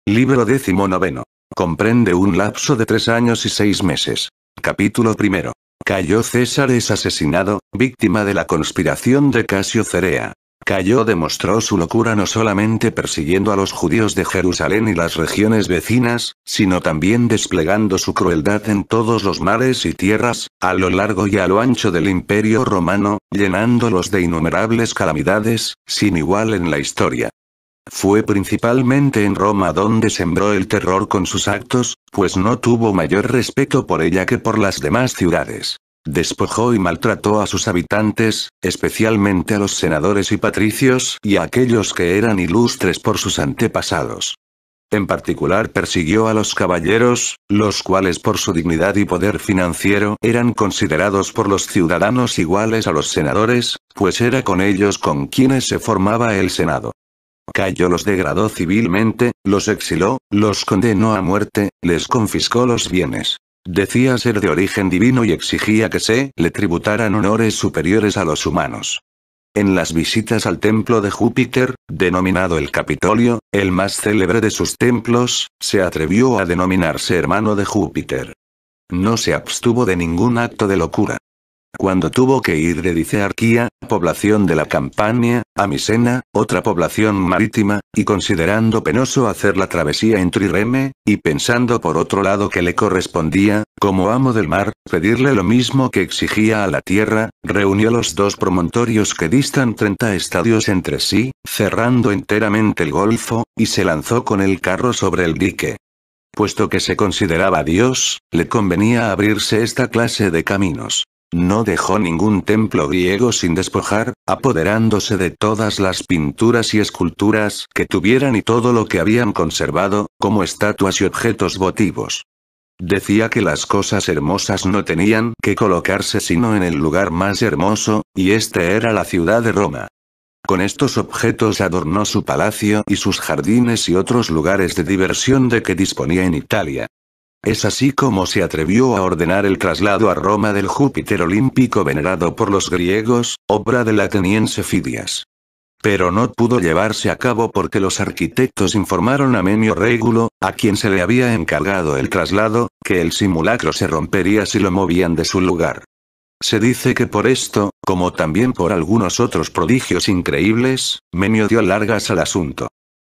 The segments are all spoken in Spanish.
Libro 19. Comprende un lapso de 3 años y 6 meses. Capítulo 1. Cayo César es asesinado, víctima de la conspiración de Casio Cerea. Cayo demostró su locura no solamente persiguiendo a los judíos de Jerusalén y las regiones vecinas, sino también desplegando su crueldad en todos los mares y tierras, a lo largo y a lo ancho del Imperio Romano, llenándolos de innumerables calamidades, sin igual en la historia. Fue principalmente en Roma donde sembró el terror con sus actos, pues no tuvo mayor respeto por ella que por las demás ciudades. Despojó y maltrató a sus habitantes, especialmente a los senadores y patricios y a aquellos que eran ilustres por sus antepasados. En particular persiguió a los caballeros, los cuales por su dignidad y poder financiero eran considerados por los ciudadanos iguales a los senadores, pues era con ellos con quienes se formaba el Senado. Cayo los degradó civilmente, los exiló, los condenó a muerte, les confiscó los bienes. Decía ser de origen divino y exigía que se le tributaran honores superiores a los humanos. En las visitas al templo de Júpiter, denominado el Capitolio, el más célebre de sus templos, se atrevió a denominarse hermano de Júpiter. No se abstuvo de ningún acto de locura. Cuando tuvo que ir de Dicearquía, población de la Campania, a Misena, otra población marítima, y considerando penoso hacer la travesía en Trireme, y pensando por otro lado que le correspondía, como amo del mar, pedirle lo mismo que exigía a la tierra, reunió los dos promontorios que distan 30 estadios entre sí, cerrando enteramente el golfo, y se lanzó con el carro sobre el dique. Puesto que se consideraba Dios, le convenía abrirse esta clase de caminos. No dejó ningún templo griego sin despojar, apoderándose de todas las pinturas y esculturas que tuvieran y todo lo que habían conservado, como estatuas y objetos votivos. Decía que las cosas hermosas no tenían que colocarse sino en el lugar más hermoso, y este era la ciudad de Roma. Con estos objetos adornó su palacio y sus jardines y otros lugares de diversión de que disponía en Italia. Es así como se atrevió a ordenar el traslado a Roma del Júpiter olímpico venerado por los griegos, obra del ateniense Fidias. Pero no pudo llevarse a cabo porque los arquitectos informaron a Menio Régulo, a quien se le había encargado el traslado, que el simulacro se rompería si lo movían de su lugar. Se dice que por esto, como también por algunos otros prodigios increíbles, Menio dio largas al asunto.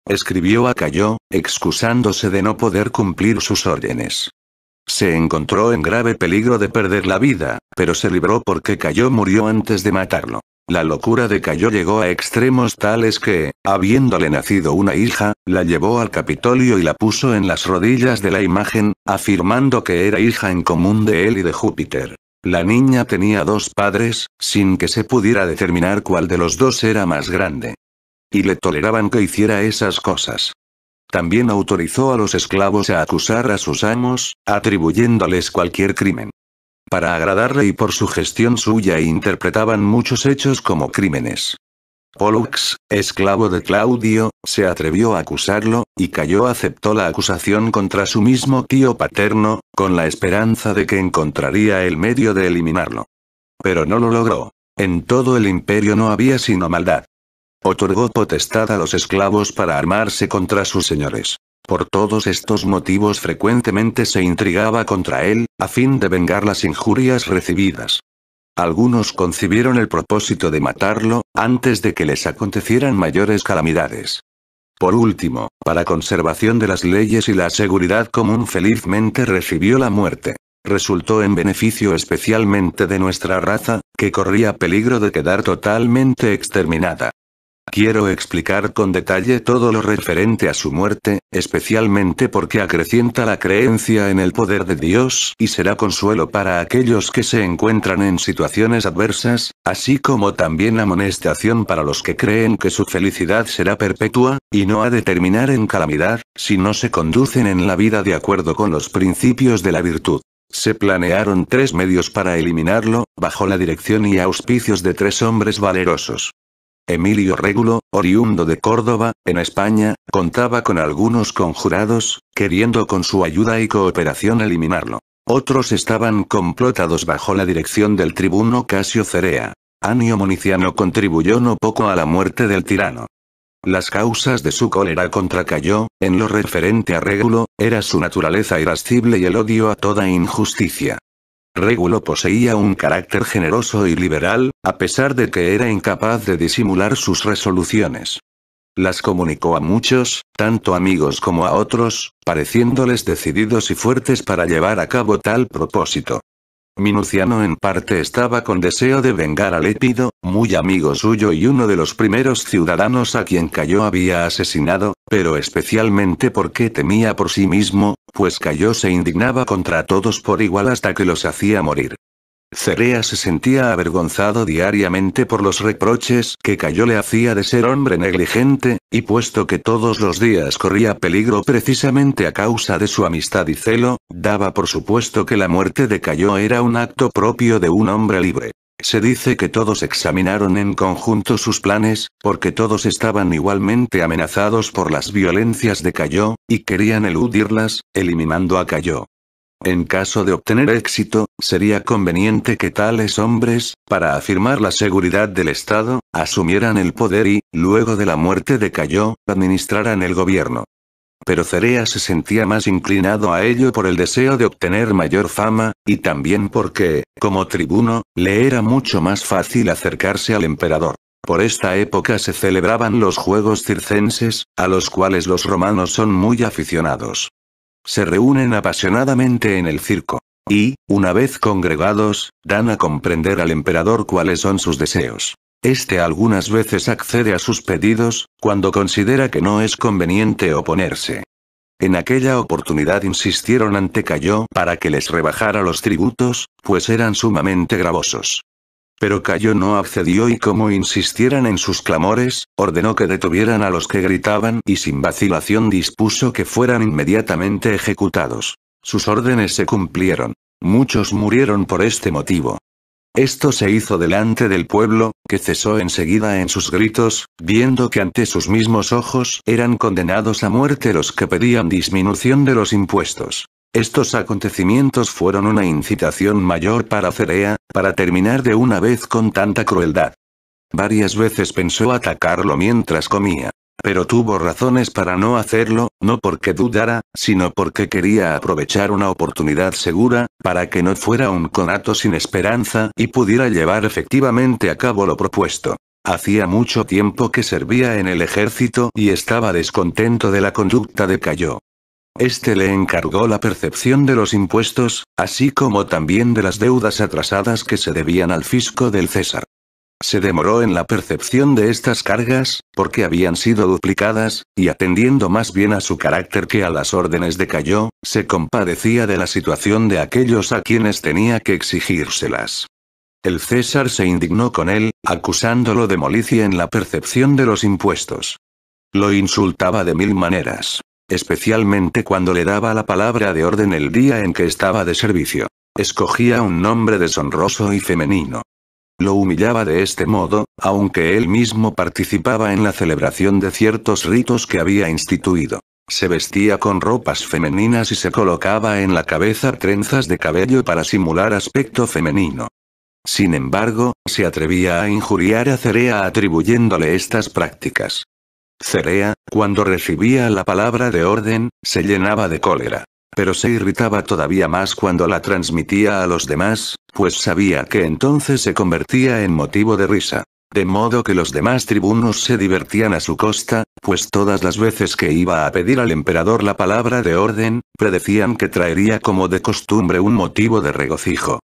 Escribió a Cayo, excusándose de no poder cumplir sus órdenes. Se encontró en grave peligro de perder la vida, pero se libró porque Cayo murió antes de matarlo. La locura de Cayo llegó a extremos tales que, habiéndole nacido una hija, la llevó al Capitolio y la puso en las rodillas de la imagen, afirmando que era hija en común de él y de Júpiter. La niña tenía 2 padres, sin que se pudiera determinar cuál de los dos era más grande. Y le toleraban que hiciera esas cosas. También autorizó a los esclavos a acusar a sus amos, atribuyéndoles cualquier crimen. Para agradarle y por sugestión suya interpretaban muchos hechos como crímenes. Pollux, esclavo de Claudio, se atrevió a acusarlo, y Cayo aceptó la acusación contra su mismo tío paterno, con la esperanza de que encontraría el medio de eliminarlo. Pero no lo logró. En todo el imperio no había sino maldad. Otorgó potestad a los esclavos para armarse contra sus señores. Por todos estos motivos frecuentemente se intrigaba contra él, a fin de vengar las injurias recibidas. Algunos concibieron el propósito de matarlo, antes de que les acontecieran mayores calamidades. Por último, para conservación de las leyes y la seguridad común felizmente recibió la muerte. Resultó en beneficio especialmente de nuestra raza, que corría peligro de quedar totalmente exterminada. Quiero explicar con detalle todo lo referente a su muerte, especialmente porque acrecienta la creencia en el poder de Dios y será consuelo para aquellos que se encuentran en situaciones adversas, así como también amonestación para los que creen que su felicidad será perpetua, y no ha de terminar en calamidad, si no se conducen en la vida de acuerdo con los principios de la virtud. Se planearon 3 medios para eliminarlo, bajo la dirección y auspicios de 3 hombres valerosos. Emilio Régulo, oriundo de Córdoba, en España, contaba con algunos conjurados, queriendo con su ayuda y cooperación eliminarlo. Otros estaban complotados bajo la dirección del tribuno Casio Cerea. Anio Municiano contribuyó no poco a la muerte del tirano. Las causas de su cólera contra Cayo, en lo referente a Régulo, era su naturaleza irascible y el odio a toda injusticia. Régulo poseía un carácter generoso y liberal, a pesar de que era incapaz de disimular sus resoluciones. Las comunicó a muchos, tanto amigos como a otros, pareciéndoles decididos y fuertes para llevar a cabo tal propósito. Minuciano en parte estaba con deseo de vengar a Lépido, muy amigo suyo y uno de los primeros ciudadanos a quien Cayo había asesinado, pero especialmente porque temía por sí mismo, pues Cayo se indignaba contra todos por igual hasta que los hacía morir. Cerea se sentía avergonzado diariamente por los reproches que Cayo le hacía de ser hombre negligente, y puesto que todos los días corría peligro precisamente a causa de su amistad y celo, daba por supuesto que la muerte de Cayo era un acto propio de un hombre libre. Se dice que todos examinaron en conjunto sus planes, porque todos estaban igualmente amenazados por las violencias de Cayo, y querían eludirlas, eliminando a Cayo. En caso de obtener éxito, sería conveniente que tales hombres, para afirmar la seguridad del Estado, asumieran el poder y, luego de la muerte de Cayo, administraran el gobierno. Pero Cerea se sentía más inclinado a ello por el deseo de obtener mayor fama, y también porque, como tribuno, le era mucho más fácil acercarse al emperador. Por esta época se celebraban los Juegos Circenses, a los cuales los romanos son muy aficionados. Se reúnen apasionadamente en el circo. Y, una vez congregados, dan a comprender al emperador cuáles son sus deseos. Este algunas veces accede a sus pedidos, cuando considera que no es conveniente oponerse. En aquella oportunidad insistieron ante Cayo para que les rebajara los tributos, pues eran sumamente gravosos. Pero Cayo no accedió y como insistieran en sus clamores, ordenó que detuvieran a los que gritaban y sin vacilación dispuso que fueran inmediatamente ejecutados. Sus órdenes se cumplieron. Muchos murieron por este motivo. Esto se hizo delante del pueblo, que cesó enseguida en sus gritos, viendo que ante sus mismos ojos eran condenados a muerte los que pedían disminución de los impuestos. Estos acontecimientos fueron una incitación mayor para Cerea, para terminar de una vez con tanta crueldad. Varias veces pensó atacarlo mientras comía. Pero tuvo razones para no hacerlo, no porque dudara, sino porque quería aprovechar una oportunidad segura, para que no fuera un conato sin esperanza y pudiera llevar efectivamente a cabo lo propuesto. Hacía mucho tiempo que servía en el ejército y estaba descontento de la conducta de Cayo. Este le encargó la percepción de los impuestos, así como también de las deudas atrasadas que se debían al fisco del César. Se demoró en la percepción de estas cargas, porque habían sido duplicadas, y atendiendo más bien a su carácter que a las órdenes de Cayo, se compadecía de la situación de aquellos a quienes tenía que exigírselas. El César se indignó con él, acusándolo de malicia en la percepción de los impuestos. Lo insultaba de mil maneras. Especialmente cuando le daba la palabra de orden el día en que estaba de servicio. Escogía un nombre deshonroso y femenino. Lo humillaba de este modo, aunque él mismo participaba en la celebración de ciertos ritos que había instituido. Se vestía con ropas femeninas y se colocaba en la cabeza trenzas de cabello para simular aspecto femenino. Sin embargo, se atrevía a injuriar a Cerea atribuyéndole estas prácticas. Cerea, cuando recibía la palabra de orden, se llenaba de cólera. Pero se irritaba todavía más cuando la transmitía a los demás, pues sabía que entonces se convertía en motivo de risa. De modo que los demás tribunos se divertían a su costa, pues todas las veces que iba a pedir al emperador la palabra de orden, predecían que traería como de costumbre un motivo de regocijo.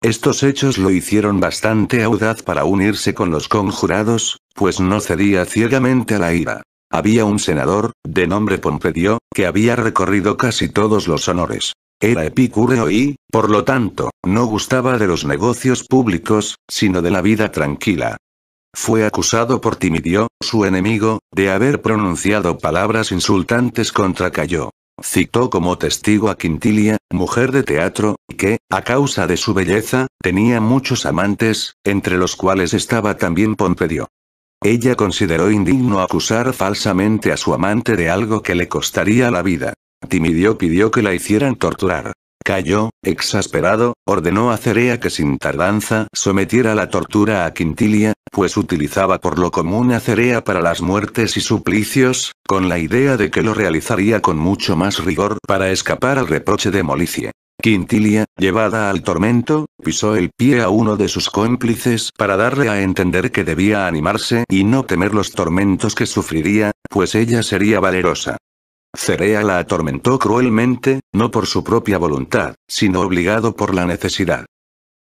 Estos hechos lo hicieron bastante audaz para unirse con los conjurados, pues no cedía ciegamente a la ira. Había un senador, de nombre Pompedio, que había recorrido casi todos los honores. Era epicúreo y, por lo tanto, no gustaba de los negocios públicos, sino de la vida tranquila. Fue acusado por Timidio, su enemigo, de haber pronunciado palabras insultantes contra Cayo. Citó como testigo a Quintilia, mujer de teatro, que, a causa de su belleza, tenía muchos amantes, entre los cuales estaba también Pompedio. Ella consideró indigno acusar falsamente a su amante de algo que le costaría la vida. Timidio pidió que la hicieran torturar. Cayo, exasperado, ordenó a Cerea que sin tardanza sometiera a la tortura a Quintilia, pues utilizaba por lo común a Cerea para las muertes y suplicios, con la idea de que lo realizaría con mucho más rigor para escapar al reproche de Molicie. Quintilia, llevada al tormento, pisó el pie a uno de sus cómplices para darle a entender que debía animarse y no temer los tormentos que sufriría, pues ella sería valerosa. Cerea la atormentó cruelmente, no por su propia voluntad, sino obligado por la necesidad.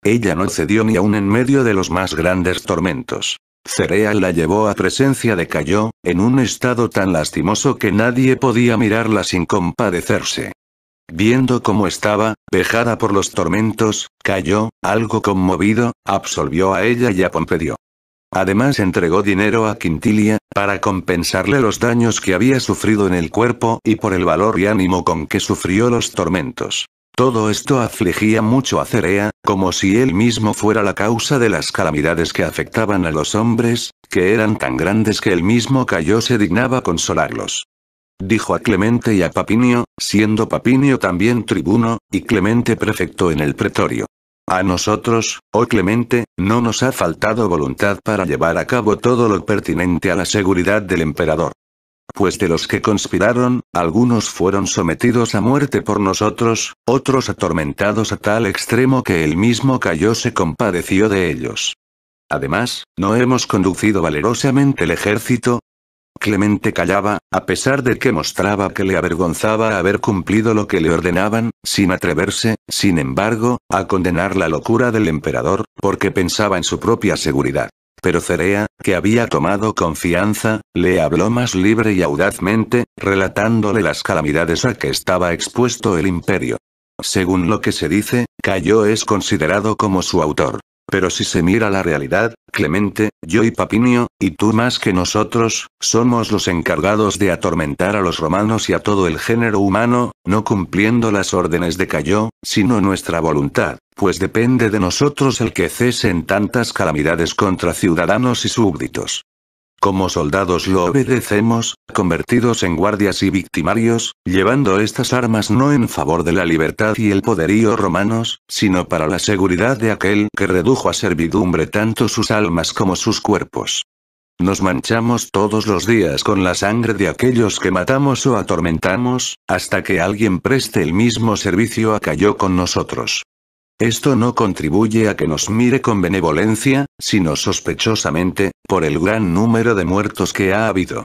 Ella no cedió ni aun en medio de los más grandes tormentos. Cerea la llevó a presencia de Cayo, en un estado tan lastimoso que nadie podía mirarla sin compadecerse. Viendo cómo estaba, vejada por los tormentos, Cayo, algo conmovido, absolvió a ella y a Pompedio. Además entregó dinero a Quintilia, para compensarle los daños que había sufrido en el cuerpo y por el valor y ánimo con que sufrió los tormentos. Todo esto afligía mucho a Cerea, como si él mismo fuera la causa de las calamidades que afectaban a los hombres, que eran tan grandes que él mismo Cayo se dignaba consolarlos. Dijo a Clemente y a Papinio, siendo Papinio también tribuno, y Clemente prefecto en el pretorio. A nosotros, oh Clemente, no nos ha faltado voluntad para llevar a cabo todo lo pertinente a la seguridad del emperador. Pues de los que conspiraron, algunos fueron sometidos a muerte por nosotros, otros atormentados a tal extremo que él mismo Cayo se compadeció de ellos. Además, ¿no hemos conducido valerosamente el ejército? Clemente callaba, a pesar de que mostraba que le avergonzaba haber cumplido lo que le ordenaban, sin atreverse, sin embargo, a condenar la locura del emperador, porque pensaba en su propia seguridad. Pero Cerea, que había tomado confianza, le habló más libre y audazmente, relatándole las calamidades a que estaba expuesto el imperio. Según lo que se dice, Cayo es considerado como su autor. Pero si se mira la realidad, Clemente, yo y Papinio, y tú más que nosotros, somos los encargados de atormentar a los romanos y a todo el género humano, no cumpliendo las órdenes de Cayo, sino nuestra voluntad, pues depende de nosotros el que cesen tantas calamidades contra ciudadanos y súbditos. Como soldados lo obedecemos, convertidos en guardias y victimarios, llevando estas armas no en favor de la libertad y el poderío romanos, sino para la seguridad de aquel que redujo a servidumbre tanto sus almas como sus cuerpos. Nos manchamos todos los días con la sangre de aquellos que matamos o atormentamos, hasta que alguien preste el mismo servicio a Cayo con nosotros. Esto no contribuye a que nos mire con benevolencia, sino sospechosamente, por el gran número de muertos que ha habido.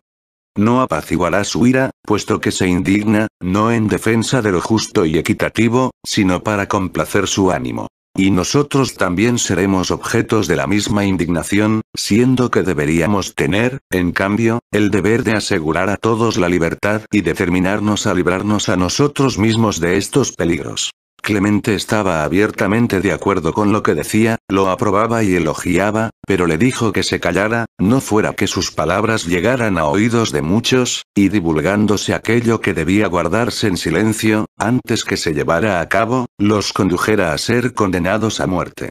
No apaciguará su ira, puesto que se indigna, no en defensa de lo justo y equitativo, sino para complacer su ánimo. Y nosotros también seremos objetos de la misma indignación, siendo que deberíamos tener, en cambio, el deber de asegurar a todos la libertad y determinarnos a librarnos a nosotros mismos de estos peligros. Clemente estaba abiertamente de acuerdo con lo que decía, lo aprobaba y elogiaba, pero le dijo que se callara, no fuera que sus palabras llegaran a oídos de muchos, y divulgándose aquello que debía guardarse en silencio, antes que se llevara a cabo, los condujera a ser condenados a muerte.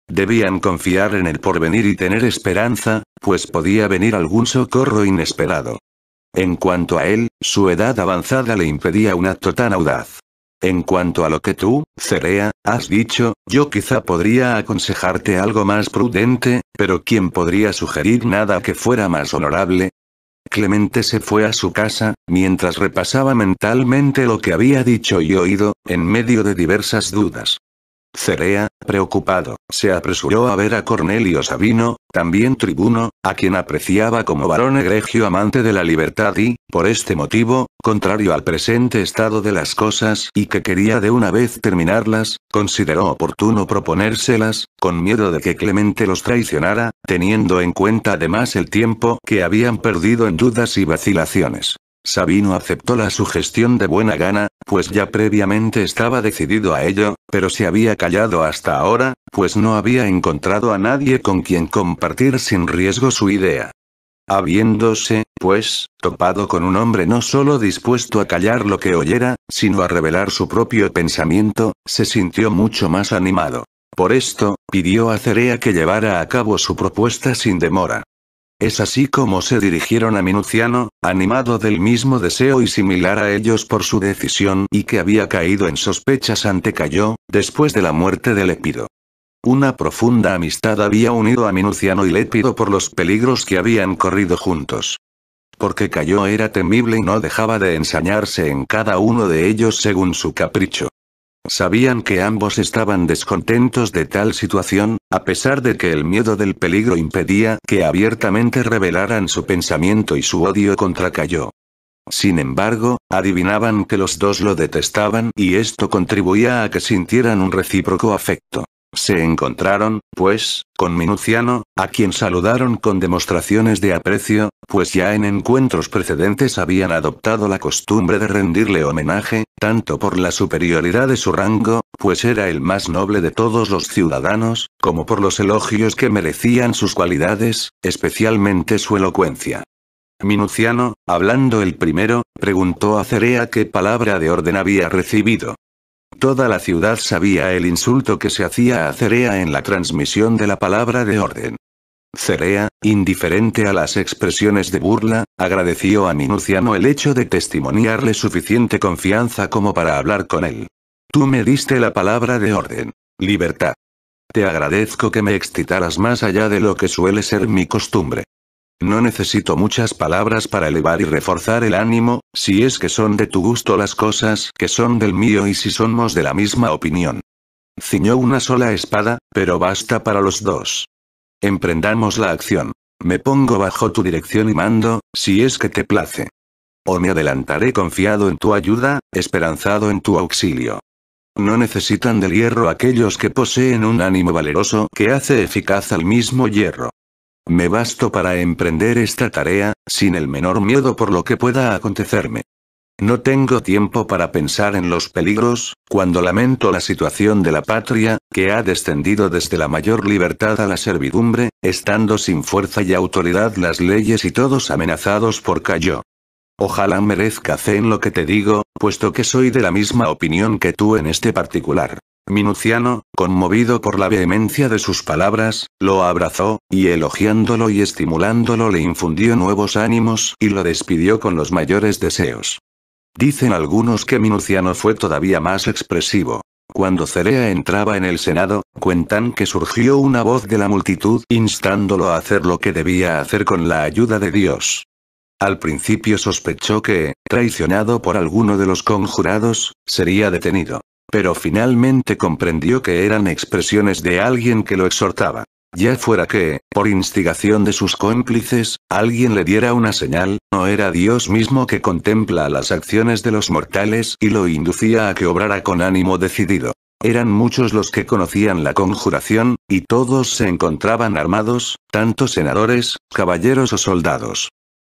Debían confiar en el porvenir y tener esperanza, pues podía venir algún socorro inesperado. En cuanto a él, su edad avanzada le impedía un acto tan audaz. En cuanto a lo que tú, Cerea, has dicho, yo quizá podría aconsejarte algo más prudente, pero ¿quién podría sugerir nada que fuera más honorable? Clemente se fue a su casa, mientras repasaba mentalmente lo que había dicho y oído, en medio de diversas dudas. Cerea, preocupado, se apresuró a ver a Cornelio Sabino, también tribuno, a quien apreciaba como varón egregio amante de la libertad y, por este motivo, contrario al presente estado de las cosas y que quería de una vez terminarlas, consideró oportuno proponérselas, con miedo de que Clemente los traicionara, teniendo en cuenta además el tiempo que habían perdido en dudas y vacilaciones. Sabino aceptó la sugestión de buena gana, pues ya previamente estaba decidido a ello, pero se había callado hasta ahora, pues no había encontrado a nadie con quien compartir sin riesgo su idea. Habiéndose, pues, topado con un hombre no solo dispuesto a callar lo que oyera, sino a revelar su propio pensamiento, se sintió mucho más animado. Por esto, pidió a Cerea que llevara a cabo su propuesta sin demora. Es así como se dirigieron a Minuciano, animado del mismo deseo y similar a ellos por su decisión y que había caído en sospechas ante Cayo, después de la muerte de Lépido. Una profunda amistad había unido a Minuciano y Lépido por los peligros que habían corrido juntos. Porque Cayo era temible y no dejaba de ensañarse en cada uno de ellos según su capricho. Sabían que ambos estaban descontentos de tal situación, a pesar de que el miedo del peligro impedía que abiertamente revelaran su pensamiento y su odio contra Cayo. Sin embargo, adivinaban que los dos lo detestaban y esto contribuía a que sintieran un recíproco afecto. Se encontraron, pues, con Minuciano, a quien saludaron con demostraciones de aprecio, pues ya en encuentros precedentes habían adoptado la costumbre de rendirle homenaje, tanto por la superioridad de su rango, pues era el más noble de todos los ciudadanos, como por los elogios que merecían sus cualidades, especialmente su elocuencia. Minuciano, hablando el primero, preguntó a Cerea qué palabra de orden había recibido. Toda la ciudad sabía el insulto que se hacía a Cerea en la transmisión de la palabra de orden. Cerea, indiferente a las expresiones de burla, agradeció a Minuciano el hecho de testimoniarle suficiente confianza como para hablar con él. Tú me diste la palabra de orden. Libertad. Te agradezco que me excitaras más allá de lo que suele ser mi costumbre. No necesito muchas palabras para elevar y reforzar el ánimo, si es que son de tu gusto las cosas que son del mío y si somos de la misma opinión. Ciñó una sola espada, pero basta para los dos. Emprendamos la acción. Me pongo bajo tu dirección y mando, si es que te place. O me adelantaré confiado en tu ayuda, esperanzado en tu auxilio. No necesitan del hierro aquellos que poseen un ánimo valeroso que hace eficaz al mismo hierro. Me basto para emprender esta tarea, sin el menor miedo por lo que pueda acontecerme. No tengo tiempo para pensar en los peligros, cuando lamento la situación de la patria, que ha descendido desde la mayor libertad a la servidumbre, estando sin fuerza y autoridad las leyes y todos amenazados por Cayo. Ojalá merezca fe en lo que te digo, puesto que soy de la misma opinión que tú en este particular. Minuciano, conmovido por la vehemencia de sus palabras, lo abrazó, y elogiándolo y estimulándolo le infundió nuevos ánimos y lo despidió con los mayores deseos. Dicen algunos que Minuciano fue todavía más expresivo. Cuando Cerea entraba en el Senado, cuentan que surgió una voz de la multitud instándolo a hacer lo que debía hacer con la ayuda de Dios. Al principio sospechó que, traicionado por alguno de los conjurados, sería detenido. Pero finalmente comprendió que eran expresiones de alguien que lo exhortaba. Ya fuera que, por instigación de sus cómplices, alguien le diera una señal, no era Dios mismo que contempla las acciones de los mortales y lo inducía a que obrara con ánimo decidido. Eran muchos los que conocían la conjuración, y todos se encontraban armados, tanto senadores, caballeros o soldados.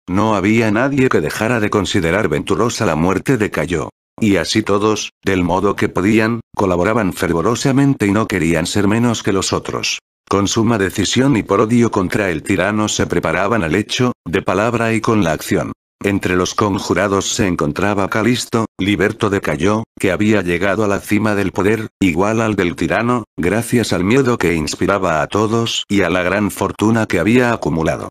No había nadie que dejara de considerar venturosa la muerte de Cayo. Y así todos, del modo que podían, colaboraban fervorosamente y no querían ser menos que los otros. Con suma decisión y por odio contra el tirano se preparaban al hecho, de palabra y con la acción. Entre los conjurados se encontraba Calisto, liberto de Cayo, que había llegado a la cima del poder, igual al del tirano, gracias al miedo que inspiraba a todos y a la gran fortuna que había acumulado.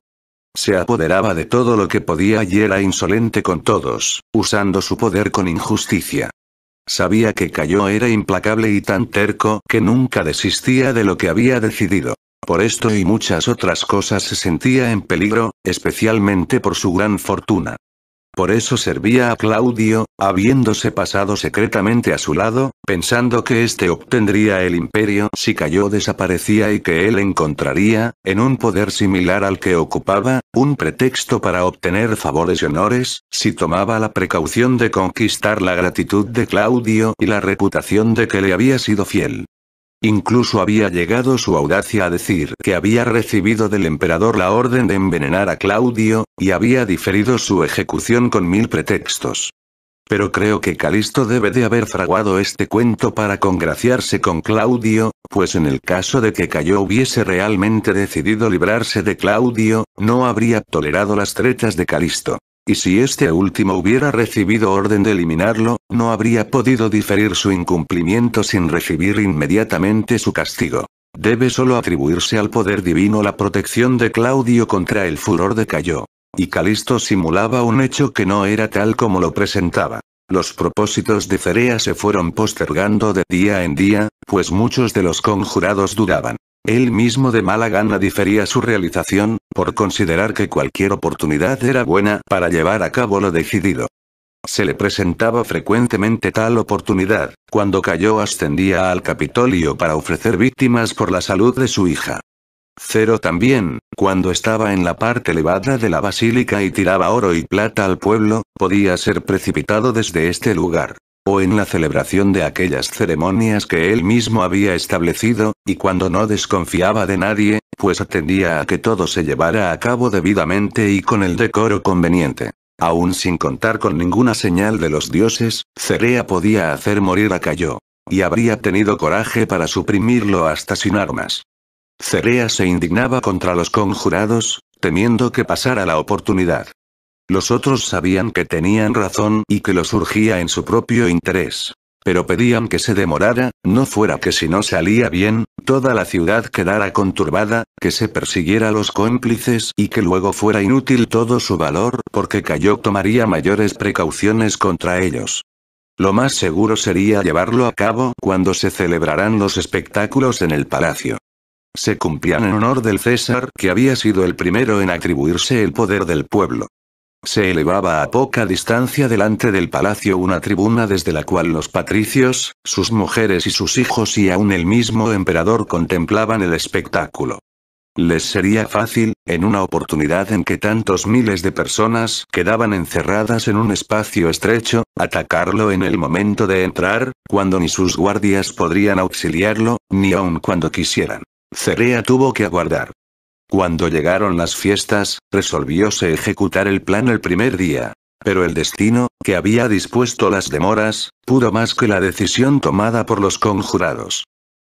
Se apoderaba de todo lo que podía y era insolente con todos, usando su poder con injusticia. Sabía que Cayo era implacable y tan terco que nunca desistía de lo que había decidido. Por esto y muchas otras cosas se sentía en peligro, especialmente por su gran fortuna. Por eso servía a Claudio, habiéndose pasado secretamente a su lado, pensando que éste obtendría el imperio si Cayo desaparecía y que él encontraría, en un poder similar al que ocupaba, un pretexto para obtener favores y honores, si tomaba la precaución de conquistar la gratitud de Claudio y la reputación de que le había sido fiel. Incluso había llegado su audacia a decir que había recibido del emperador la orden de envenenar a Claudio, y había diferido su ejecución con 1000 pretextos. Pero creo que Calisto debe de haber fraguado este cuento para congraciarse con Claudio, pues en el caso de que Cayo hubiese realmente decidido librarse de Claudio, no habría tolerado las tretas de Calisto. Y si este último hubiera recibido orden de eliminarlo, no habría podido diferir su incumplimiento sin recibir inmediatamente su castigo. Debe solo atribuirse al poder divino la protección de Claudio contra el furor de Cayo. Y Calisto simulaba un hecho que no era tal como lo presentaba. Los propósitos de Cerea se fueron postergando de día en día, pues muchos de los conjurados dudaban. Él mismo de mala gana difería su realización, por considerar que cualquier oportunidad era buena para llevar a cabo lo decidido. Se le presentaba frecuentemente tal oportunidad, cuando Cayo ascendía al Capitolio para ofrecer víctimas por la salud de su hija. Cero también, cuando estaba en la parte elevada de la basílica y tiraba oro y plata al pueblo, podía ser precipitado desde este lugar. O en la celebración de aquellas ceremonias que él mismo había establecido, y cuando no desconfiaba de nadie, pues atendía a que todo se llevara a cabo debidamente y con el decoro conveniente. Aún sin contar con ninguna señal de los dioses, Cerea podía hacer morir a Cayo. Y habría tenido coraje para suprimirlo hasta sin armas. Cerea se indignaba contra los conjurados, temiendo que pasara la oportunidad. Los otros sabían que tenían razón y que lo surgía en su propio interés. Pero pedían que se demorara, no fuera que si no salía bien, toda la ciudad quedara conturbada, que se persiguiera a los cómplices y que luego fuera inútil todo su valor porque Cayo tomaría mayores precauciones contra ellos. Lo más seguro sería llevarlo a cabo cuando se celebrarán los espectáculos en el palacio. Se cumplían en honor del César que había sido el primero en atribuirse el poder del pueblo. Se elevaba a poca distancia delante del palacio una tribuna desde la cual los patricios, sus mujeres y sus hijos y aún el mismo emperador contemplaban el espectáculo. Les sería fácil, en una oportunidad en que tantos miles de personas quedaban encerradas en un espacio estrecho, atacarlo en el momento de entrar, cuando ni sus guardias podrían auxiliarlo, ni aun cuando quisieran. Cerea tuvo que aguardar. Cuando llegaron las fiestas, resolvióse ejecutar el plan el primer día. Pero el destino, que había dispuesto las demoras, pudo más que la decisión tomada por los conjurados.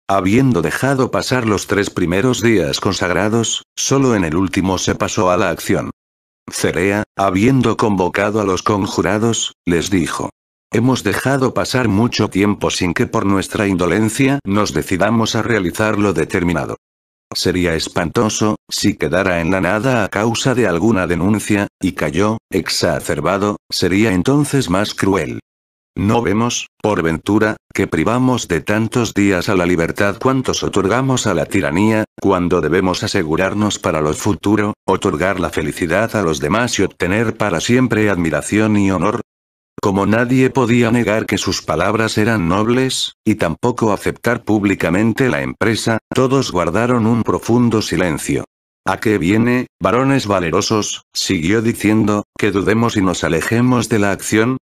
Habiendo dejado pasar los 3 primeros días consagrados, solo en el último se pasó a la acción. Cerea, habiendo convocado a los conjurados, les dijo: hemos dejado pasar mucho tiempo sin que por nuestra indolencia nos decidamos a realizar lo determinado. Sería espantoso, si quedara en la nada a causa de alguna denuncia, y Cayo, exacerbado, sería entonces más cruel. ¿No vemos, por ventura, que privamos de tantos días a la libertad cuantos otorgamos a la tiranía, cuando debemos asegurarnos para lo futuro, otorgar la felicidad a los demás y obtener para siempre admiración y honor? Como nadie podía negar que sus palabras eran nobles, y tampoco aceptar públicamente la empresa, todos guardaron un profundo silencio. ¿A qué viene, varones valerosos?, siguió diciendo, que dudemos y nos alejemos de la acción.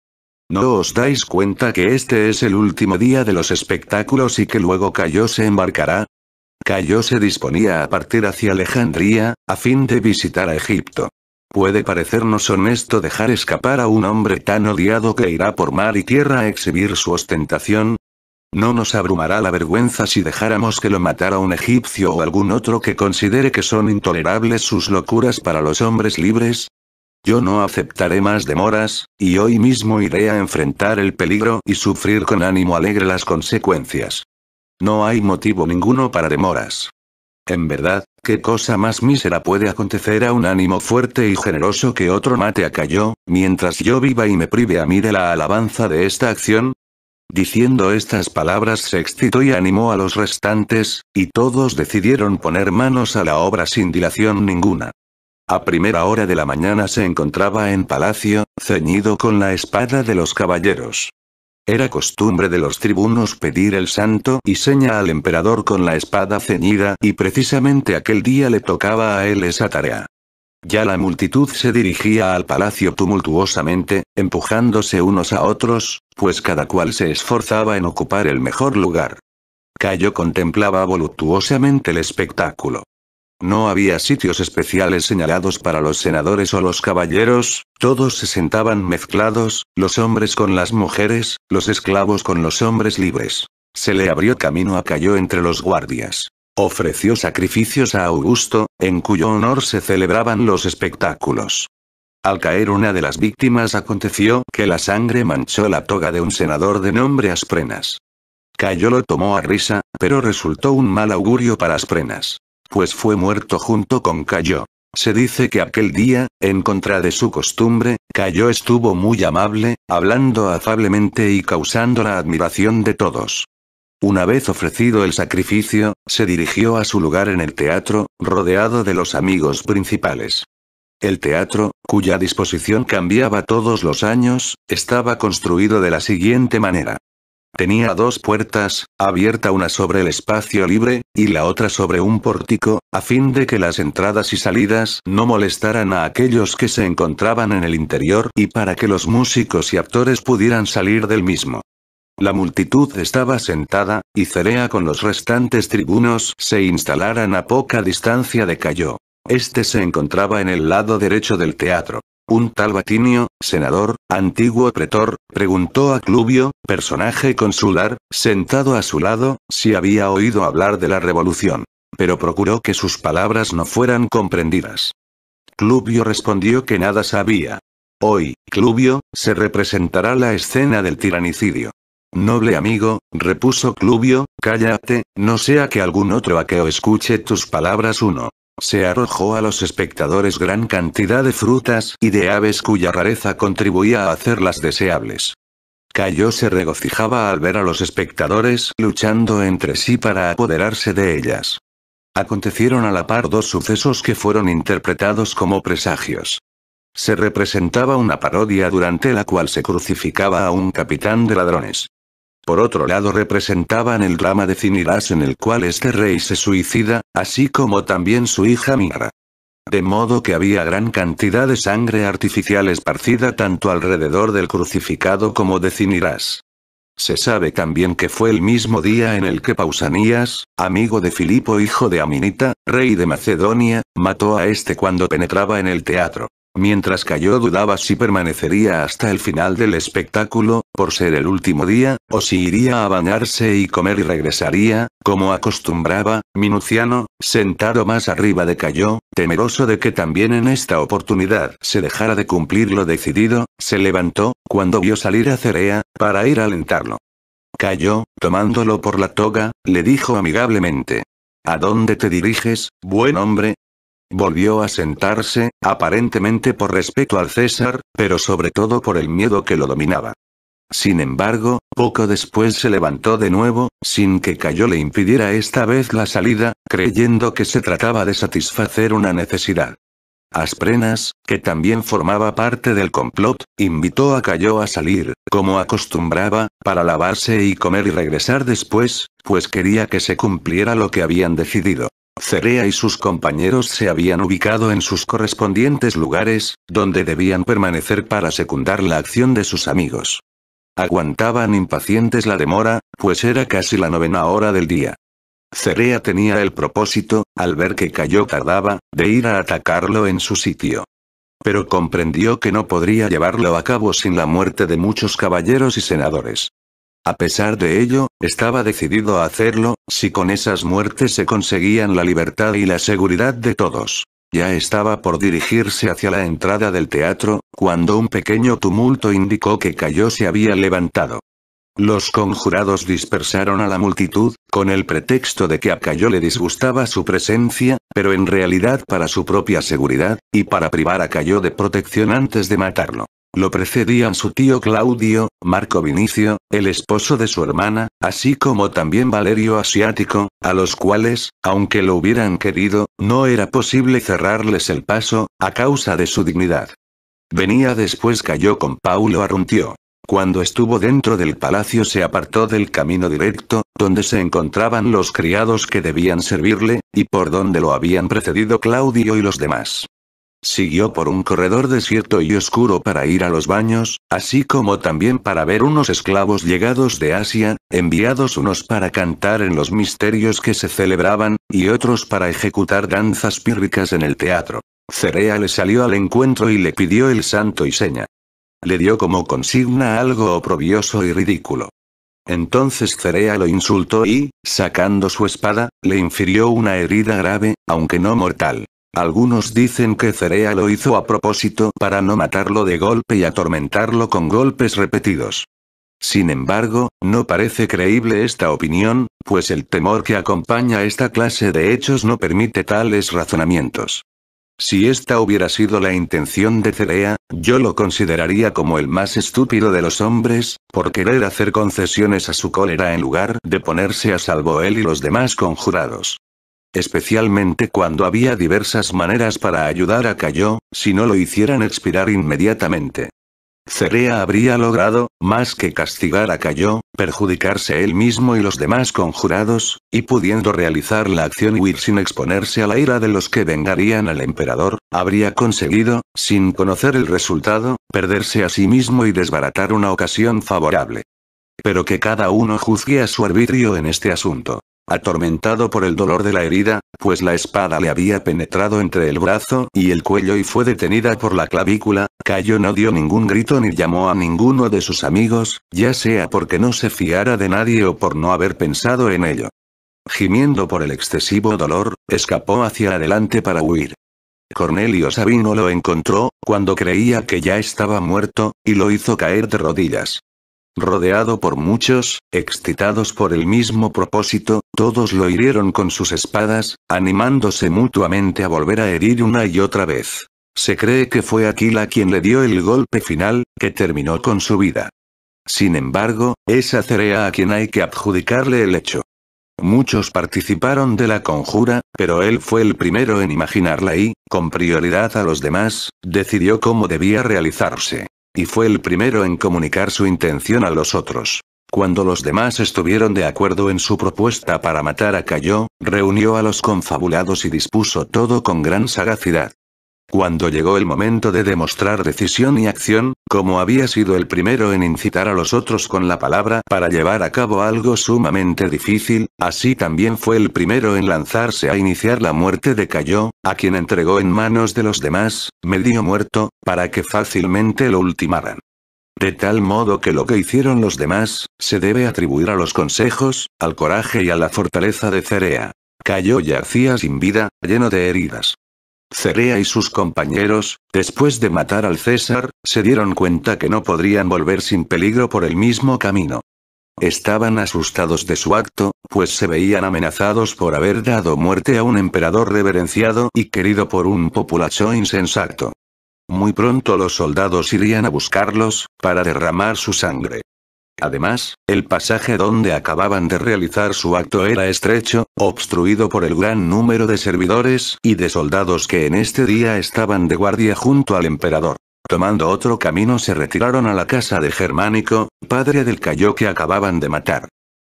¿No os dais cuenta que este es el último día de los espectáculos y que luego Cayo se embarcará? Cayo se disponía a partir hacia Alejandría, a fin de visitar a Egipto. Puede parecernos honesto dejar escapar a un hombre tan odiado que irá por mar y tierra a exhibir su ostentación. ¿No nos abrumará la vergüenza si dejáramos que lo matara un egipcio o algún otro que considere que son intolerables sus locuras para los hombres libres? Yo no aceptaré más demoras, y hoy mismo iré a enfrentar el peligro y sufrir con ánimo alegre las consecuencias. No hay motivo ninguno para demoras. En verdad, ¿qué cosa más mísera puede acontecer a un ánimo fuerte y generoso que otro mate a Cayo, mientras yo viva y me prive a mí de la alabanza de esta acción? Diciendo estas palabras se excitó y animó a los restantes, y todos decidieron poner manos a la obra sin dilación ninguna. A primera hora de la mañana se encontraba en palacio, ceñido con la espada de los caballeros. Era costumbre de los tribunos pedir el santo y seña al emperador con la espada ceñida, y precisamente aquel día le tocaba a él esa tarea. Ya la multitud se dirigía al palacio tumultuosamente, empujándose unos a otros, pues cada cual se esforzaba en ocupar el mejor lugar. Cayo contemplaba voluptuosamente el espectáculo. No había sitios especiales señalados para los senadores o los caballeros, todos se sentaban mezclados, los hombres con las mujeres, los esclavos con los hombres libres. Se le abrió camino a Cayo entre los guardias. Ofreció sacrificios a Augusto, en cuyo honor se celebraban los espectáculos. Al caer una de las víctimas aconteció que la sangre manchó la toga de un senador de nombre Asprenas. Cayo lo tomó a risa, pero resultó un mal augurio para Asprenas. Pues fue muerto junto con Cayo. Se dice que aquel día, en contra de su costumbre, Cayo estuvo muy amable, hablando afablemente y causando la admiración de todos. Una vez ofrecido el sacrificio, se dirigió a su lugar en el teatro, rodeado de los amigos principales. El teatro, cuya disposición cambiaba todos los años, estaba construido de la siguiente manera. Tenía dos puertas, abierta una sobre el espacio libre, y la otra sobre un pórtico, a fin de que las entradas y salidas no molestaran a aquellos que se encontraban en el interior y para que los músicos y actores pudieran salir del mismo. La multitud estaba sentada, y Cerea con los restantes tribunos se instalaran a poca distancia de Cayo. Este se encontraba en el lado derecho del teatro. Un tal Batinio, senador, antiguo pretor, preguntó a Clubio, personaje consular, sentado a su lado, si había oído hablar de la revolución. Pero procuró que sus palabras no fueran comprendidas. Clubio respondió que nada sabía. Hoy, Clubio, se representará la escena del tiranicidio. Noble amigo, repuso Clubio, cállate, no sea que algún otro aqueo escuche tus palabras. Se arrojó a los espectadores gran cantidad de frutas y de aves cuya rareza contribuía a hacerlas deseables. Cayo se regocijaba al ver a los espectadores luchando entre sí para apoderarse de ellas. Acontecieron a la par dos sucesos que fueron interpretados como presagios. Se representaba una parodia durante la cual se crucificaba a un capitán de ladrones. Por otro lado representaban el drama de Cinyras en el cual este rey se suicida, así como también su hija Mira. De modo que había gran cantidad de sangre artificial esparcida tanto alrededor del crucificado como de Cinyras. Se sabe también que fue el mismo día en el que Pausanias, amigo de Filipo hijo de Aminita, rey de Macedonia, mató a este cuando penetraba en el teatro. Mientras Cayo dudaba si permanecería hasta el final del espectáculo, por ser el último día, o si iría a bañarse y comer y regresaría, como acostumbraba, Minuciano, sentado más arriba de Cayo, temeroso de que también en esta oportunidad se dejara de cumplir lo decidido, se levantó, cuando vio salir a Cerea, para ir a alentarlo. Cayo, tomándolo por la toga, le dijo amigablemente: ¿A dónde te diriges, buen hombre? Volvió a sentarse, aparentemente por respeto al César, pero sobre todo por el miedo que lo dominaba. Sin embargo, poco después se levantó de nuevo, sin que Cayo le impidiera esta vez la salida, creyendo que se trataba de satisfacer una necesidad. Asprenas, que también formaba parte del complot, invitó a Cayo a salir, como acostumbraba, para lavarse y comer y regresar después, pues quería que se cumpliera lo que habían decidido. Cerea y sus compañeros se habían ubicado en sus correspondientes lugares, donde debían permanecer para secundar la acción de sus amigos. Aguantaban impacientes la demora, pues era casi la 9ª hora del día. Cerea tenía el propósito, al ver que Cayo tardaba, de ir a atacarlo en su sitio. Pero comprendió que no podría llevarlo a cabo sin la muerte de muchos caballeros y senadores. A pesar de ello, estaba decidido a hacerlo, si con esas muertes se conseguían la libertad y la seguridad de todos. Ya estaba por dirigirse hacia la entrada del teatro, cuando un pequeño tumulto indicó que Cayo se había levantado. Los conjurados dispersaron a la multitud, con el pretexto de que a Cayo le disgustaba su presencia, pero en realidad para su propia seguridad, y para privar a Cayo de protección antes de matarlo. Lo precedían su tío Claudio, Marco Vinicio, el esposo de su hermana, así como también Valerio Asiático, a los cuales, aunque lo hubieran querido, no era posible cerrarles el paso, a causa de su dignidad. Venía después Cayo con Paulo Aruntio. Cuando estuvo dentro del palacio se apartó del camino directo, donde se encontraban los criados que debían servirle, y por donde lo habían precedido Claudio y los demás. Siguió por un corredor desierto y oscuro para ir a los baños, así como también para ver unos esclavos llegados de Asia, enviados unos para cantar en los misterios que se celebraban, y otros para ejecutar danzas pírricas en el teatro. Cerea le salió al encuentro y le pidió el santo y seña. Le dio como consigna algo oprobioso y ridículo. Entonces Cerea lo insultó y, sacando su espada, le infirió una herida grave, aunque no mortal. Algunos dicen que Cerea lo hizo a propósito para no matarlo de golpe y atormentarlo con golpes repetidos. Sin embargo, no parece creíble esta opinión, pues el temor que acompaña esta clase de hechos no permite tales razonamientos. Si esta hubiera sido la intención de Cerea, yo lo consideraría como el más estúpido de los hombres, por querer hacer concesiones a su cólera en lugar de ponerse a salvo él y los demás conjurados. Especialmente cuando había diversas maneras para ayudar a Cayo, si no lo hicieran expirar inmediatamente. Cerea habría logrado, más que castigar a Cayo, perjudicarse él mismo y los demás conjurados, y pudiendo realizar la acción y huir sin exponerse a la ira de los que vengarían al emperador, habría conseguido, sin conocer el resultado, perderse a sí mismo y desbaratar una ocasión favorable. Pero que cada uno juzgue a su arbitrio en este asunto. Atormentado por el dolor de la herida, pues la espada le había penetrado entre el brazo y el cuello y fue detenida por la clavícula, Cayo no dio ningún grito ni llamó a ninguno de sus amigos, ya sea porque no se fiara de nadie o por no haber pensado en ello. Gimiendo por el excesivo dolor, escapó hacia adelante para huir. Cornelio Sabino lo encontró, cuando creía que ya estaba muerto, y lo hizo caer de rodillas. Rodeado por muchos, excitados por el mismo propósito, todos lo hirieron con sus espadas, animándose mutuamente a volver a herir una y otra vez. Se cree que fue Aquila quien le dio el golpe final, que terminó con su vida. Sin embargo, es a Cerea a quien hay que adjudicarle el hecho. Muchos participaron de la conjura, pero él fue el primero en imaginarla y, con prioridad a los demás, decidió cómo debía realizarse. Y fue el primero en comunicar su intención a los otros. Cuando los demás estuvieron de acuerdo en su propuesta para matar a Cayo, reunió a los confabulados y dispuso todo con gran sagacidad. Cuando llegó el momento de demostrar decisión y acción, como había sido el primero en incitar a los otros con la palabra para llevar a cabo algo sumamente difícil, así también fue el primero en lanzarse a iniciar la muerte de Cayo, a quien entregó en manos de los demás, medio muerto, para que fácilmente lo ultimaran. De tal modo que lo que hicieron los demás, se debe atribuir a los consejos, al coraje y a la fortaleza de Cerea. Cayo yacía sin vida, lleno de heridas. Cerea y sus compañeros, después de matar al César, se dieron cuenta que no podrían volver sin peligro por el mismo camino. Estaban asustados de su acto, pues se veían amenazados por haber dado muerte a un emperador reverenciado y querido por un populacho insensato. Muy pronto los soldados irían a buscarlos, para derramar su sangre. Además, el pasaje donde acababan de realizar su acto era estrecho, obstruido por el gran número de servidores y de soldados que en este día estaban de guardia junto al emperador. Tomando otro camino se retiraron a la casa de Germánico, padre del Cayo que acababan de matar.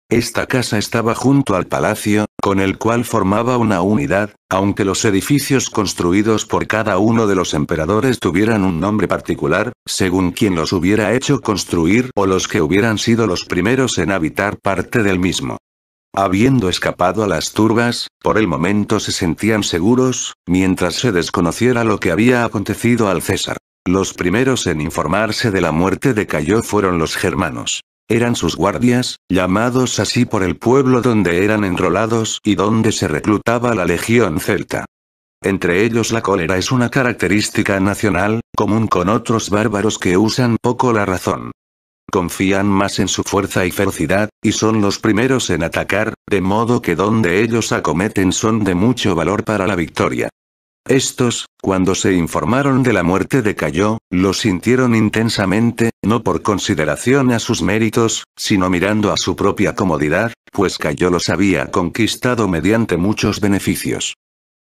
Esta casa estaba junto al palacio, con el cual formaba una unidad, aunque los edificios construidos por cada uno de los emperadores tuvieran un nombre particular, según quien los hubiera hecho construir o los que hubieran sido los primeros en habitar parte del mismo. Habiendo escapado a las turbas, por el momento se sentían seguros, mientras se desconociera lo que había acontecido al César. Los primeros en informarse de la muerte de Cayo fueron los germanos. Eran sus guardias, llamados así por el pueblo donde eran enrolados y donde se reclutaba la legión celta. Entre ellos la cólera es una característica nacional, común con otros bárbaros que usan poco la razón. Confían más en su fuerza y ferocidad, y son los primeros en atacar, de modo que donde ellos acometen son de mucho valor para la victoria. Estos, cuando se informaron de la muerte de Cayo, lo sintieron intensamente, no por consideración a sus méritos, sino mirando a su propia comodidad, pues Cayo los había conquistado mediante muchos beneficios.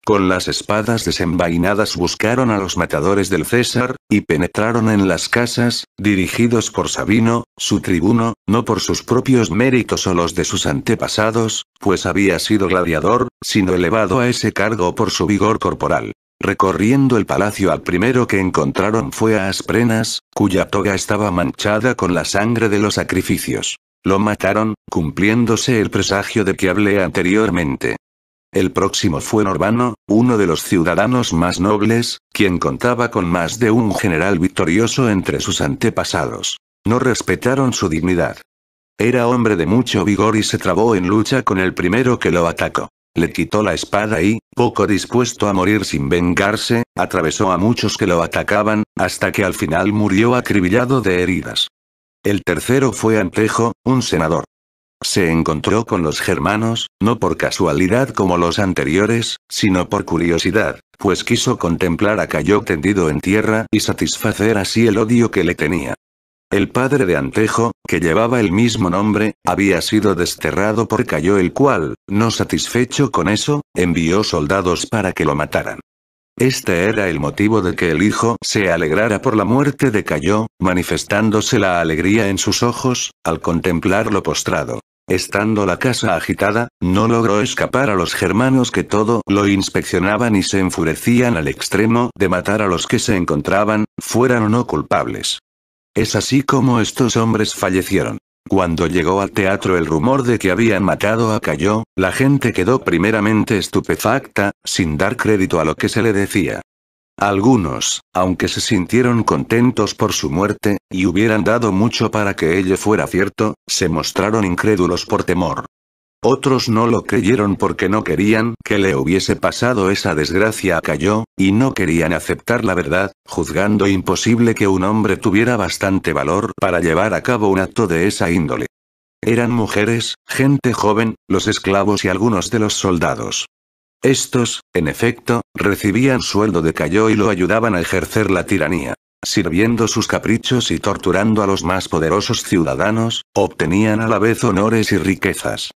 Con las espadas desenvainadas buscaron a los matadores del César, y penetraron en las casas, dirigidos por Sabino, su tribuno, no por sus propios méritos o los de sus antepasados, pues había sido gladiador, sino elevado a ese cargo por su vigor corporal. Recorriendo el palacio al primero que encontraron fue a Asprenas, cuya toga estaba manchada con la sangre de los sacrificios. Lo mataron, cumpliéndose el presagio de que hablé anteriormente. El próximo fue Norbano, uno de los ciudadanos más nobles, quien contaba con más de un general victorioso entre sus antepasados. No respetaron su dignidad. Era hombre de mucho vigor y se trabó en lucha con el primero que lo atacó. Le quitó la espada y, poco dispuesto a morir sin vengarse, atravesó a muchos que lo atacaban, hasta que al final murió acribillado de heridas. El tercero fue Antejo, un senador. Se encontró con los germanos, no por casualidad como los anteriores, sino por curiosidad, pues quiso contemplar a Cayo tendido en tierra y satisfacer así el odio que le tenía. El padre de Antejo, que llevaba el mismo nombre, había sido desterrado por Cayo, el cual, no satisfecho con eso, envió soldados para que lo mataran. Este era el motivo de que el hijo se alegrara por la muerte de Cayo, manifestándose la alegría en sus ojos, al contemplarlo postrado. Estando la casa agitada, no logró escapar a los germanos, que todo lo inspeccionaban y se enfurecían al extremo de matar a los que se encontraban, fueran o no culpables. Es así como estos hombres fallecieron. Cuando llegó al teatro el rumor de que habían matado a Cayo, la gente quedó primeramente estupefacta, sin dar crédito a lo que se le decía. Algunos, aunque se sintieron contentos por su muerte, y hubieran dado mucho para que ello fuera cierto, se mostraron incrédulos por temor. Otros no lo creyeron porque no querían que le hubiese pasado esa desgracia a Cayo, y no querían aceptar la verdad, juzgando imposible que un hombre tuviera bastante valor para llevar a cabo un acto de esa índole. Eran mujeres, gente joven, los esclavos y algunos de los soldados. Estos, en efecto, recibían sueldo de Cayo y lo ayudaban a ejercer la tiranía. Sirviendo sus caprichos y torturando a los más poderosos ciudadanos, obtenían a la vez honores y riquezas.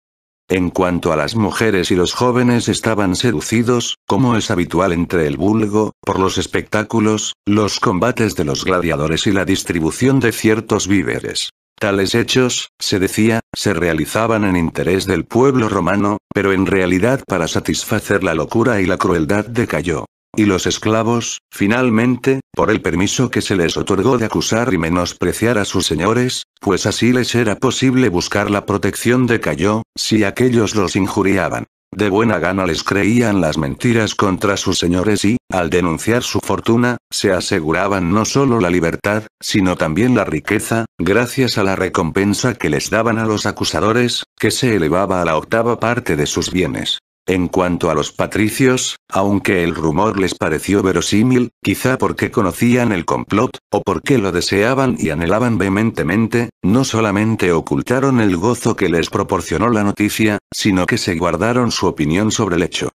En cuanto a las mujeres y los jóvenes, estaban seducidos, como es habitual entre el vulgo, por los espectáculos, los combates de los gladiadores y la distribución de ciertos víveres. Tales hechos, se decía, se realizaban en interés del pueblo romano, pero en realidad para satisfacer la locura y la crueldad de Cayo. Y los esclavos, finalmente, por el permiso que se les otorgó de acusar y menospreciar a sus señores, pues así les era posible buscar la protección de Cayo, si aquellos los injuriaban. De buena gana les creían las mentiras contra sus señores y, al denunciar su fortuna, se aseguraban no solo la libertad, sino también la riqueza, gracias a la recompensa que les daban a los acusadores, que se elevaba a la 8ª parte de sus bienes. En cuanto a los patricios, aunque el rumor les pareció verosímil, quizá porque conocían el complot, o porque lo deseaban y anhelaban vehementemente, no solamente ocultaron el gozo que les proporcionó la noticia, sino que se guardaron su opinión sobre el hecho.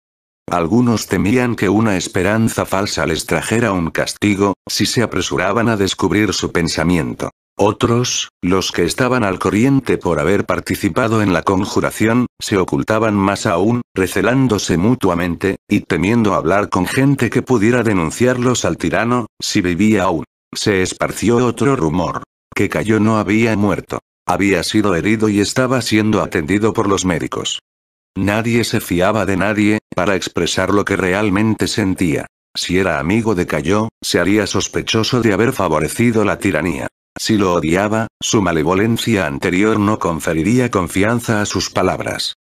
Algunos temían que una esperanza falsa les trajera un castigo, si se apresuraban a descubrir su pensamiento. Otros, los que estaban al corriente por haber participado en la conjuración, se ocultaban más aún, recelándose mutuamente, y temiendo hablar con gente que pudiera denunciarlos al tirano, si vivía aún. Se esparció otro rumor. Que Cayo no había muerto. Había sido herido y estaba siendo atendido por los médicos. Nadie se fiaba de nadie, para expresar lo que realmente sentía. Si era amigo de Cayo, se haría sospechoso de haber favorecido la tiranía. Si lo odiaba, su malevolencia anterior no conferiría confianza a sus palabras.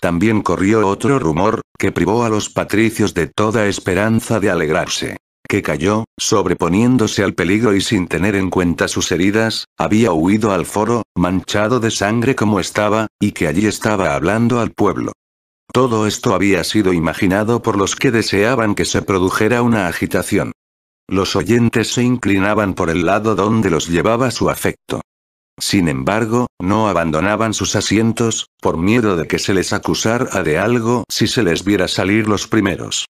También corrió otro rumor, que privó a los patricios de toda esperanza de alegrarse. Que Cayo, sobreponiéndose al peligro y sin tener en cuenta sus heridas, había huido al foro, manchado de sangre como estaba, y que allí estaba hablando al pueblo. Todo esto había sido imaginado por los que deseaban que se produjera una agitación. Los oyentes se inclinaban por el lado donde los llevaba su afecto. Sin embargo, no abandonaban sus asientos, por miedo de que se les acusara de algo si se les viera salir los primeros.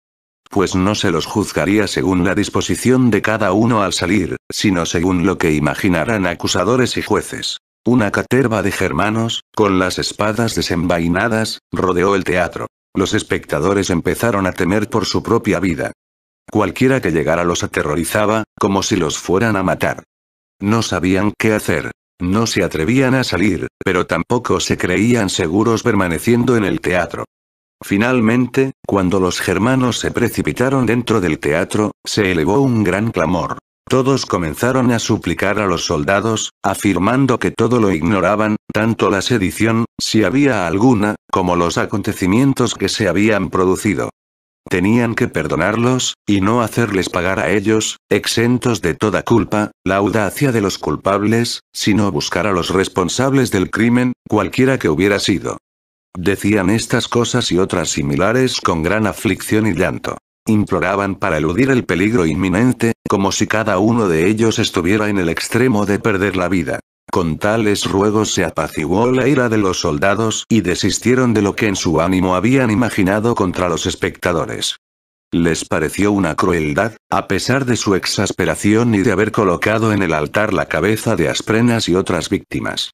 Pues no se los juzgaría según la disposición de cada uno al salir, sino según lo que imaginaran acusadores y jueces. Una caterva de germanos, con las espadas desenvainadas, rodeó el teatro. Los espectadores empezaron a temer por su propia vida. Cualquiera que llegara los aterrorizaba, como si los fueran a matar. No sabían qué hacer. No se atrevían a salir, pero tampoco se creían seguros permaneciendo en el teatro. Finalmente, cuando los germanos se precipitaron dentro del teatro, se elevó un gran clamor. Todos comenzaron a suplicar a los soldados, afirmando que todo lo ignoraban, tanto la sedición, si había alguna, como los acontecimientos que se habían producido. Tenían que perdonarlos, y no hacerles pagar a ellos, exentos de toda culpa, la audacia de los culpables, sino buscar a los responsables del crimen, cualquiera que hubiera sido. Decían estas cosas y otras similares con gran aflicción y llanto. Imploraban para eludir el peligro inminente, como si cada uno de ellos estuviera en el extremo de perder la vida. Con tales ruegos se apaciguó la ira de los soldados y desistieron de lo que en su ánimo habían imaginado contra los espectadores. Les pareció una crueldad, a pesar de su exasperación y de haber colocado en el altar la cabeza de Asprenas y otras víctimas.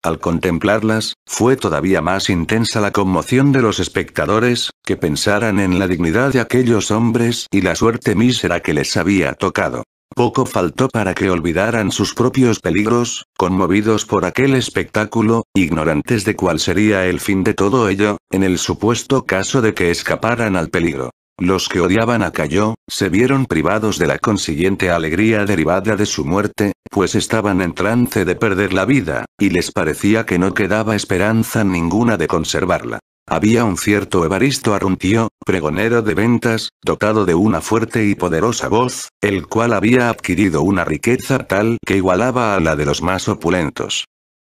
Al contemplarlas, fue todavía más intensa la conmoción de los espectadores, que pensaran en la dignidad de aquellos hombres y la suerte mísera que les había tocado. Poco faltó para que olvidaran sus propios peligros, conmovidos por aquel espectáculo, ignorantes de cuál sería el fin de todo ello, en el supuesto caso de que escaparan al peligro. Los que odiaban a Cayo, se vieron privados de la consiguiente alegría derivada de su muerte, pues estaban en trance de perder la vida, y les parecía que no quedaba esperanza ninguna de conservarla. Había un cierto Evaristo Arruntio, pregonero de ventas, dotado de una fuerte y poderosa voz, el cual había adquirido una riqueza tal que igualaba a la de los más opulentos.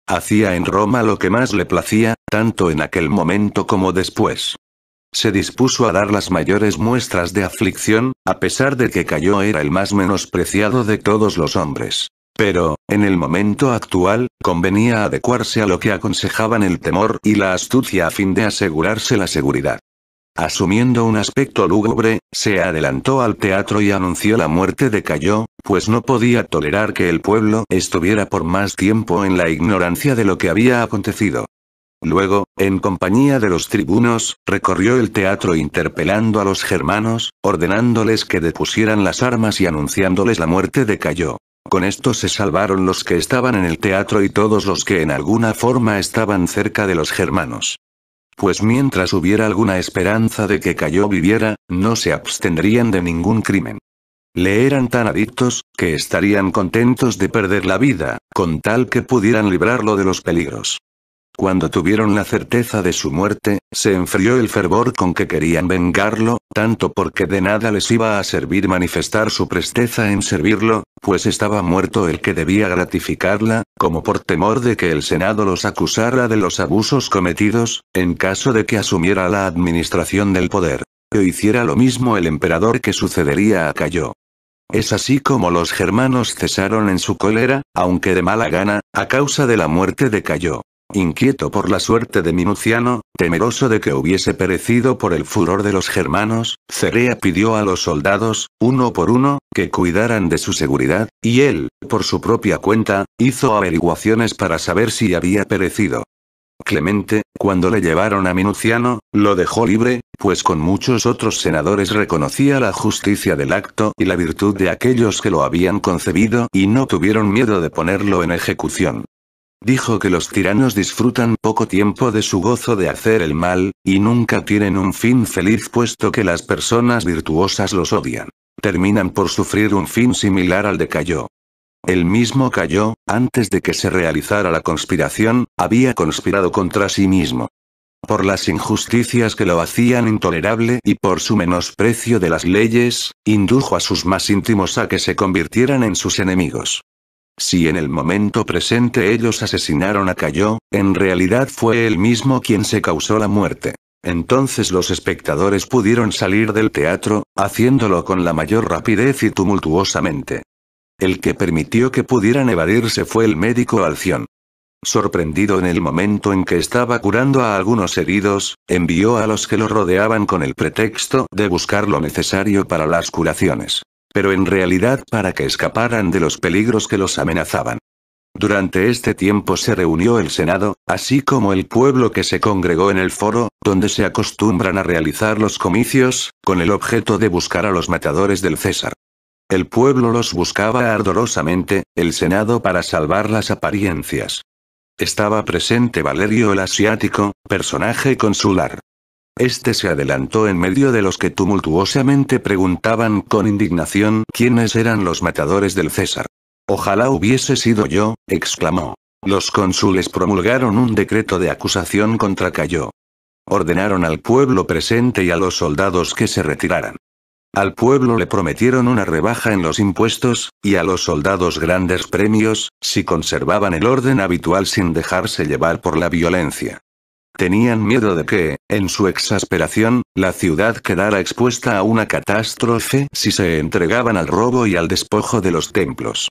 Hacía en Roma lo que más le placía, tanto en aquel momento como después. Se dispuso a dar las mayores muestras de aflicción, a pesar de que Cayo era el más menospreciado de todos los hombres. Pero, en el momento actual, convenía adecuarse a lo que aconsejaban el temor y la astucia a fin de asegurarse la seguridad. Asumiendo un aspecto lúgubre, se adelantó al teatro y anunció la muerte de Cayo, pues no podía tolerar que el pueblo estuviera por más tiempo en la ignorancia de lo que había acontecido. Luego, en compañía de los tribunos, recorrió el teatro interpelando a los germanos, ordenándoles que depusieran las armas y anunciándoles la muerte de Cayo. Con esto se salvaron los que estaban en el teatro y todos los que en alguna forma estaban cerca de los germanos. Pues mientras hubiera alguna esperanza de que Cayo viviera, no se abstendrían de ningún crimen. Le eran tan adictos, que estarían contentos de perder la vida, con tal que pudieran librarlo de los peligros. Cuando tuvieron la certeza de su muerte, se enfrió el fervor con que querían vengarlo, tanto porque de nada les iba a servir manifestar su presteza en servirlo, pues estaba muerto el que debía gratificarla, como por temor de que el Senado los acusara de los abusos cometidos, en caso de que asumiera la administración del poder. O hiciera lo mismo el emperador que sucedería a Cayo. Es así como los germanos cesaron en su cólera, aunque de mala gana, a causa de la muerte de Cayo. Inquieto por la suerte de Minuciano, temeroso de que hubiese perecido por el furor de los germanos, Cerea pidió a los soldados, uno por uno, que cuidaran de su seguridad, y él, por su propia cuenta, hizo averiguaciones para saber si había perecido. Clemente, cuando le llevaron a Minuciano, lo dejó libre, pues con muchos otros senadores reconocía la justicia del acto y la virtud de aquellos que lo habían concebido y no tuvieron miedo de ponerlo en ejecución. Dijo que los tiranos disfrutan poco tiempo de su gozo de hacer el mal, y nunca tienen un fin feliz puesto que las personas virtuosas los odian. Terminan por sufrir un fin similar al de Cayo. El mismo Cayo, antes de que se realizara la conspiración, había conspirado contra sí mismo. Por las injusticias que lo hacían intolerable y por su menosprecio de las leyes, indujo a sus más íntimos a que se convirtieran en sus enemigos. Si en el momento presente ellos asesinaron a Cayo, en realidad fue él mismo quien se causó la muerte. Entonces los espectadores pudieron salir del teatro, haciéndolo con la mayor rapidez y tumultuosamente. El que permitió que pudieran evadirse fue el médico Alción. Sorprendido en el momento en que estaba curando a algunos heridos, envió a los que lo rodeaban con el pretexto de buscar lo necesario para las curaciones. Pero en realidad para que escaparan de los peligros que los amenazaban. Durante este tiempo se reunió el Senado, así como el pueblo que se congregó en el foro, donde se acostumbran a realizar los comicios, con el objeto de buscar a los matadores del César. El pueblo los buscaba ardorosamente, el Senado para salvar las apariencias. Estaba presente Valerio el Asiático, personaje consular. Este se adelantó en medio de los que tumultuosamente preguntaban con indignación quiénes eran los matadores del César. «Ojalá hubiese sido yo», exclamó. Los cónsules promulgaron un decreto de acusación contra Cayo. Ordenaron al pueblo presente y a los soldados que se retiraran. Al pueblo le prometieron una rebaja en los impuestos, y a los soldados grandes premios, si conservaban el orden habitual sin dejarse llevar por la violencia. Tenían miedo de que, en su exasperación, la ciudad quedara expuesta a una catástrofe si se entregaban al robo y al despojo de los templos.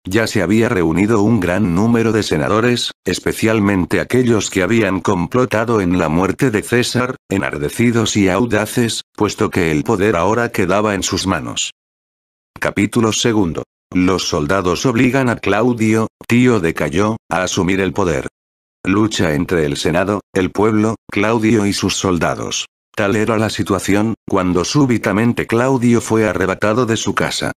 Ya se había reunido un gran número de senadores, especialmente aquellos que habían complotado en la muerte de César, enardecidos y audaces, puesto que el poder ahora quedaba en sus manos. Capítulo 2. Los soldados obligan a Claudio, tío de Cayo, a asumir el poder. Lucha entre el Senado, el pueblo, Claudio y sus soldados. Tal era la situación, cuando súbitamente Claudio fue arrebatado de su casa.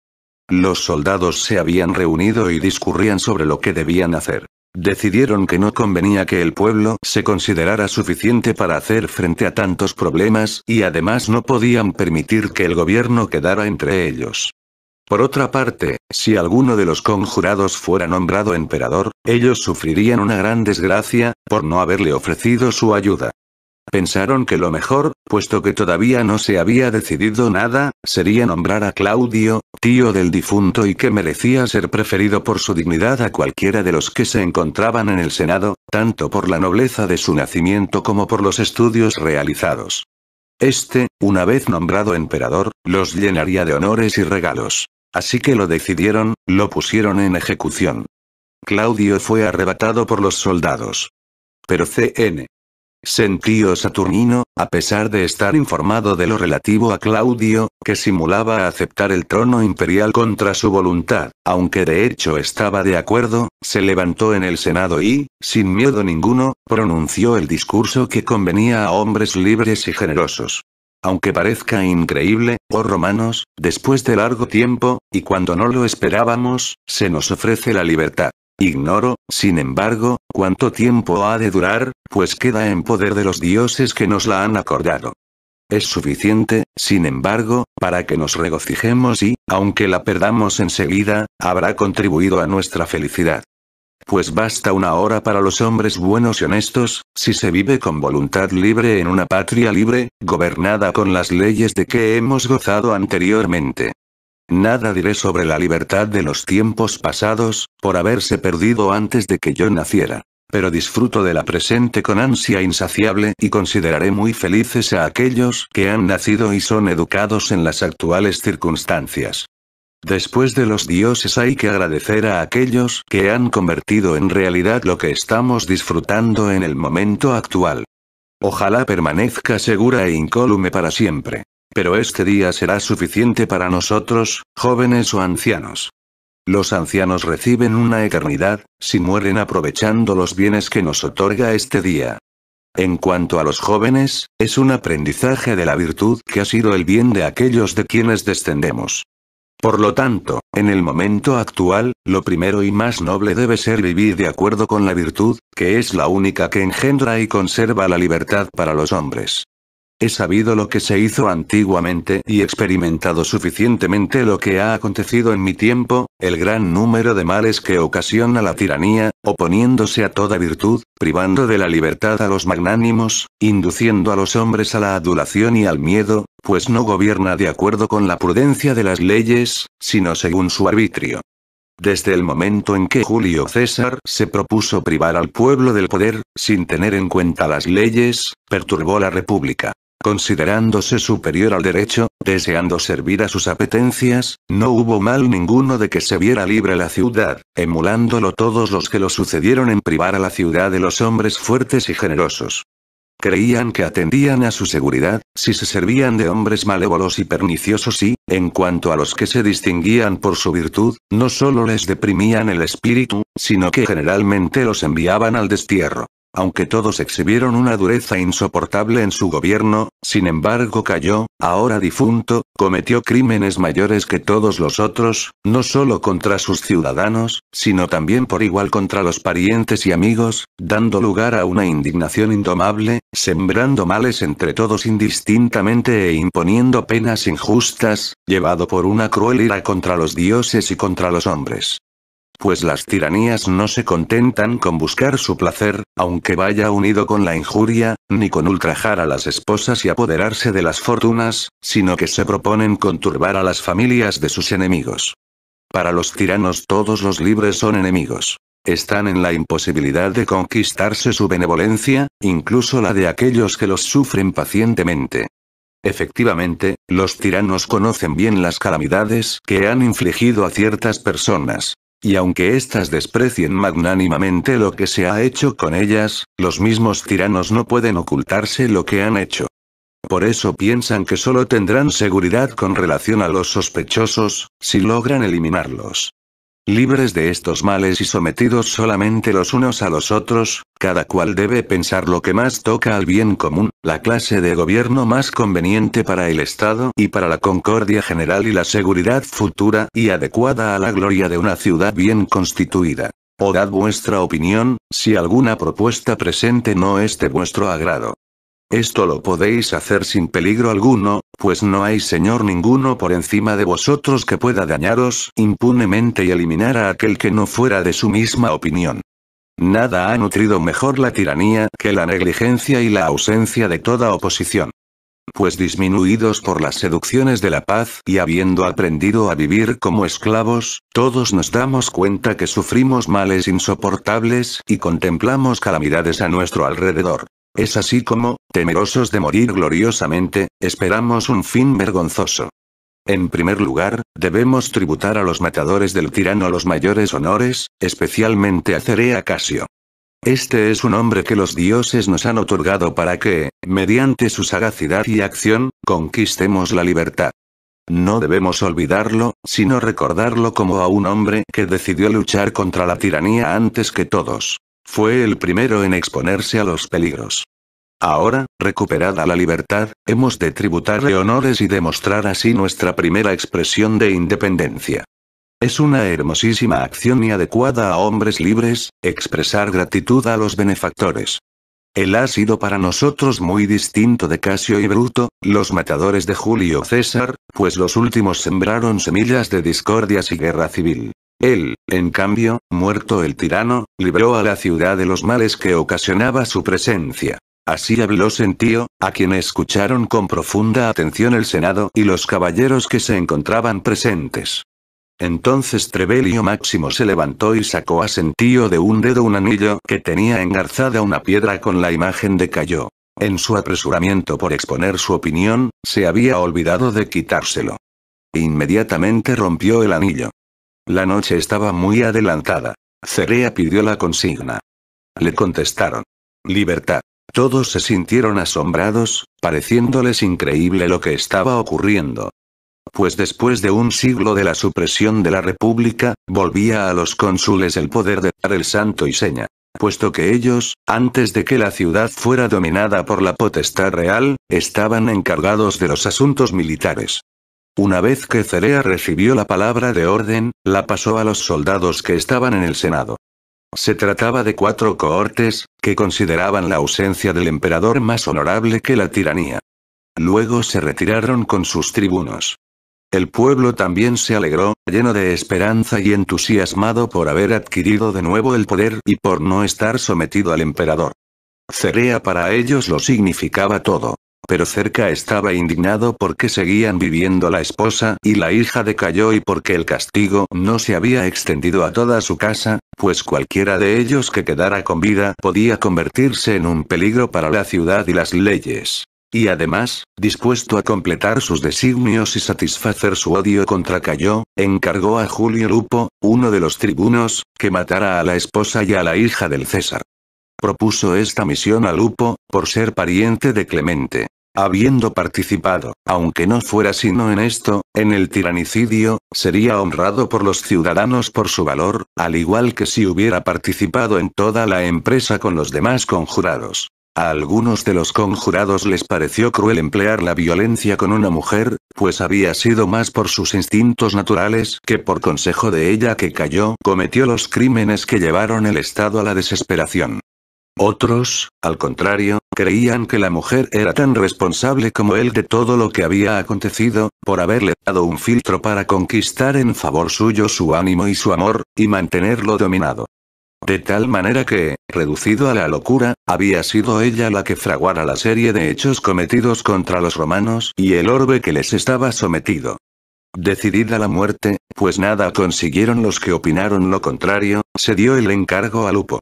Los soldados se habían reunido y discurrían sobre lo que debían hacer. Decidieron que no convenía que el pueblo se considerara suficiente para hacer frente a tantos problemas y además no podían permitir que el gobierno quedara entre ellos. Por otra parte, si alguno de los conjurados fuera nombrado emperador, ellos sufrirían una gran desgracia, por no haberle ofrecido su ayuda. Pensaron que lo mejor, puesto que todavía no se había decidido nada, sería nombrar a Claudio, tío del difunto y que merecía ser preferido por su dignidad a cualquiera de los que se encontraban en el Senado, tanto por la nobleza de su nacimiento como por los estudios realizados. Una vez nombrado emperador, los llenaría de honores y regalos. Así que lo decidieron, lo pusieron en ejecución. Claudio fue arrebatado por los soldados. Pero C.N. Sentio Saturnino, a pesar de estar informado de lo relativo a Claudio, que simulaba aceptar el trono imperial contra su voluntad, aunque de hecho estaba de acuerdo, se levantó en el Senado y, sin miedo ninguno, pronunció el discurso que convenía a hombres libres y generosos. Aunque parezca increíble, oh romanos, después de largo tiempo, y cuando no lo esperábamos, se nos ofrece la libertad. Ignoro, sin embargo, cuánto tiempo ha de durar, pues queda en poder de los dioses que nos la han acordado. Es suficiente, sin embargo, para que nos regocijemos y, aunque la perdamos enseguida, habrá contribuido a nuestra felicidad. Pues basta una hora para los hombres buenos y honestos, si se vive con voluntad libre en una patria libre, gobernada con las leyes de que hemos gozado anteriormente. Nada diré sobre la libertad de los tiempos pasados, por haberse perdido antes de que yo naciera. Pero disfruto de la presente con ansia insaciable y consideraré muy felices a aquellos que han nacido y son educados en las actuales circunstancias. Después de los dioses hay que agradecer a aquellos que han convertido en realidad lo que estamos disfrutando en el momento actual. Ojalá permanezca segura e incólume para siempre. Pero este día será suficiente para nosotros, jóvenes o ancianos. Los ancianos reciben una eternidad, si mueren aprovechando los bienes que nos otorga este día. En cuanto a los jóvenes, es un aprendizaje de la virtud que ha sido el bien de aquellos de quienes descendemos. Por lo tanto, en el momento actual, lo primero y más noble debe ser vivir de acuerdo con la virtud, que es la única que engendra y conserva la libertad para los hombres. He sabido lo que se hizo antiguamente y experimentado suficientemente lo que ha acontecido en mi tiempo, el gran número de males que ocasiona la tiranía, oponiéndose a toda virtud, privando de la libertad a los magnánimos, induciendo a los hombres a la adulación y al miedo, pues no gobierna de acuerdo con la prudencia de las leyes, sino según su arbitrio. Desde el momento en que Julio César se propuso privar al pueblo del poder, sin tener en cuenta las leyes, perturbó la república. Considerándose superior al derecho, deseando servir a sus apetencias, no hubo mal ninguno de que se viera libre la ciudad, emulándolo todos los que lo sucedieron en privar a la ciudad de los hombres fuertes y generosos. Creían que atendían a su seguridad, si se servían de hombres malévolos y perniciosos y, en cuanto a los que se distinguían por su virtud, no solo les deprimían el espíritu, sino que generalmente los enviaban al destierro. Aunque todos exhibieron una dureza insoportable en su gobierno, sin embargo Cayo, ahora difunto, cometió crímenes mayores que todos los otros, no solo contra sus ciudadanos, sino también por igual contra los parientes y amigos, dando lugar a una indignación indomable, sembrando males entre todos indistintamente e imponiendo penas injustas, llevado por una cruel ira contra los dioses y contra los hombres. Pues las tiranías no se contentan con buscar su placer, aunque vaya unido con la injuria, ni con ultrajar a las esposas y apoderarse de las fortunas, sino que se proponen conturbar a las familias de sus enemigos. Para los tiranos todos los libres son enemigos. Están en la imposibilidad de conquistarse su benevolencia, incluso la de aquellos que los sufren pacientemente. Efectivamente, los tiranos conocen bien las calamidades que han infligido a ciertas personas. Y aunque éstas desprecien magnánimamente lo que se ha hecho con ellas, los mismos tiranos no pueden ocultarse lo que han hecho. Por eso piensan que solo tendrán seguridad con relación a los sospechosos, si logran eliminarlos. Libres de estos males y sometidos solamente los unos a los otros, cada cual debe pensar lo que más toca al bien común, la clase de gobierno más conveniente para el Estado y para la concordia general y la seguridad futura y adecuada a la gloria de una ciudad bien constituida. O dad vuestra opinión, si alguna propuesta presente no es de vuestro agrado. Esto lo podéis hacer sin peligro alguno, pues no hay señor ninguno por encima de vosotros que pueda dañaros impunemente y eliminar a aquel que no fuera de su misma opinión. Nada ha nutrido mejor la tiranía que la negligencia y la ausencia de toda oposición. Pues disminuidos por las seducciones de la paz y habiendo aprendido a vivir como esclavos, todos nos damos cuenta que sufrimos males insoportables y contemplamos calamidades a nuestro alrededor. Es así como, temerosos de morir gloriosamente, esperamos un fin vergonzoso. En primer lugar, debemos tributar a los matadores del tirano los mayores honores, especialmente a Cerea Casio. Este es un hombre que los dioses nos han otorgado para que, mediante su sagacidad y acción, conquistemos la libertad. No debemos olvidarlo, sino recordarlo como a un hombre que decidió luchar contra la tiranía antes que todos. Fue el primero en exponerse a los peligros. Ahora, recuperada la libertad, hemos de tributarle honores y demostrar así nuestra primera expresión de independencia. Es una hermosísima acción y adecuada a hombres libres, expresar gratitud a los benefactores. Él ha sido para nosotros muy distinto de Casio y Bruto, los matadores de Julio César, pues los últimos sembraron semillas de discordias y guerra civil. Él, en cambio, muerto el tirano, libró a la ciudad de los males que ocasionaba su presencia. Así habló Sentío, a quien escucharon con profunda atención el Senado y los caballeros que se encontraban presentes. Entonces Trebelio Máximo se levantó y sacó a Sentío de un dedo un anillo que tenía engarzada una piedra con la imagen de Cayo. En su apresuramiento por exponer su opinión, se había olvidado de quitárselo. Inmediatamente rompió el anillo. La noche estaba muy adelantada. Cerea pidió la consigna. Le contestaron: libertad. Todos se sintieron asombrados, pareciéndoles increíble lo que estaba ocurriendo. Pues después de un siglo de la supresión de la República, volvía a los cónsules el poder de dar el santo y seña. Puesto que ellos, antes de que la ciudad fuera dominada por la potestad real, estaban encargados de los asuntos militares. Una vez que Cerea recibió la palabra de orden, la pasó a los soldados que estaban en el Senado. Se trataba de 4 cohortes, que consideraban la ausencia del emperador más honorable que la tiranía. Luego se retiraron con sus tribunos. El pueblo también se alegró, lleno de esperanza y entusiasmado por haber adquirido de nuevo el poder y por no estar sometido al emperador. Cerea para ellos lo significaba todo. Pero Cerca estaba indignado porque seguían viviendo la esposa y la hija de Cayo y porque el castigo no se había extendido a toda su casa, pues cualquiera de ellos que quedara con vida podía convertirse en un peligro para la ciudad y las leyes. Y además, dispuesto a completar sus designios y satisfacer su odio contra Cayo, encargó a Julio Lupo, uno de los tribunos, que matara a la esposa y a la hija del César. Propuso esta misión a Lupo, por ser pariente de Clemente. Habiendo participado, aunque no fuera sino en esto, en el tiranicidio, sería honrado por los ciudadanos por su valor, al igual que si hubiera participado en toda la empresa con los demás conjurados. A algunos de los conjurados les pareció cruel emplear la violencia con una mujer, pues había sido más por sus instintos naturales que por consejo de ella que Cayo cometió los crímenes que llevaron el Estado a la desesperación. Otros, al contrario, creían que la mujer era tan responsable como él de todo lo que había acontecido, por haberle dado un filtro para conquistar en favor suyo su ánimo y su amor, y mantenerlo dominado. De tal manera que, reducido a la locura, había sido ella la que fraguara la serie de hechos cometidos contra los romanos y el orbe que les estaba sometido. Decidida la muerte, pues nada consiguieron los que opinaron lo contrario, se dio el encargo a Lupo.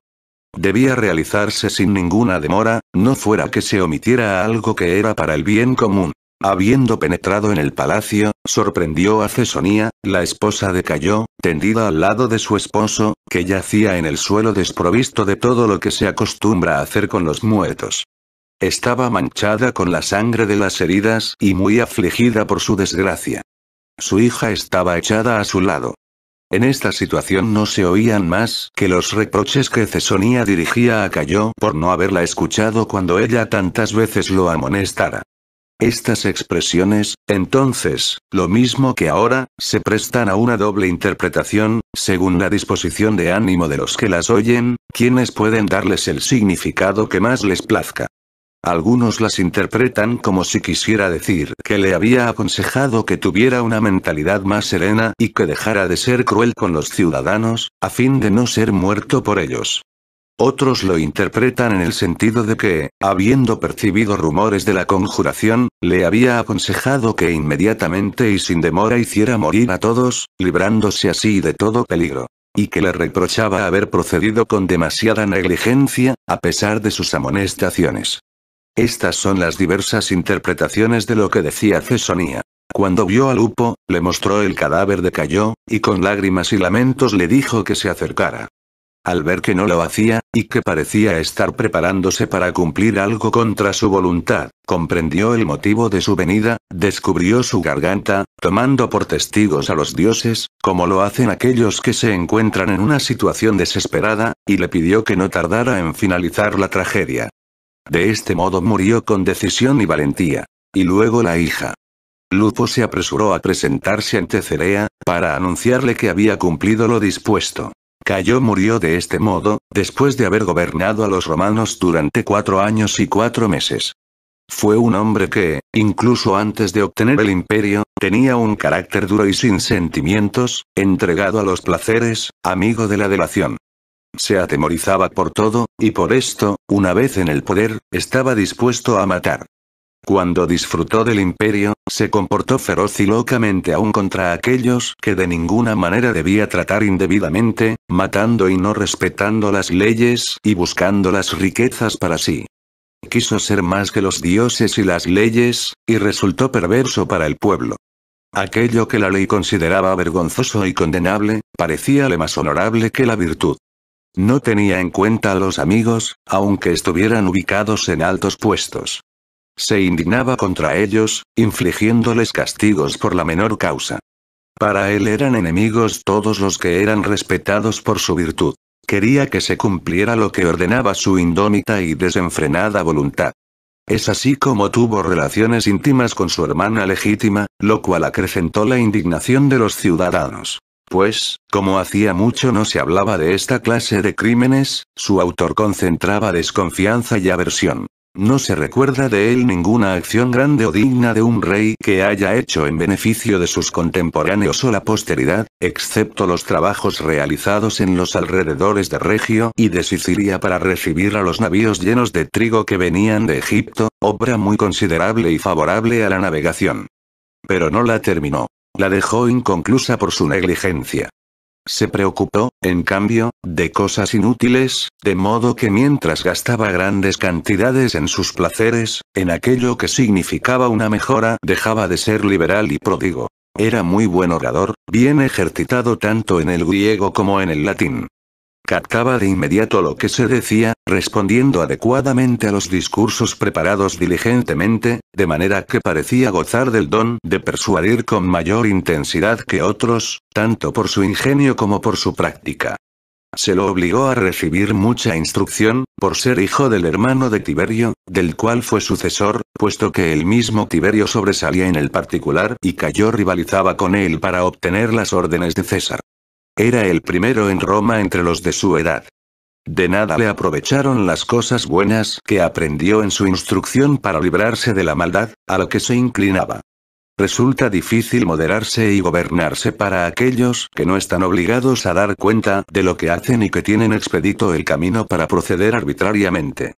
Debía realizarse sin ninguna demora, no fuera que se omitiera algo que era para el bien común. habiendo penetrado en el palacio, sorprendió a Cesonía, la esposa de Cayo, tendida al lado de su esposo, que yacía en el suelo desprovisto de todo lo que se acostumbra a hacer con los muertos. Estaba manchada con la sangre de las heridas y muy afligida por su desgracia. Su hija estaba echada a su lado. En esta situación no se oían más que los reproches que Cesonía dirigía a Cayo por no haberla escuchado cuando ella tantas veces lo amonestara. Estas expresiones, entonces, lo mismo que ahora, se prestan a una doble interpretación, según la disposición de ánimo de los que las oyen, quienes pueden darles el significado que más les plazca. Algunos las interpretan como si quisiera decir que le había aconsejado que tuviera una mentalidad más serena y que dejara de ser cruel con los ciudadanos, a fin de no ser muerto por ellos. Otros lo interpretan en el sentido de que, habiendo percibido rumores de la conjuración, le había aconsejado que inmediatamente y sin demora hiciera morir a todos, librándose así de todo peligro. Y que le reprochaba haber procedido con demasiada negligencia, a pesar de sus amonestaciones. Estas son las diversas interpretaciones de lo que decía Cesonía. Cuando vio a Lupo, le mostró el cadáver de Cayo, y con lágrimas y lamentos le dijo que se acercara. Al ver que no lo hacía, y que parecía estar preparándose para cumplir algo contra su voluntad, comprendió el motivo de su venida, descubrió su garganta, tomando por testigos a los dioses, como lo hacen aquellos que se encuentran en una situación desesperada, y le pidió que no tardara en finalizar la tragedia. De este modo murió con decisión y valentía. Y luego la hija. Lupo se apresuró a presentarse ante Cerea, para anunciarle que había cumplido lo dispuesto. Cayo murió de este modo, después de haber gobernado a los romanos durante 4 años y 4 meses. Fue un hombre que, incluso antes de obtener el imperio, tenía un carácter duro y sin sentimientos, entregado a los placeres, amigo de la delación. Se atemorizaba por todo, y por esto, una vez en el poder, estaba dispuesto a matar. Cuando disfrutó del imperio, se comportó feroz y locamente aún contra aquellos que de ninguna manera debía tratar indebidamente, matando y no respetando las leyes y buscando las riquezas para sí. Quiso ser más que los dioses y las leyes, y resultó perverso para el pueblo. Aquello que la ley consideraba vergonzoso y condenable, parecíale más honorable que la virtud. No tenía en cuenta a los amigos, aunque estuvieran ubicados en altos puestos. Se indignaba contra ellos, infligiéndoles castigos por la menor causa. Para él eran enemigos todos los que eran respetados por su virtud. Quería que se cumpliera lo que ordenaba su indómita y desenfrenada voluntad. Es así como tuvo relaciones íntimas con su hermana legítima, lo cual acrecentó la indignación de los ciudadanos. Pues, como hacía mucho no se hablaba de esta clase de crímenes, su autor concentraba desconfianza y aversión. No se recuerda de él ninguna acción grande o digna de un rey que haya hecho en beneficio de sus contemporáneos o la posteridad, excepto los trabajos realizados en los alrededores de Regio y de Sicilia para recibir a los navíos llenos de trigo que venían de Egipto, obra muy considerable y favorable a la navegación. Pero no la terminó. La dejó inconclusa por su negligencia. Se preocupó, en cambio, de cosas inútiles, de modo que mientras gastaba grandes cantidades en sus placeres, en aquello que significaba una mejora, dejaba de ser liberal y pródigo. Era muy buen orador, bien ejercitado tanto en el griego como en el latín. Captaba de inmediato lo que se decía, respondiendo adecuadamente a los discursos preparados diligentemente, de manera que parecía gozar del don de persuadir con mayor intensidad que otros, tanto por su ingenio como por su práctica. Se lo obligó a recibir mucha instrucción, por ser hijo del hermano de Tiberio, del cual fue sucesor, puesto que el mismo Tiberio sobresalía en el particular y Cayo rivalizaba con él para obtener las órdenes de César. Era el primero en Roma entre los de su edad. De nada le aprovecharon las cosas buenas que aprendió en su instrucción para librarse de la maldad, a lo que se inclinaba. Resulta difícil moderarse y gobernarse para aquellos que no están obligados a dar cuenta de lo que hacen y que tienen expedito el camino para proceder arbitrariamente.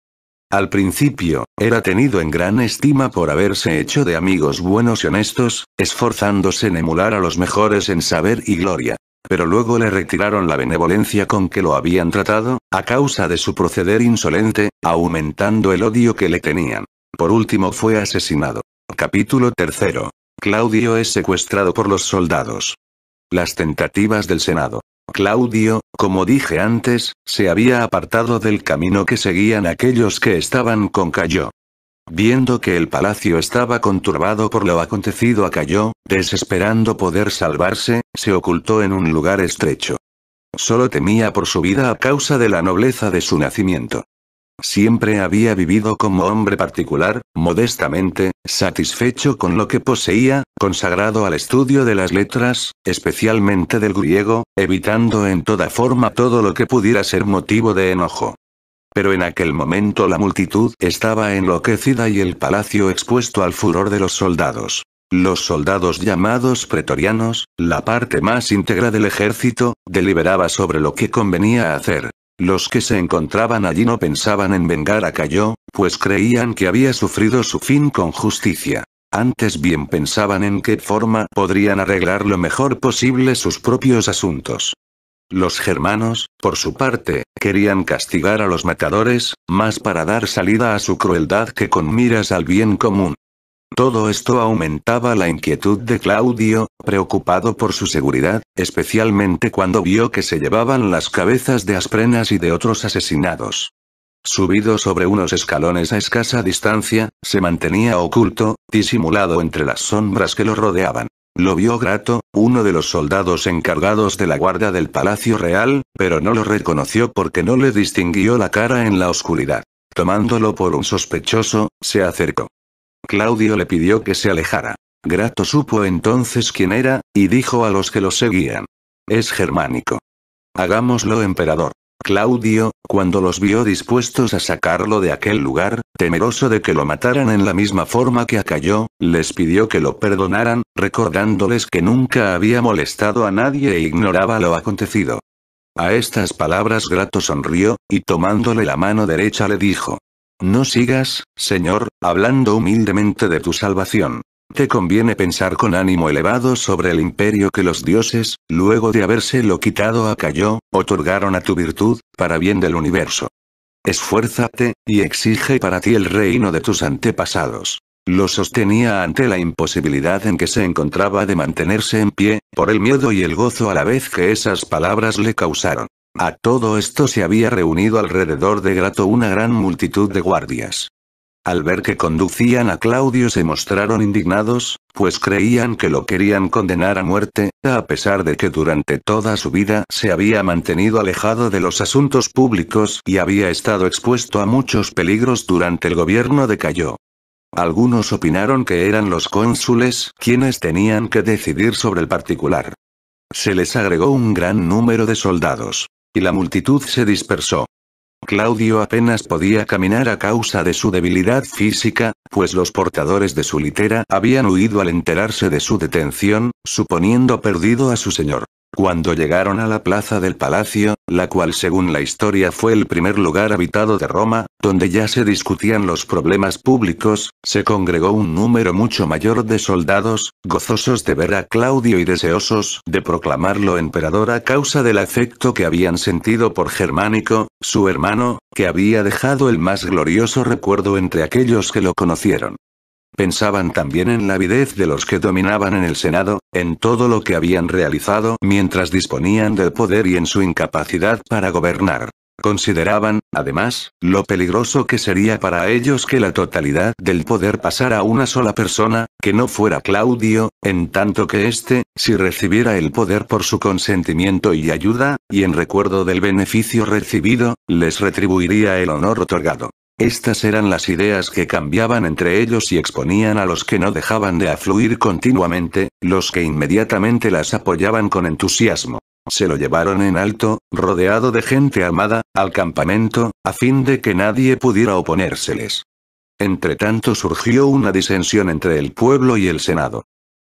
Al principio, era tenido en gran estima por haberse hecho de amigos buenos y honestos, esforzándose en emular a los mejores en saber y gloria. Pero luego le retiraron la benevolencia con que lo habían tratado, a causa de su proceder insolente, aumentando el odio que le tenían. Por último fue asesinado. Capítulo 3. Claudio es secuestrado por los soldados. Las tentativas del Senado. Claudio, como dije antes, se había apartado del camino que seguían aquellos que estaban con Cayo. Viendo que el palacio estaba conturbado por lo acontecido a Cayo, desesperando poder salvarse, se ocultó en un lugar estrecho. Solo temía por su vida a causa de la nobleza de su nacimiento. Siempre había vivido como hombre particular, modestamente, satisfecho con lo que poseía, consagrado al estudio de las letras, especialmente del griego, evitando en toda forma todo lo que pudiera ser motivo de enojo. Pero en aquel momento la multitud estaba enloquecida y el palacio expuesto al furor de los soldados. Los soldados llamados pretorianos, la parte más íntegra del ejército, deliberaba sobre lo que convenía hacer. Los que se encontraban allí no pensaban en vengar a Cayo, pues creían que había sufrido su fin con justicia. Antes bien pensaban en qué forma podrían arreglar lo mejor posible sus propios asuntos. Los germanos, por su parte, querían castigar a los matadores, más para dar salida a su crueldad que con miras al bien común. Todo esto aumentaba la inquietud de Claudio, preocupado por su seguridad, especialmente cuando vio que se llevaban las cabezas de Asprenas y de otros asesinados. Subido sobre unos escalones a escasa distancia, se mantenía oculto, disimulado entre las sombras que lo rodeaban. Lo vio Grato, uno de los soldados encargados de la guardia del Palacio Real, pero no lo reconoció porque no le distinguió la cara en la oscuridad. Tomándolo por un sospechoso, se acercó. Claudio le pidió que se alejara. Grato supo entonces quién era, y dijo a los que lo seguían: «Es germánico. Hagámoslo emperador». Claudio, cuando los vio dispuestos a sacarlo de aquel lugar, temeroso de que lo mataran en la misma forma que a Cayo, les pidió que lo perdonaran, recordándoles que nunca había molestado a nadie e ignoraba lo acontecido. A estas palabras Grato sonrió, y tomándole la mano derecha le dijo: «No sigas, señor, hablando humildemente de tu salvación. Te conviene pensar con ánimo elevado sobre el imperio que los dioses, luego de habérselo quitado a Cayo, otorgaron a tu virtud, para bien del universo. Esfuérzate, y exige para ti el reino de tus antepasados». Lo sostenía ante la imposibilidad en que se encontraba de mantenerse en pie, por el miedo y el gozo a la vez que esas palabras le causaron. A todo esto se había reunido alrededor de Grato una gran multitud de guardias. Al ver que conducían a Claudio se mostraron indignados, pues creían que lo querían condenar a muerte, a pesar de que durante toda su vida se había mantenido alejado de los asuntos públicos y había estado expuesto a muchos peligros durante el gobierno de Cayo. Algunos opinaron que eran los cónsules quienes tenían que decidir sobre el particular. Se les agregó un gran número de soldados. Y la multitud se dispersó. Claudio apenas podía caminar a causa de su debilidad física, pues los portadores de su litera habían huido al enterarse de su detención, suponiendo perdido a su señor. Cuando llegaron a la plaza del palacio, la cual según la historia fue el primer lugar habitado de Roma, donde ya se discutían los problemas públicos, se congregó un número mucho mayor de soldados, gozosos de ver a Claudio y deseosos de proclamarlo emperador a causa del afecto que habían sentido por Germánico, su hermano, que había dejado el más glorioso recuerdo entre aquellos que lo conocieron. Pensaban también en la avidez de los que dominaban en el Senado, en todo lo que habían realizado mientras disponían del poder y en su incapacidad para gobernar. Consideraban, además, lo peligroso que sería para ellos que la totalidad del poder pasara a una sola persona, que no fuera Claudio, en tanto que éste, si recibiera el poder por su consentimiento y ayuda, y en recuerdo del beneficio recibido, les retribuiría el honor otorgado. Estas eran las ideas que cambiaban entre ellos y exponían a los que no dejaban de afluir continuamente, los que inmediatamente las apoyaban con entusiasmo. Se lo llevaron en alto, rodeado de gente amada, al campamento, a fin de que nadie pudiera oponérseles. Entretanto surgió una disensión entre el pueblo y el Senado.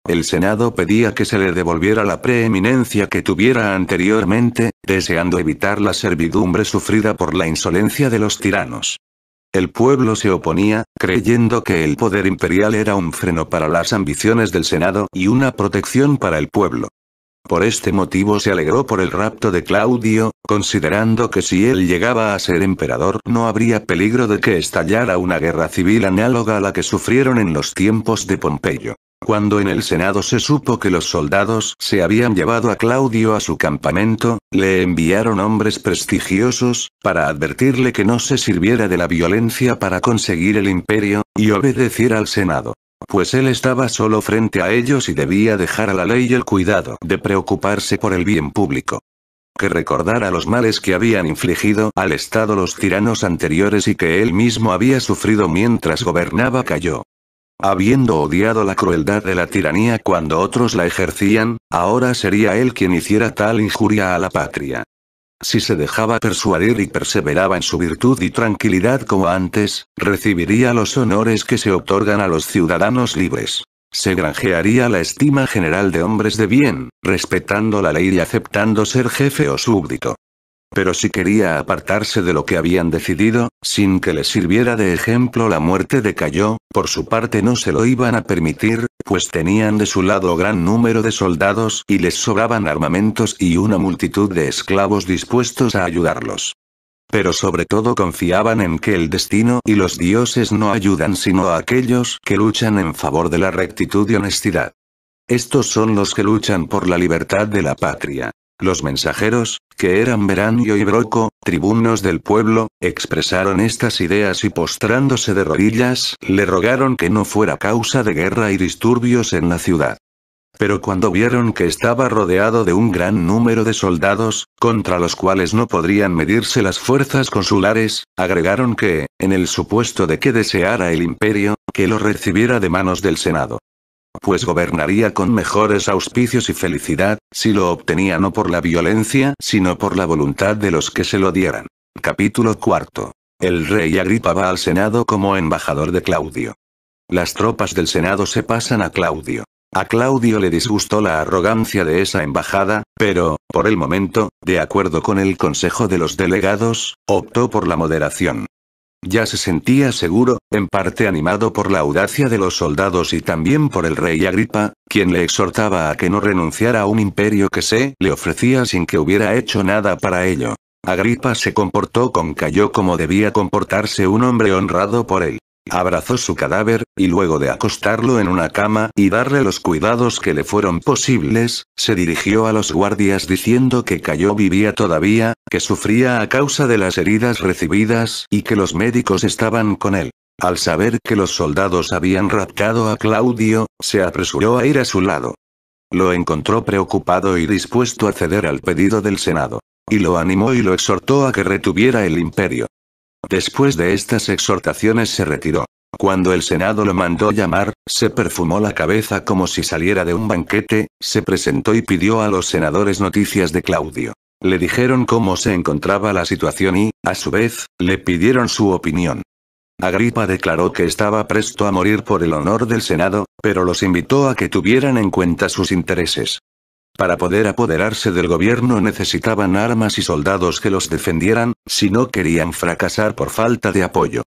El Senado pedía que se le devolviera la preeminencia que tuviera anteriormente, deseando evitar la servidumbre sufrida por la insolencia de los tiranos. El pueblo se oponía, creyendo que el poder imperial era un freno para las ambiciones del Senado y una protección para el pueblo. Por este motivo se alegró por el rapto de Claudio, considerando que si él llegaba a ser emperador no habría peligro de que estallara una guerra civil análoga a la que sufrieron en los tiempos de Pompeyo. Cuando en el Senado se supo que los soldados se habían llevado a Claudio a su campamento, le enviaron hombres prestigiosos, para advertirle que no se sirviera de la violencia para conseguir el imperio, y obedeciera al Senado. Pues él estaba solo frente a ellos y debía dejar a la ley el cuidado de preocuparse por el bien público. Que recordara los males que habían infligido al Estado los tiranos anteriores y que él mismo había sufrido mientras gobernaba Cayo. Habiendo odiado la crueldad de la tiranía cuando otros la ejercían, ahora sería él quien hiciera tal injuria a la patria. Si se dejaba persuadir y perseveraba en su virtud y tranquilidad como antes, recibiría los honores que se otorgan a los ciudadanos libres. Se granjearía la estima general de hombres de bien, respetando la ley y aceptando ser jefe o súbdito. Pero si quería apartarse de lo que habían decidido, sin que le sirviera de ejemplo la muerte de Cayo, por su parte no se lo iban a permitir, pues tenían de su lado gran número de soldados y les sobraban armamentos y una multitud de esclavos dispuestos a ayudarlos. Pero sobre todo confiaban en que el destino y los dioses no ayudan sino a aquellos que luchan en favor de la rectitud y honestidad. Estos son los que luchan por la libertad de la patria. Los mensajeros, que eran Veranio y Broco, tribunos del pueblo, expresaron estas ideas y postrándose de rodillas, le rogaron que no fuera causa de guerra y disturbios en la ciudad. Pero cuando vieron que estaba rodeado de un gran número de soldados, contra los cuales no podrían medirse las fuerzas consulares, agregaron que, en el supuesto de que deseara el imperio, que lo recibiera de manos del Senado. Pues gobernaría con mejores auspicios y felicidad, si lo obtenía no por la violencia, sino por la voluntad de los que se lo dieran. Capítulo 4. El rey Agripa va al Senado como embajador de Claudio. Las tropas del Senado se pasan a Claudio. A Claudio le disgustó la arrogancia de esa embajada, pero, por el momento, de acuerdo con el consejo de los delegados, optó por la moderación. Ya se sentía seguro, en parte animado por la audacia de los soldados y también por el rey Agripa, quien le exhortaba a que no renunciara a un imperio que se le ofrecía sin que hubiera hecho nada para ello. Agripa se comportó con Cayo como debía comportarse un hombre honrado por él. Abrazó su cadáver, y luego de acostarlo en una cama y darle los cuidados que le fueron posibles, se dirigió a los guardias diciendo que Cayo vivía todavía, que sufría a causa de las heridas recibidas y que los médicos estaban con él. Al saber que los soldados habían raptado a Claudio, se apresuró a ir a su lado. Lo encontró preocupado y dispuesto a ceder al pedido del Senado. Y lo animó y lo exhortó a que retuviera el imperio. Después de estas exhortaciones se retiró. Cuando el Senado lo mandó llamar, se perfumó la cabeza como si saliera de un banquete, se presentó y pidió a los senadores noticias de Claudio. Le dijeron cómo se encontraba la situación y, a su vez, le pidieron su opinión. Agripa declaró que estaba presto a morir por el honor del Senado, pero los invitó a que tuvieran en cuenta sus intereses. Para poder apoderarse del gobierno necesitaban armas y soldados que los defendieran, si no querían fracasar por falta de apoyo.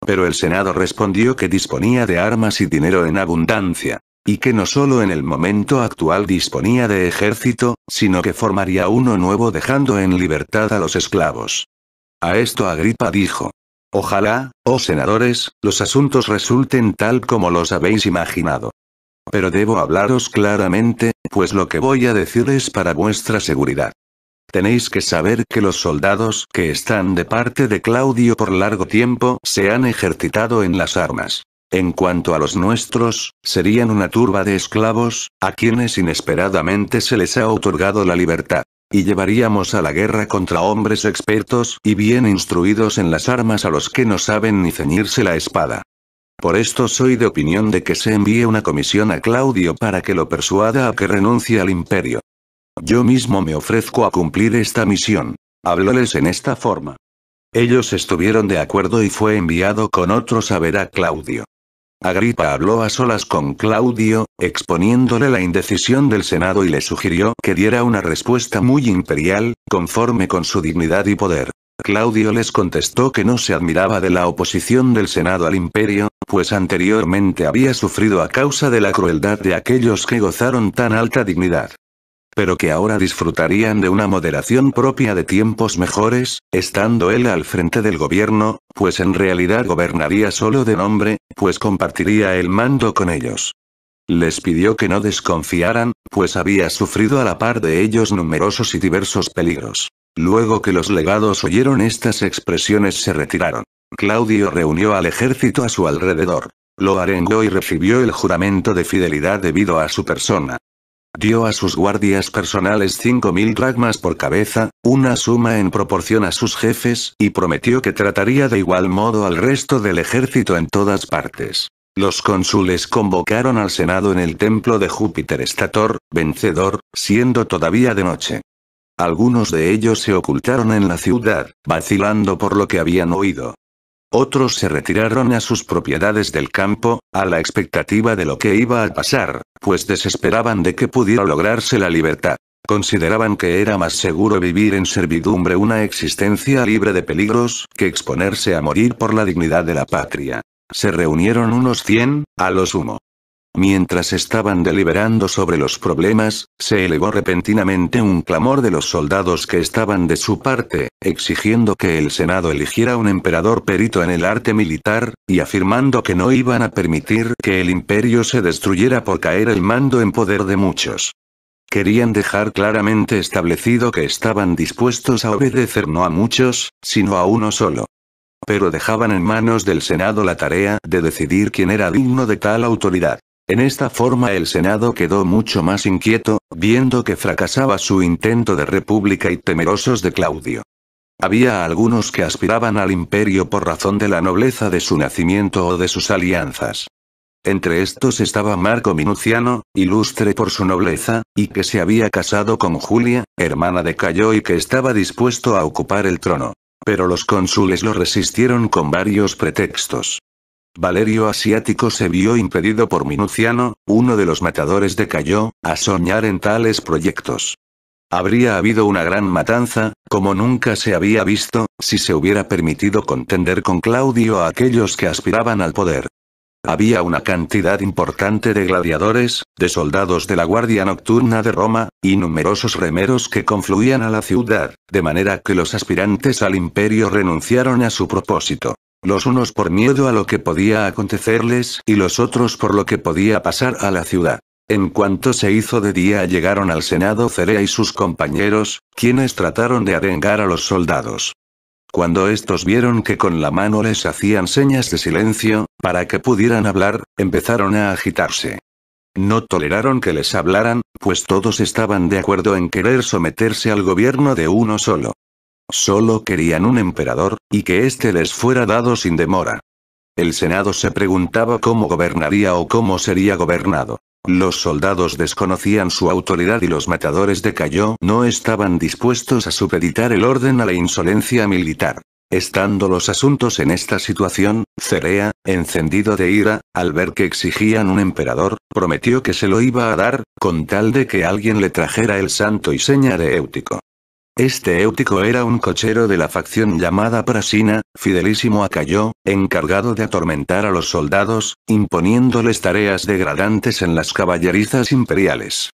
Pero el Senado respondió que disponía de armas y dinero en abundancia, y que no solo en el momento actual disponía de ejército, sino que formaría uno nuevo dejando en libertad a los esclavos. A esto Agripa dijo: Ojalá, oh senadores, los asuntos resulten tal como los habéis imaginado. Pero debo hablaros claramente, pues lo que voy a decir es para vuestra seguridad. Tenéis que saber que los soldados que están de parte de Claudio por largo tiempo se han ejercitado en las armas. En cuanto a los nuestros, serían una turba de esclavos, a quienes inesperadamente se les ha otorgado la libertad. Y llevaríamos a la guerra contra hombres expertos y bien instruidos en las armas a los que no saben ni ceñirse la espada. Por esto soy de opinión de que se envíe una comisión a Claudio para que lo persuada a que renuncie al imperio. Yo mismo me ofrezco a cumplir esta misión. Hablóles en esta forma. Ellos estuvieron de acuerdo y fue enviado con otros a ver a Claudio. Agripa habló a solas con Claudio, exponiéndole la indecisión del Senado y le sugirió que diera una respuesta muy imperial, conforme con su dignidad y poder. Claudio les contestó que no se admiraba de la oposición del Senado al imperio, pues anteriormente había sufrido a causa de la crueldad de aquellos que gozaron tan alta dignidad. pero que ahora disfrutarían de una moderación propia de tiempos mejores, estando él al frente del gobierno, pues en realidad gobernaría solo de nombre, pues compartiría el mando con ellos. Les pidió que no desconfiaran, pues había sufrido a la par de ellos numerosos y diversos peligros. Luego que los legados oyeron estas expresiones se retiraron. Claudio reunió al ejército a su alrededor. Lo arengó y recibió el juramento de fidelidad debido a su persona. Dio a sus guardias personales 5.000 dracmas por cabeza, una suma en proporción a sus jefes, y prometió que trataría de igual modo al resto del ejército en todas partes. Los cónsules convocaron al Senado en el templo de Júpiter Estator, vencedor, siendo todavía de noche. Algunos de ellos se ocultaron en la ciudad, vacilando por lo que habían oído. Otros se retiraron a sus propiedades del campo, a la expectativa de lo que iba a pasar, pues desesperaban de que pudiera lograrse la libertad. Consideraban que era más seguro vivir en servidumbre una existencia libre de peligros, que exponerse a morir por la dignidad de la patria. Se reunieron unos 100, a lo sumo. Mientras estaban deliberando sobre los problemas, se elevó repentinamente un clamor de los soldados que estaban de su parte, exigiendo que el Senado eligiera un emperador perito en el arte militar, y afirmando que no iban a permitir que el imperio se destruyera por caer el mando en poder de muchos. Querían dejar claramente establecido que estaban dispuestos a obedecer no a muchos, sino a uno solo. Pero dejaban en manos del Senado la tarea de decidir quién era digno de tal autoridad. En esta forma el Senado quedó mucho más inquieto, viendo que fracasaba su intento de república y temerosos de Claudio. Había algunos que aspiraban al imperio por razón de la nobleza de su nacimiento o de sus alianzas. Entre estos estaba Marco Minuciano, ilustre por su nobleza, y que se había casado con Julia, hermana de Cayo y que estaba dispuesto a ocupar el trono. Pero los cónsules lo resistieron con varios pretextos. Valerio Asiático se vio impedido por Minuciano, uno de los matadores de Cayo, a soñar en tales proyectos. Habría habido una gran matanza, como nunca se había visto, si se hubiera permitido contender con Claudio a aquellos que aspiraban al poder. Había una cantidad importante de gladiadores, de soldados de la Guardia Nocturna de Roma, y numerosos remeros que confluían a la ciudad, de manera que los aspirantes al imperio renunciaron a su propósito. Los unos por miedo a lo que podía acontecerles y los otros por lo que podía pasar a la ciudad. En cuanto se hizo de día llegaron al Senado Cerea y sus compañeros, quienes trataron de arengar a los soldados. Cuando estos vieron que con la mano les hacían señas de silencio, para que pudieran hablar, empezaron a agitarse. No toleraron que les hablaran, pues todos estaban de acuerdo en querer someterse al gobierno de uno solo. Solo querían un emperador, y que éste les fuera dado sin demora. El Senado se preguntaba cómo gobernaría o cómo sería gobernado. Los soldados desconocían su autoridad y los matadores de Cayo no estaban dispuestos a supeditar el orden a la insolencia militar. Estando los asuntos en esta situación, Cerea, encendido de ira, al ver que exigían un emperador, prometió que se lo iba a dar, con tal de que alguien le trajera el santo y seña de Éutico. Este Éutico era un cochero de la facción llamada Prasina, fidelísimo a Cayo, encargado de atormentar a los soldados, imponiéndoles tareas degradantes en las caballerizas imperiales.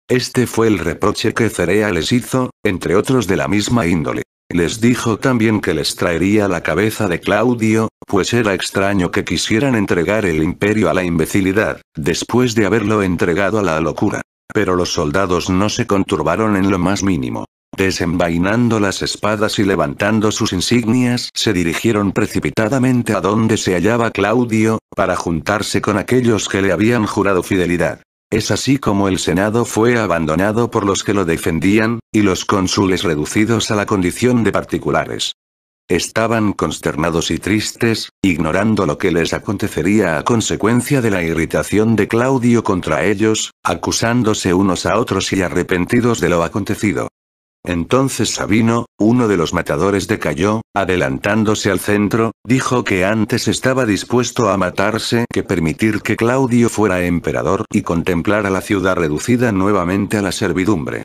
Este fue el reproche que Cerea les hizo, entre otros de la misma índole. Les dijo también que les traería la cabeza de Claudio, pues era extraño que quisieran entregar el imperio a la imbecilidad, después de haberlo entregado a la locura. Pero los soldados no se conturbaron en lo más mínimo. Desenvainando las espadas y levantando sus insignias, se dirigieron precipitadamente a donde se hallaba Claudio, para juntarse con aquellos que le habían jurado fidelidad. Es así como el Senado fue abandonado por los que lo defendían, y los cónsules reducidos a la condición de particulares. Estaban consternados y tristes, ignorando lo que les acontecería a consecuencia de la irritación de Claudio contra ellos, acusándose unos a otros y arrepentidos de lo acontecido. Entonces Sabino, uno de los matadores de Cayo, adelantándose al centro, dijo que antes estaba dispuesto a matarse que permitir que Claudio fuera emperador y contemplar a la ciudad reducida nuevamente a la servidumbre.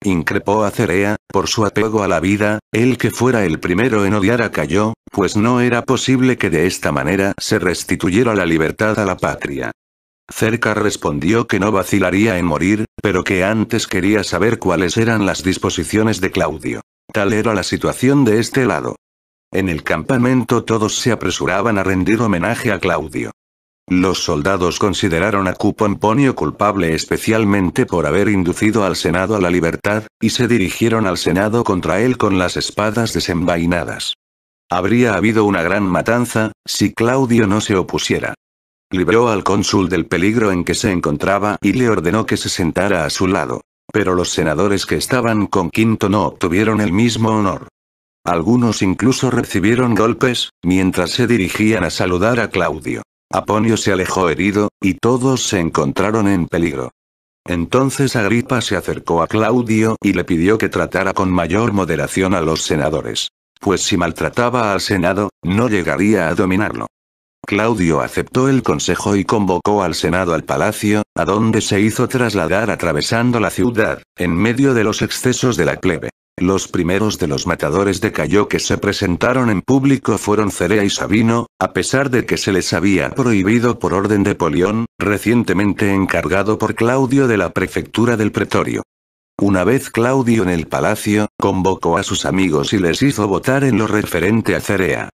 Increpó a Cerea, por su apego a la vida, él que fuera el primero en odiar a Cayo, pues no era posible que de esta manera se restituyera la libertad a la patria. Cerca respondió que no vacilaría en morir, pero que antes quería saber cuáles eran las disposiciones de Claudio. Tal era la situación de este lado. En el campamento todos se apresuraban a rendir homenaje a Claudio. Los soldados consideraron a Pomponio culpable especialmente por haber inducido al Senado a la libertad, y se dirigieron al Senado contra él con las espadas desenvainadas. Habría habido una gran matanza, si Claudio no se opusiera. Libró al cónsul del peligro en que se encontraba y le ordenó que se sentara a su lado. Pero los senadores que estaban con Quinto no obtuvieron el mismo honor. Algunos incluso recibieron golpes, mientras se dirigían a saludar a Claudio. Aponio se alejó herido, y todos se encontraron en peligro. Entonces Agripa se acercó a Claudio y le pidió que tratara con mayor moderación a los senadores. Pues si maltrataba al Senado, no llegaría a dominarlo. Claudio aceptó el consejo y convocó al Senado al palacio, a donde se hizo trasladar atravesando la ciudad, en medio de los excesos de la plebe. Los primeros de los matadores de Cayo que se presentaron en público fueron Cerea y Sabino, a pesar de que se les había prohibido por orden de Polión, recientemente encargado por Claudio de la prefectura del pretorio. Una vez Claudio en el palacio, convocó a sus amigos y les hizo votar en lo referente a Cerea.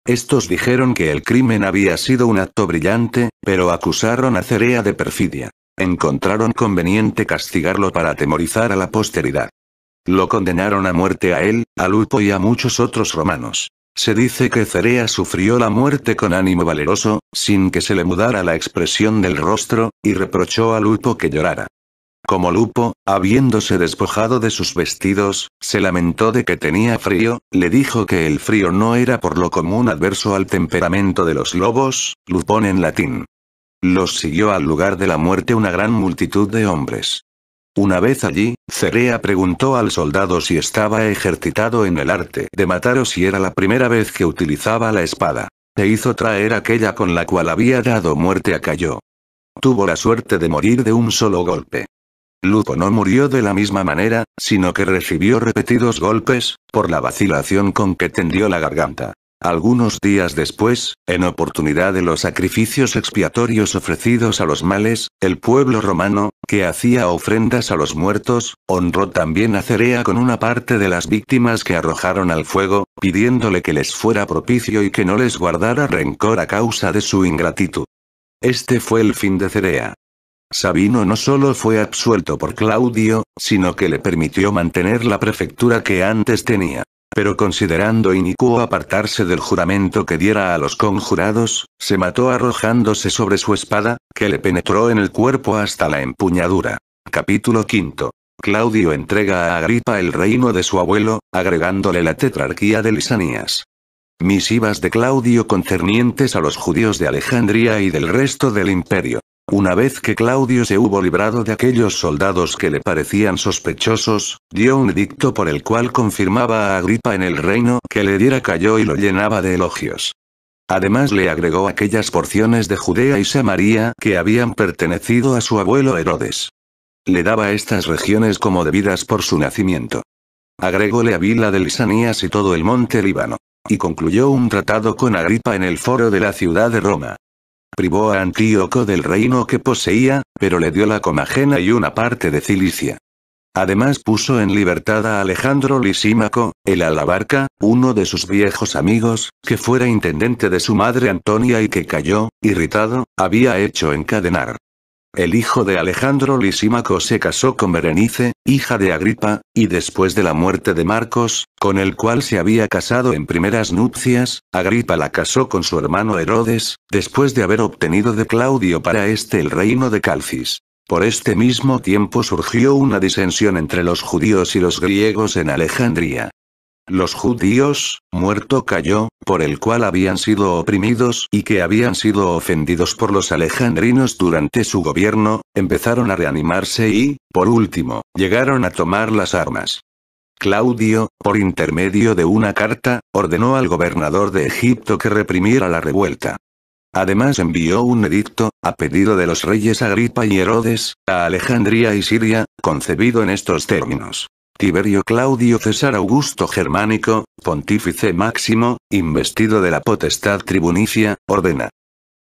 Estos dijeron que el crimen había sido un acto brillante, pero acusaron a Cerea de perfidia. Encontraron conveniente castigarlo para atemorizar a la posteridad. Lo condenaron a muerte a él, a Lupo y a muchos otros romanos. Se dice que Cerea sufrió la muerte con ánimo valeroso, sin que se le mudara la expresión del rostro, y reprochó a Lupo que llorara. Como Lupo, habiéndose despojado de sus vestidos, se lamentó de que tenía frío, le dijo que el frío no era por lo común adverso al temperamento de los lobos, lupón en latín. Los siguió al lugar de la muerte una gran multitud de hombres. Una vez allí, Cerea preguntó al soldado si estaba ejercitado en el arte de matar o si era la primera vez que utilizaba la espada. Se hizo traer aquella con la cual había dado muerte a Cayo. Tuvo la suerte de morir de un solo golpe. Lupo no murió de la misma manera, sino que recibió repetidos golpes, por la vacilación con que tendió la garganta. Algunos días después, en oportunidad de los sacrificios expiatorios ofrecidos a los males, el pueblo romano, que hacía ofrendas a los muertos, honró también a Cerea con una parte de las víctimas que arrojaron al fuego, pidiéndole que les fuera propicio y que no les guardara rencor a causa de su ingratitud. Este fue el fin de Cerea. Sabino no solo fue absuelto por Claudio, sino que le permitió mantener la prefectura que antes tenía. Pero considerando inicuo apartarse del juramento que diera a los conjurados, se mató arrojándose sobre su espada, que le penetró en el cuerpo hasta la empuñadura. Capítulo 5. Claudio entrega a Agripa el reino de su abuelo, agregándole la tetrarquía de Lisanías. Misivas de Claudio concernientes a los judíos de Alejandría y del resto del imperio. Una vez que Claudio se hubo librado de aquellos soldados que le parecían sospechosos, dio un edicto por el cual confirmaba a Agripa en el reino que le diera Cayo y lo llenaba de elogios. Además le agregó aquellas porciones de Judea y Samaria que habían pertenecido a su abuelo Herodes. Le daba estas regiones como debidas por su nacimiento. Agrególe a Vila de Lisanías y todo el monte Líbano. Y concluyó un tratado con Agripa en el foro de la ciudad de Roma. Privó a Antíoco del reino que poseía, pero le dio la Comagena y una parte de Cilicia. Además puso en libertad a Alejandro Lisímaco, el Alabarca, uno de sus viejos amigos, que fuera intendente de su madre Antonia y que Cayo, irritado, había hecho encadenar. El hijo de Alejandro Lisímaco se casó con Berenice, hija de Agripa, y después de la muerte de Marcos, con el cual se había casado en primeras nupcias, Agripa la casó con su hermano Herodes, después de haber obtenido de Claudio para este el reino de Calcis. Por este mismo tiempo surgió una disensión entre los judíos y los griegos en Alejandría. Los judíos, muerto Cayo, por el cual habían sido oprimidos y que habían sido ofendidos por los alejandrinos durante su gobierno, empezaron a reanimarse y, por último, llegaron a tomar las armas. Claudio, por intermedio de una carta, ordenó al gobernador de Egipto que reprimiera la revuelta. Además envió un edicto, a pedido de los reyes Agripa y Herodes, a Alejandría y Siria, concebido en estos términos. Tiberio Claudio César Augusto Germánico, pontífice máximo, investido de la potestad tribunicia, ordena.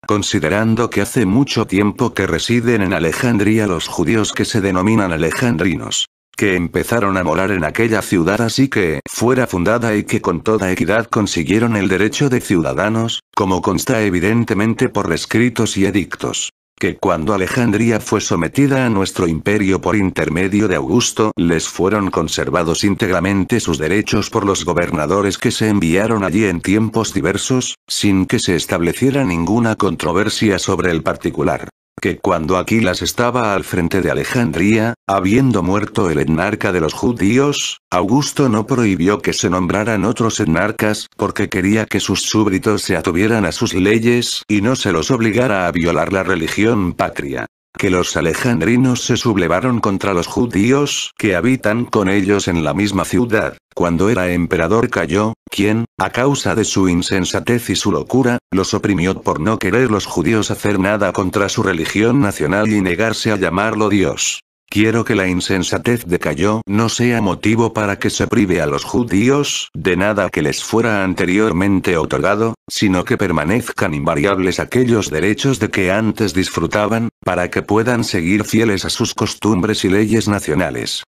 considerando que hace mucho tiempo que residen en Alejandría los judíos que se denominan alejandrinos, que empezaron a morar en aquella ciudad así que fuera fundada y que con toda equidad consiguieron el derecho de ciudadanos, como consta evidentemente por escritos y edictos. Que cuando Alejandría fue sometida a nuestro imperio por intermedio de Augusto, les fueron conservados íntegramente sus derechos por los gobernadores que se enviaron allí en tiempos diversos, sin que se estableciera ninguna controversia sobre el particular. Que cuando Aquilas estaba al frente de Alejandría, habiendo muerto el etnarca de los judíos, Augusto no prohibió que se nombraran otros etnarcas, porque quería que sus súbditos se atuvieran a sus leyes y no se los obligara a violar la religión patria. Que los alejandrinos se sublevaron contra los judíos que habitan con ellos en la misma ciudad, cuando era emperador Cayo, quien, a causa de su insensatez y su locura, los oprimió por no querer los judíos hacer nada contra su religión nacional y negarse a llamarlo Dios. Quiero que la insensatez de Cayo no sea motivo para que se prive a los judíos de nada que les fuera anteriormente otorgado, sino que permanezcan invariables aquellos derechos de que antes disfrutaban, para que puedan seguir fieles a sus costumbres y leyes nacionales.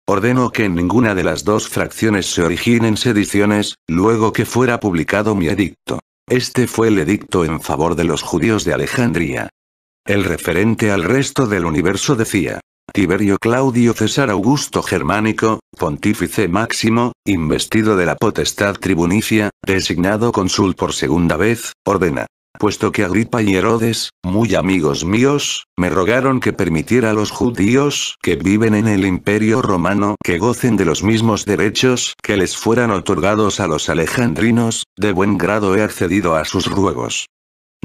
Ordeno que en ninguna de las dos fracciones se originen sediciones, luego que fuera publicado mi edicto. Este fue el edicto en favor de los judíos de Alejandría. El referente al resto del universo decía: Tiberio Claudio César Augusto Germánico, pontífice máximo, investido de la potestad tribunicia, designado cónsul por segunda vez, ordena. Puesto que Agripa y Herodes, muy amigos míos, me rogaron que permitiera a los judíos que viven en el imperio romano que gocen de los mismos derechos que les fueran otorgados a los alejandrinos, de buen grado he accedido a sus ruegos.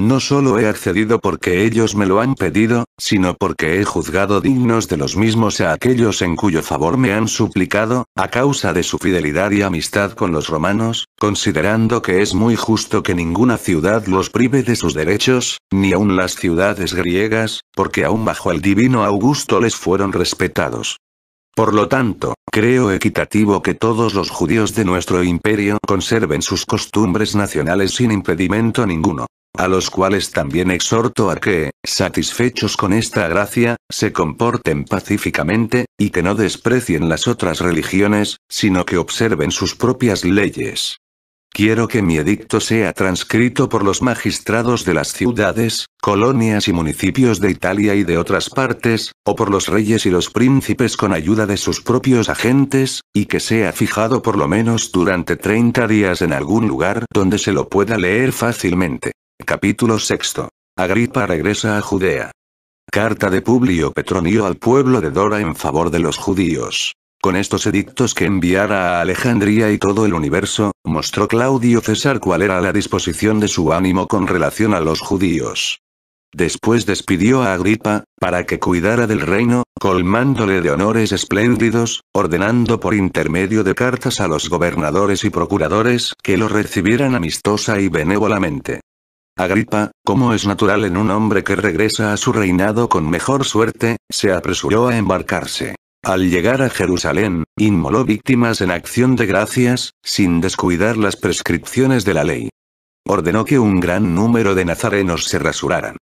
No solo he accedido porque ellos me lo han pedido, sino porque he juzgado dignos de los mismos a aquellos en cuyo favor me han suplicado, a causa de su fidelidad y amistad con los romanos, considerando que es muy justo que ninguna ciudad los prive de sus derechos, ni aun las ciudades griegas, porque aún bajo el divino Augusto les fueron respetados. Por lo tanto, creo equitativo que todos los judíos de nuestro imperio conserven sus costumbres nacionales sin impedimento ninguno. A los cuales también exhorto a que, satisfechos con esta gracia, se comporten pacíficamente, y que no desprecien las otras religiones, sino que observen sus propias leyes. Quiero que mi edicto sea transcrito por los magistrados de las ciudades, colonias y municipios de Italia y de otras partes, o por los reyes y los príncipes con ayuda de sus propios agentes, y que sea fijado por lo menos durante 30 días en algún lugar donde se lo pueda leer fácilmente. Capítulo 6. Agripa regresa a Judea. Carta de Publio Petronio al pueblo de Dora en favor de los judíos. Con estos edictos que enviara a Alejandría y todo el universo, mostró Claudio César cuál era la disposición de su ánimo con relación a los judíos. Después despidió a Agripa, para que cuidara del reino, colmándole de honores espléndidos, ordenando por intermedio de cartas a los gobernadores y procuradores que lo recibieran amistosa y benévolamente. Agripa, como es natural en un hombre que regresa a su reinado con mejor suerte, se apresuró a embarcarse. Al llegar a Jerusalén, inmoló víctimas en acción de gracias, sin descuidar las prescripciones de la ley. Ordenó que un gran número de nazarenos se rasuraran.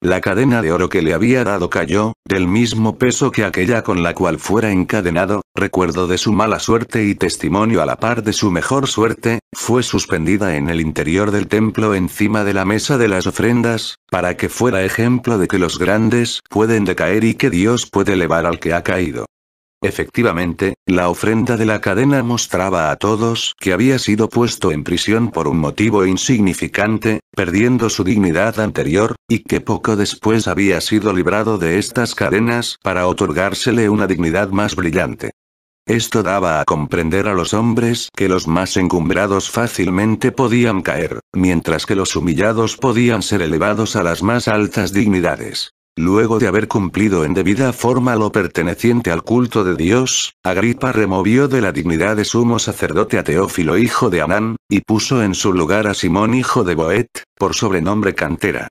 La cadena de oro que le había dado Cayo, del mismo peso que aquella con la cual fuera encadenado, recuerdo de su mala suerte y testimonio a la par de su mejor suerte, fue suspendida en el interior del templo encima de la mesa de las ofrendas, para que fuera ejemplo de que los grandes pueden decaer y que Dios puede elevar al que ha caído. Efectivamente, la ofrenda de la cadena mostraba a todos que había sido puesto en prisión por un motivo insignificante, perdiendo su dignidad anterior, y que poco después había sido librado de estas cadenas para otorgársele una dignidad más brillante. Esto daba a comprender a los hombres que los más encumbrados fácilmente podían caer, mientras que los humillados podían ser elevados a las más altas dignidades. Luego de haber cumplido en debida forma lo perteneciente al culto de Dios, Agripa removió de la dignidad de sumo sacerdote a Teófilo hijo de Anán, y puso en su lugar a Simón hijo de Boet, por sobrenombre Cantera.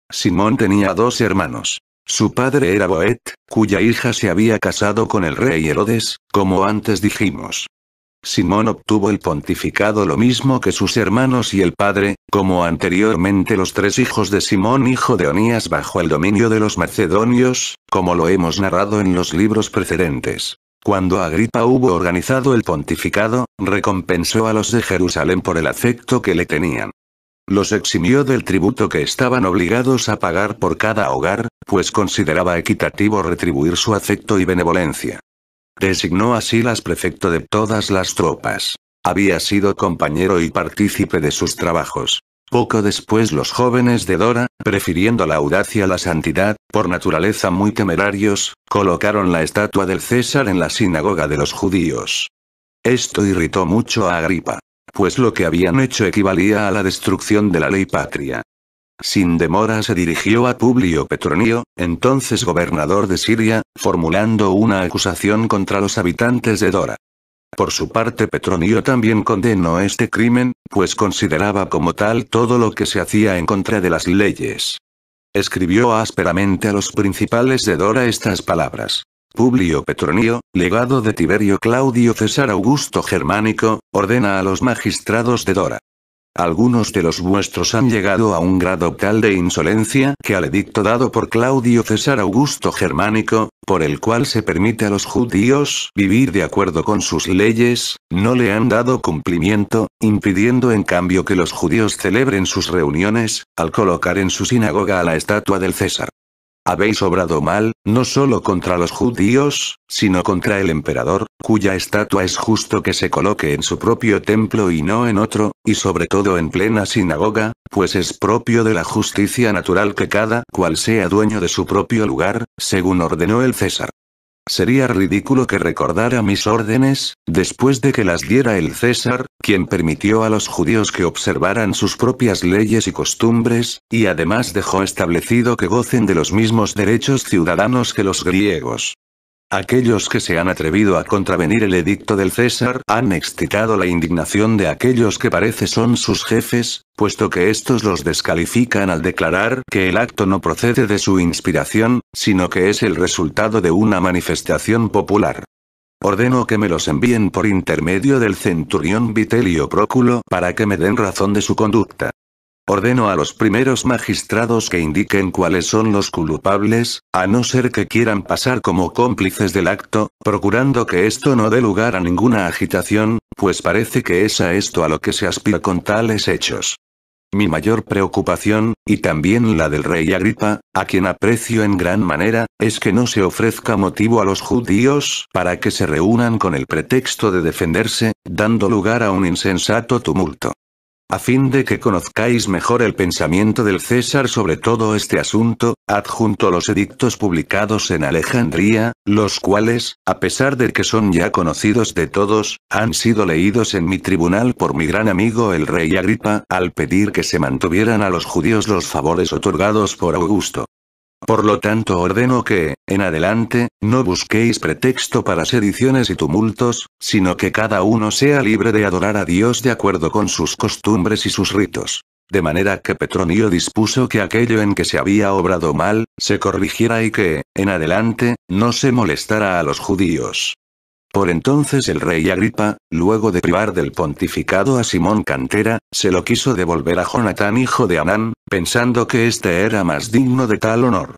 Simón tenía 2 hermanos. Su padre era Boet, cuya hija se había casado con el rey Herodes, como antes dijimos. Simón obtuvo el pontificado lo mismo que sus hermanos y el padre, como anteriormente los 3 hijos de Simón hijo de Onías bajo el dominio de los macedonios, como lo hemos narrado en los libros precedentes. Cuando Agripa hubo organizado el pontificado, recompensó a los de Jerusalén por el afecto que le tenían. Los eximió del tributo que estaban obligados a pagar por cada hogar, pues consideraba equitativo retribuir su afecto y benevolencia. Designó a Silas prefecto de todas las tropas. Había sido compañero y partícipe de sus trabajos. Poco después los jóvenes de Dora, prefiriendo la audacia a la santidad, por naturaleza muy temerarios, colocaron la estatua del César en la sinagoga de los judíos. Esto irritó mucho a Agripa, pues lo que habían hecho equivalía a la destrucción de la ley patria. Sin demora se dirigió a Publio Petronio, entonces gobernador de Siria, formulando una acusación contra los habitantes de Dora. Por su parte Petronio también condenó este crimen, pues consideraba como tal todo lo que se hacía en contra de las leyes. Escribió ásperamente a los principales de Dora estas palabras. Publio Petronio, legado de Tiberio Claudio César Augusto Germánico, ordena a los magistrados de Dora. Algunos de los vuestros han llegado a un grado tal de insolencia que al edicto dado por Claudio César Augusto Germánico, por el cual se permite a los judíos vivir de acuerdo con sus leyes, no le han dado cumplimiento, impidiendo en cambio que los judíos celebren sus reuniones, al colocar en su sinagoga a la estatua del César. Habéis obrado mal, no solo contra los judíos, sino contra el emperador, cuya estatua es justo que se coloque en su propio templo y no en otro, y sobre todo en plena sinagoga, pues es propio de la justicia natural que cada cual sea dueño de su propio lugar, según ordenó el César. Sería ridículo que recordara mis órdenes, después de que las diera el César, quien permitió a los judíos que observaran sus propias leyes y costumbres, y además dejó establecido que gocen de los mismos derechos ciudadanos que los griegos. Aquellos que se han atrevido a contravenir el edicto del César han excitado la indignación de aquellos que parece son sus jefes, puesto que estos los descalifican al declarar que el acto no procede de su inspiración, sino que es el resultado de una manifestación popular. Ordeno que me los envíen por intermedio del centurión Vitelio Próculo para que me den razón de su conducta. Ordeno a los primeros magistrados que indiquen cuáles son los culpables, a no ser que quieran pasar como cómplices del acto, procurando que esto no dé lugar a ninguna agitación, pues parece que es a esto a lo que se aspira con tales hechos. Mi mayor preocupación, y también la del rey Agripa, a quien aprecio en gran manera, es que no se ofrezca motivo a los judíos para que se reúnan con el pretexto de defenderse, dando lugar a un insensato tumulto. A fin de que conozcáis mejor el pensamiento del César sobre todo este asunto, adjunto los edictos publicados en Alejandría, los cuales, a pesar de que son ya conocidos de todos, han sido leídos en mi tribunal por mi gran amigo el rey Agripa, al pedir que se mantuvieran a los judíos los favores otorgados por Augusto. Por lo tanto ordeno que, en adelante, no busquéis pretexto para sediciones y tumultos, sino que cada uno sea libre de adorar a Dios de acuerdo con sus costumbres y sus ritos. De manera que Petronio dispuso que aquello en que se había obrado mal, se corrigiera y que, en adelante, no se molestara a los judíos. Por entonces el rey Agripa, luego de privar del pontificado a Simón Cantera, se lo quiso devolver a Jonatán hijo de Amán, pensando que éste era más digno de tal honor.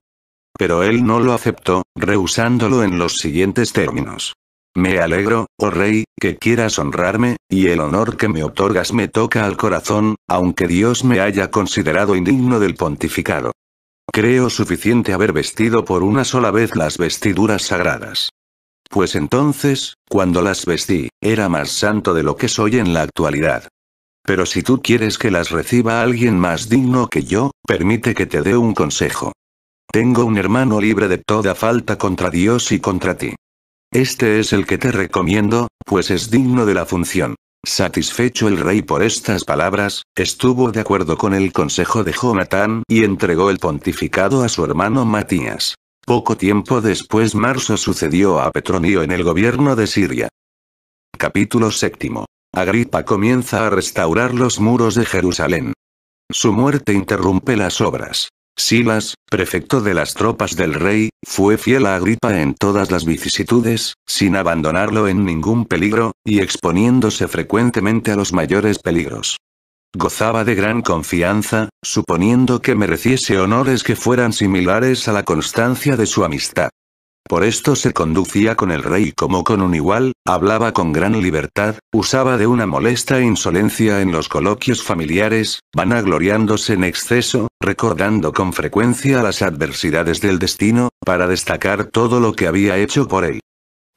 Pero él no lo aceptó, rehusándolo en los siguientes términos. Me alegro, oh rey, que quieras honrarme, y el honor que me otorgas me toca al corazón, aunque Dios me haya considerado indigno del pontificado. Creo suficiente haber vestido por una sola vez las vestiduras sagradas. Pues entonces, cuando las vestí, era más santo de lo que soy en la actualidad. Pero si tú quieres que las reciba alguien más digno que yo, permite que te dé un consejo. Tengo un hermano libre de toda falta contra Dios y contra ti. Este es el que te recomiendo, pues es digno de la función. Satisfecho el rey por estas palabras, estuvo de acuerdo con el consejo de Jonatán y entregó el pontificado a su hermano Matías. Poco tiempo después Marso sucedió a Petronio en el gobierno de Siria. Capítulo 7. Agripa comienza a restaurar los muros de Jerusalén. Su muerte interrumpe las obras. Silas, prefecto de las tropas del rey, fue fiel a Agripa en todas las vicisitudes, sin abandonarlo en ningún peligro, y exponiéndose frecuentemente a los mayores peligros. Gozaba de gran confianza, suponiendo que mereciese honores que fueran similares a la constancia de su amistad. Por esto se conducía con el rey como con un igual, hablaba con gran libertad, usaba de una molesta insolencia en los coloquios familiares, vanagloriándose en exceso, recordando con frecuencia las adversidades del destino, para destacar todo lo que había hecho por él.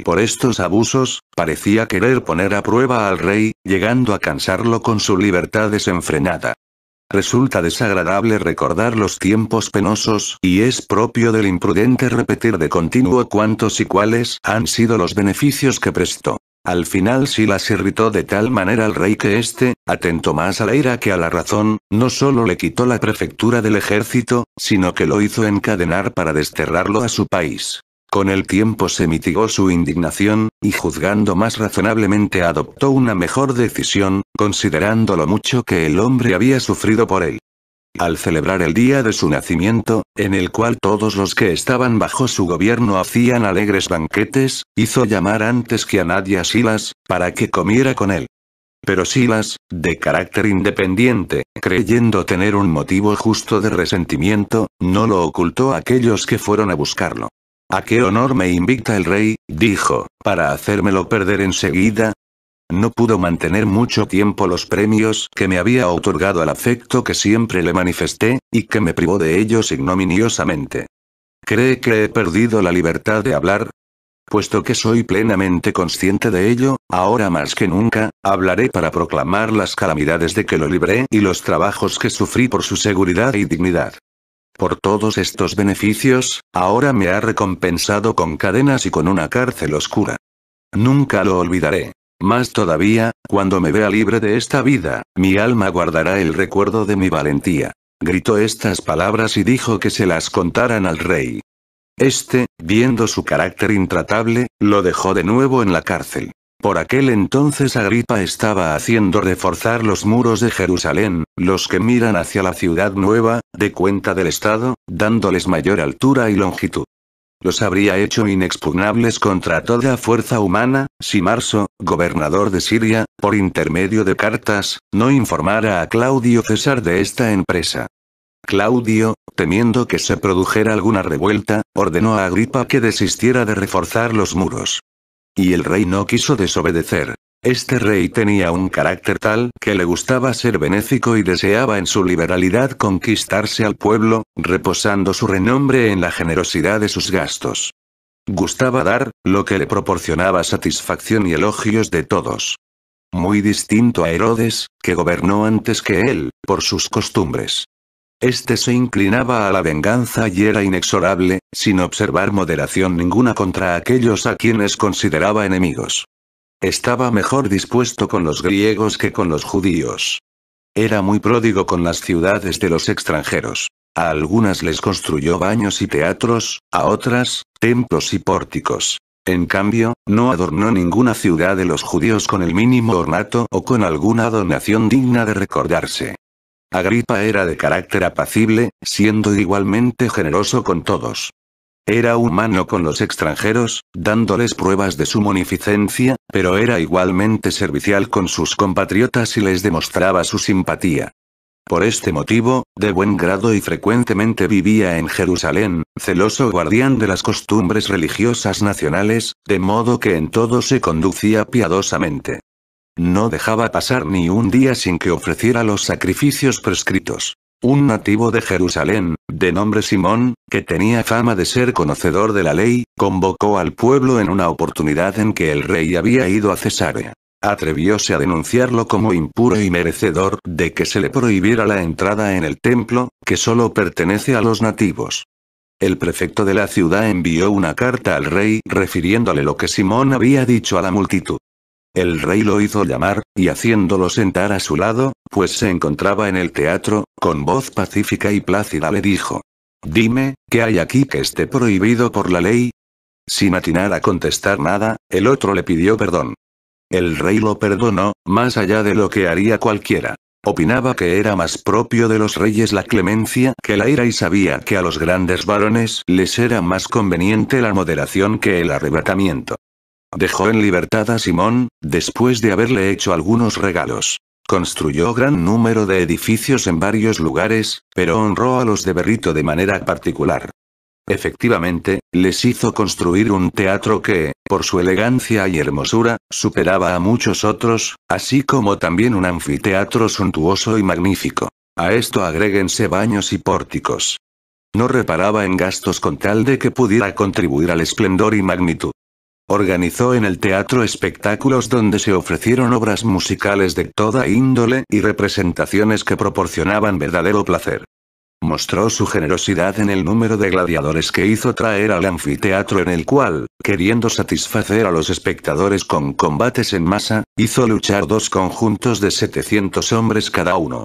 Por estos abusos, parecía querer poner a prueba al rey, llegando a cansarlo con su libertad desenfrenada. Resulta desagradable recordar los tiempos penosos, y es propio del imprudente repetir de continuo cuántos y cuáles han sido los beneficios que prestó. Al final Silas irritó de tal manera al rey que éste, atento más a la ira que a la razón, no solo le quitó la prefectura del ejército, sino que lo hizo encadenar para desterrarlo a su país. Con el tiempo se mitigó su indignación, y juzgando más razonablemente adoptó una mejor decisión, considerando lo mucho que el hombre había sufrido por él. Al celebrar el día de su nacimiento, en el cual todos los que estaban bajo su gobierno hacían alegres banquetes, hizo llamar antes que a nadie a Silas, para que comiera con él. Pero Silas, de carácter independiente, creyendo tener un motivo justo de resentimiento, no lo ocultó a aquellos que fueron a buscarlo. ¿A qué honor me invita el rey?, dijo, para hacérmelo perder enseguida. No pudo mantener mucho tiempo los premios que me había otorgado al afecto que siempre le manifesté, y que me privó de ellos ignominiosamente. ¿Cree que he perdido la libertad de hablar? Puesto que soy plenamente consciente de ello, ahora más que nunca, hablaré para proclamar las calamidades de que lo libré y los trabajos que sufrí por su seguridad y dignidad. Por todos estos beneficios, ahora me ha recompensado con cadenas y con una cárcel oscura. Nunca lo olvidaré. Más todavía, cuando me vea libre de esta vida, mi alma guardará el recuerdo de mi valentía. Gritó estas palabras y dijo que se las contaran al rey. Este, viendo su carácter intratable, lo dejó de nuevo en la cárcel. Por aquel entonces Agripa estaba haciendo reforzar los muros de Jerusalén, los que miran hacia la ciudad nueva, de cuenta del Estado, dándoles mayor altura y longitud. Los habría hecho inexpugnables contra toda fuerza humana, si Marso, gobernador de Siria, por intermedio de cartas, no informara a Claudio César de esta empresa. Claudio, temiendo que se produjera alguna revuelta, ordenó a Agripa que desistiera de reforzar los muros. Y el rey no quiso desobedecer. Este rey tenía un carácter tal que le gustaba ser benéfico y deseaba en su liberalidad conquistarse al pueblo, reposando su renombre en la generosidad de sus gastos. Gustaba dar, lo que le proporcionaba satisfacción y elogios de todos. Muy distinto a Herodes, que gobernó antes que él, por sus costumbres. Este se inclinaba a la venganza y era inexorable, sin observar moderación ninguna contra aquellos a quienes consideraba enemigos. Estaba mejor dispuesto con los griegos que con los judíos. Era muy pródigo con las ciudades de los extranjeros. A algunas les construyó baños y teatros, a otras, templos y pórticos. En cambio, no adornó ninguna ciudad de los judíos con el mínimo ornato o con alguna donación digna de recordarse. Agripa era de carácter apacible, siendo igualmente generoso con todos. Era humano con los extranjeros, dándoles pruebas de su munificencia, pero era igualmente servicial con sus compatriotas y les demostraba su simpatía. Por este motivo, de buen grado y frecuentemente vivía en Jerusalén, celoso guardián de las costumbres religiosas nacionales, de modo que en todo se conducía piadosamente. No dejaba pasar ni un día sin que ofreciera los sacrificios prescritos. Un nativo de Jerusalén, de nombre Simón, que tenía fama de ser conocedor de la ley, convocó al pueblo en una oportunidad en que el rey había ido a Cesarea. Atrevióse a denunciarlo como impuro y merecedor de que se le prohibiera la entrada en el templo, que solo pertenece a los nativos. El prefecto de la ciudad envió una carta al rey refiriéndole lo que Simón había dicho a la multitud. El rey lo hizo llamar, y haciéndolo sentar a su lado, pues se encontraba en el teatro, con voz pacífica y plácida le dijo: «Dime, ¿qué hay aquí que esté prohibido por la ley?». Sin atinar a contestar nada, el otro le pidió perdón. El rey lo perdonó, más allá de lo que haría cualquiera. Opinaba que era más propio de los reyes la clemencia que la ira y sabía que a los grandes varones les era más conveniente la moderación que el arrebatamiento. Dejó en libertad a Simón, después de haberle hecho algunos regalos. Construyó gran número de edificios en varios lugares, pero honró a los de Berrito de manera particular. Efectivamente, les hizo construir un teatro que, por su elegancia y hermosura, superaba a muchos otros, así como también un anfiteatro suntuoso y magnífico. A esto agréguense baños y pórticos. No reparaba en gastos con tal de que pudiera contribuir al esplendor y magnitud. Organizó en el teatro espectáculos donde se ofrecieron obras musicales de toda índole y representaciones que proporcionaban verdadero placer. Mostró su generosidad en el número de gladiadores que hizo traer al anfiteatro en el cual, queriendo satisfacer a los espectadores con combates en masa, hizo luchar 2 conjuntos de 700 hombres cada uno.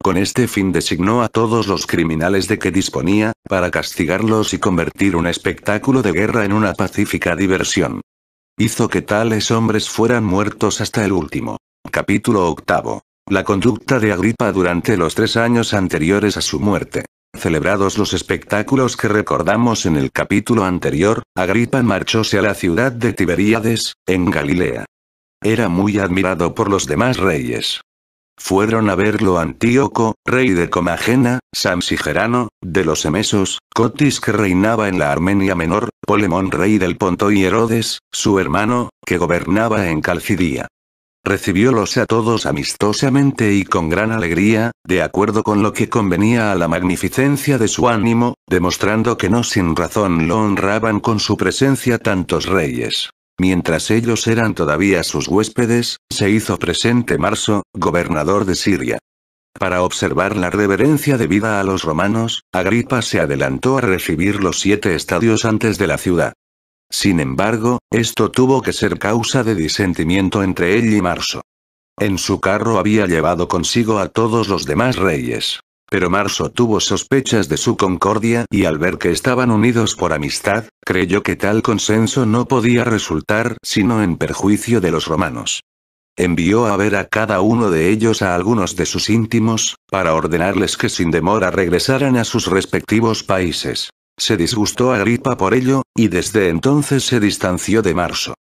Con este fin designó a todos los criminales de que disponía, para castigarlos y convertir un espectáculo de guerra en una pacífica diversión. Hizo que tales hombres fueran muertos hasta el último. Capítulo 8. La conducta de Agripa durante los 3 años anteriores a su muerte. Celebrados los espectáculos que recordamos en el capítulo anterior, Agripa marchóse a la ciudad de Tiberíades, en Galilea. Era muy admirado por los demás reyes. Fueron a verlo Antíoco, rey de Comagena, Samsigerano, de los Emesos, Cotis que reinaba en la Armenia Menor, Polemón rey del Ponto y Herodes, su hermano, que gobernaba en Calcidía. Recibiólos a todos amistosamente y con gran alegría, de acuerdo con lo que convenía a la magnificencia de su ánimo, demostrando que no sin razón lo honraban con su presencia tantos reyes. Mientras ellos eran todavía sus huéspedes, se hizo presente Marso, gobernador de Siria. Para observar la reverencia debida a los romanos, Agripa se adelantó a recibir los 7 estadios antes de la ciudad. Sin embargo, esto tuvo que ser causa de disentimiento entre él y Marso. En su carro había llevado consigo a todos los demás reyes. Pero Marso tuvo sospechas de su concordia y al ver que estaban unidos por amistad, creyó que tal consenso no podía resultar sino en perjuicio de los romanos. Envió a ver a cada uno de ellos a algunos de sus íntimos, para ordenarles que sin demora regresaran a sus respectivos países. Se disgustó Agripa por ello, y desde entonces se distanció de Marso.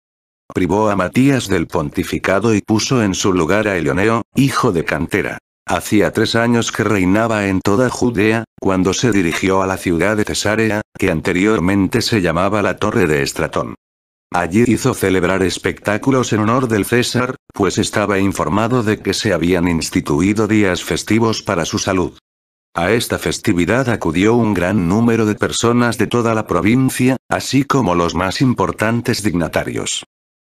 Privó a Matías del pontificado y puso en su lugar a Elioneo, hijo de Cantera. Hacía 3 años que reinaba en toda Judea, cuando se dirigió a la ciudad de Cesarea, que anteriormente se llamaba la Torre de Estratón. Allí hizo celebrar espectáculos en honor del César, pues estaba informado de que se habían instituido días festivos para su salud. A esta festividad acudió un gran número de personas de toda la provincia, así como los más importantes dignatarios.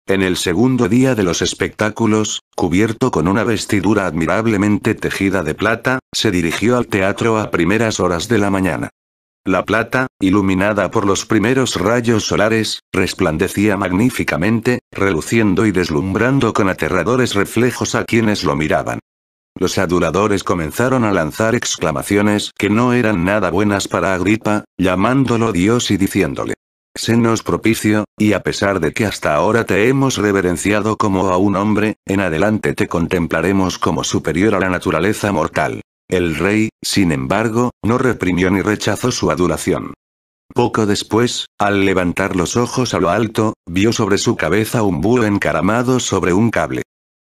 En el segundo día de los espectáculos, cubierto con una vestidura admirablemente tejida de plata, se dirigió al teatro a primeras horas de la mañana. La plata, iluminada por los primeros rayos solares, resplandecía magníficamente, reluciendo y deslumbrando con aterradores reflejos a quienes lo miraban. Los aduladores comenzaron a lanzar exclamaciones que no eran nada buenas para Agripa, llamándolo Dios y diciéndole: «Senos propicio, y a pesar de que hasta ahora te hemos reverenciado como a un hombre, en adelante te contemplaremos como superior a la naturaleza mortal». El rey, sin embargo, no reprimió ni rechazó su adulación. Poco después, al levantar los ojos a lo alto, vio sobre su cabeza un búho encaramado sobre un cable.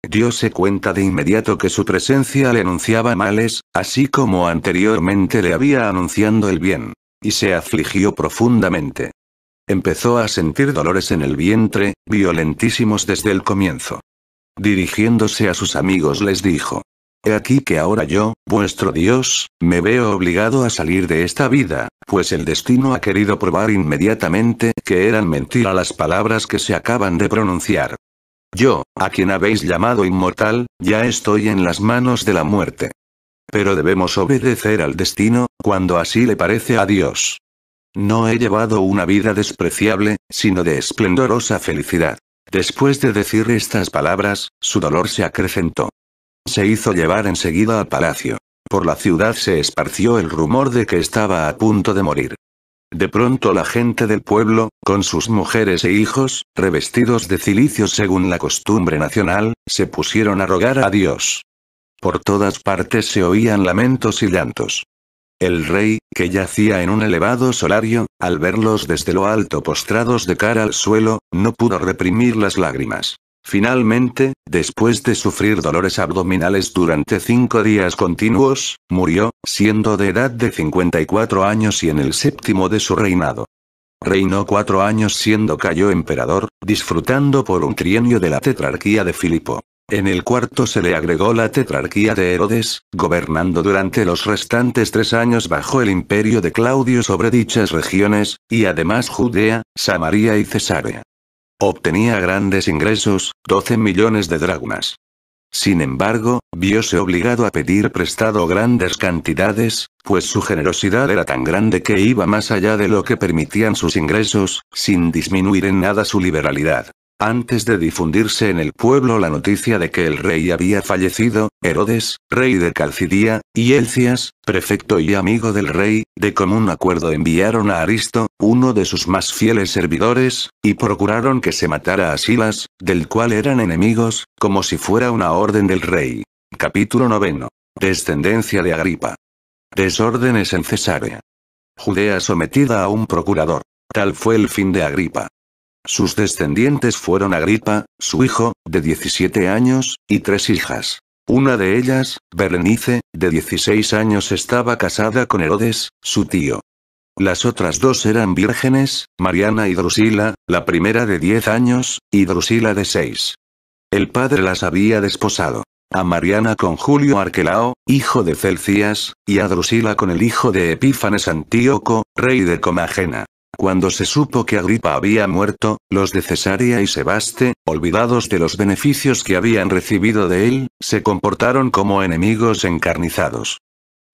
Diose cuenta de inmediato que su presencia le anunciaba males, así como anteriormente le había anunciado el bien. Y se afligió profundamente. Empezó a sentir dolores en el vientre, violentísimos desde el comienzo. Dirigiéndose a sus amigos les dijo: «He aquí que ahora yo, vuestro Dios, me veo obligado a salir de esta vida, pues el destino ha querido probar inmediatamente que eran mentira las palabras que se acaban de pronunciar. Yo, a quien habéis llamado inmortal, ya estoy en las manos de la muerte. Pero debemos obedecer al destino, cuando así le parece a Dios. No he llevado una vida despreciable, sino de esplendorosa felicidad». Después de decir estas palabras, su dolor se acrecentó. Se hizo llevar enseguida al palacio. Por la ciudad se esparció el rumor de que estaba a punto de morir. De pronto la gente del pueblo, con sus mujeres e hijos, revestidos de cilicios según la costumbre nacional, se pusieron a rogar a Dios. Por todas partes se oían lamentos y llantos. El rey, que yacía en un elevado solario, al verlos desde lo alto postrados de cara al suelo, no pudo reprimir las lágrimas. Finalmente, después de sufrir dolores abdominales durante 5 días continuos, murió, siendo de edad de 54 años y en el 7º de su reinado. Reinó 4 años siendo Cayo emperador, disfrutando por un trienio de la tetrarquía de Filipo. En el 4º se le agregó la tetrarquía de Herodes, gobernando durante los restantes 3 años bajo el imperio de Claudio sobre dichas regiones, y además Judea, Samaria y Cesarea. Obtenía grandes ingresos, 12 millones de dracmas. Sin embargo, vióse obligado a pedir prestado grandes cantidades, pues su generosidad era tan grande que iba más allá de lo que permitían sus ingresos, sin disminuir en nada su liberalidad. Antes de difundirse en el pueblo la noticia de que el rey había fallecido, Herodes, rey de Calcidía, y Elcias, prefecto y amigo del rey, de común acuerdo enviaron a Aristo, uno de sus más fieles servidores, y procuraron que se matara a Silas, del cual eran enemigos, como si fuera una orden del rey. Capítulo 9. Descendencia de Agripa. Desórdenes en Cesarea. Judea sometida a un procurador. Tal fue el fin de Agripa. Sus descendientes fueron Agripa, su hijo, de 17 años, y 3 hijas. Una de ellas, Berenice, de 16 años estaba casada con Herodes, su tío. Las otras 2 eran vírgenes, Mariana y Drusila, la primera de 10 años, y Drusila de 6. El padre las había desposado. A Mariana con Julio Arquelao, hijo de Celcías, y a Drusila con el hijo de Epífanes Antíoco, rey de Comagena. Cuando se supo que Agripa había muerto, los de Cesarea y Sebaste, olvidados de los beneficios que habían recibido de él, se comportaron como enemigos encarnizados.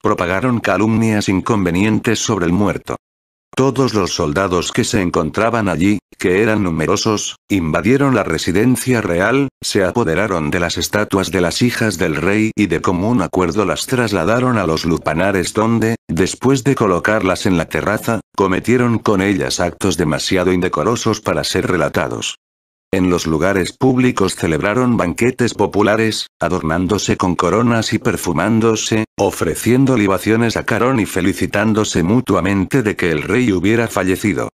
Propagaron calumnias inconvenientes sobre el muerto. Todos los soldados que se encontraban allí, que eran numerosos, invadieron la residencia real, se apoderaron de las estatuas de las hijas del rey y de común acuerdo las trasladaron a los lupanares donde, después de colocarlas en la terraza, cometieron con ellas actos demasiado indecorosos para ser relatados. En los lugares públicos celebraron banquetes populares, adornándose con coronas y perfumándose, ofreciendo libaciones a Carón y felicitándose mutuamente de que el rey hubiera fallecido.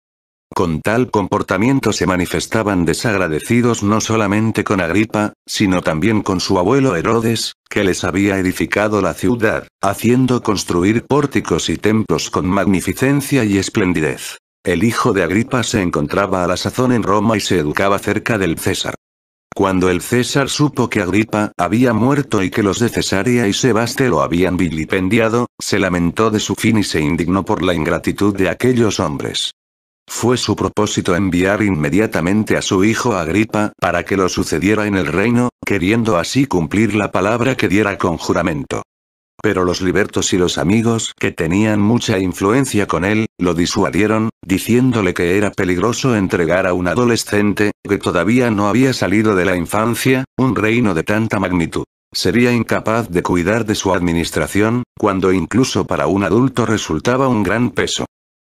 Con tal comportamiento se manifestaban desagradecidos no solamente con Agripa, sino también con su abuelo Herodes, que les había edificado la ciudad, haciendo construir pórticos y templos con magnificencia y esplendidez. El hijo de Agripa se encontraba a la sazón en Roma y se educaba cerca del César. Cuando el César supo que Agripa había muerto y que los de Cesarea y Sebaste lo habían vilipendiado, se lamentó de su fin y se indignó por la ingratitud de aquellos hombres. Fue su propósito enviar inmediatamente a su hijo Agripa para que lo sucediera en el reino, queriendo así cumplir la palabra que diera con juramento. Pero los libertos y los amigos que tenían mucha influencia con él, lo disuadieron, diciéndole que era peligroso entregar a un adolescente, que todavía no había salido de la infancia, un reino de tanta magnitud. Sería incapaz de cuidar de su administración, cuando incluso para un adulto resultaba un gran peso.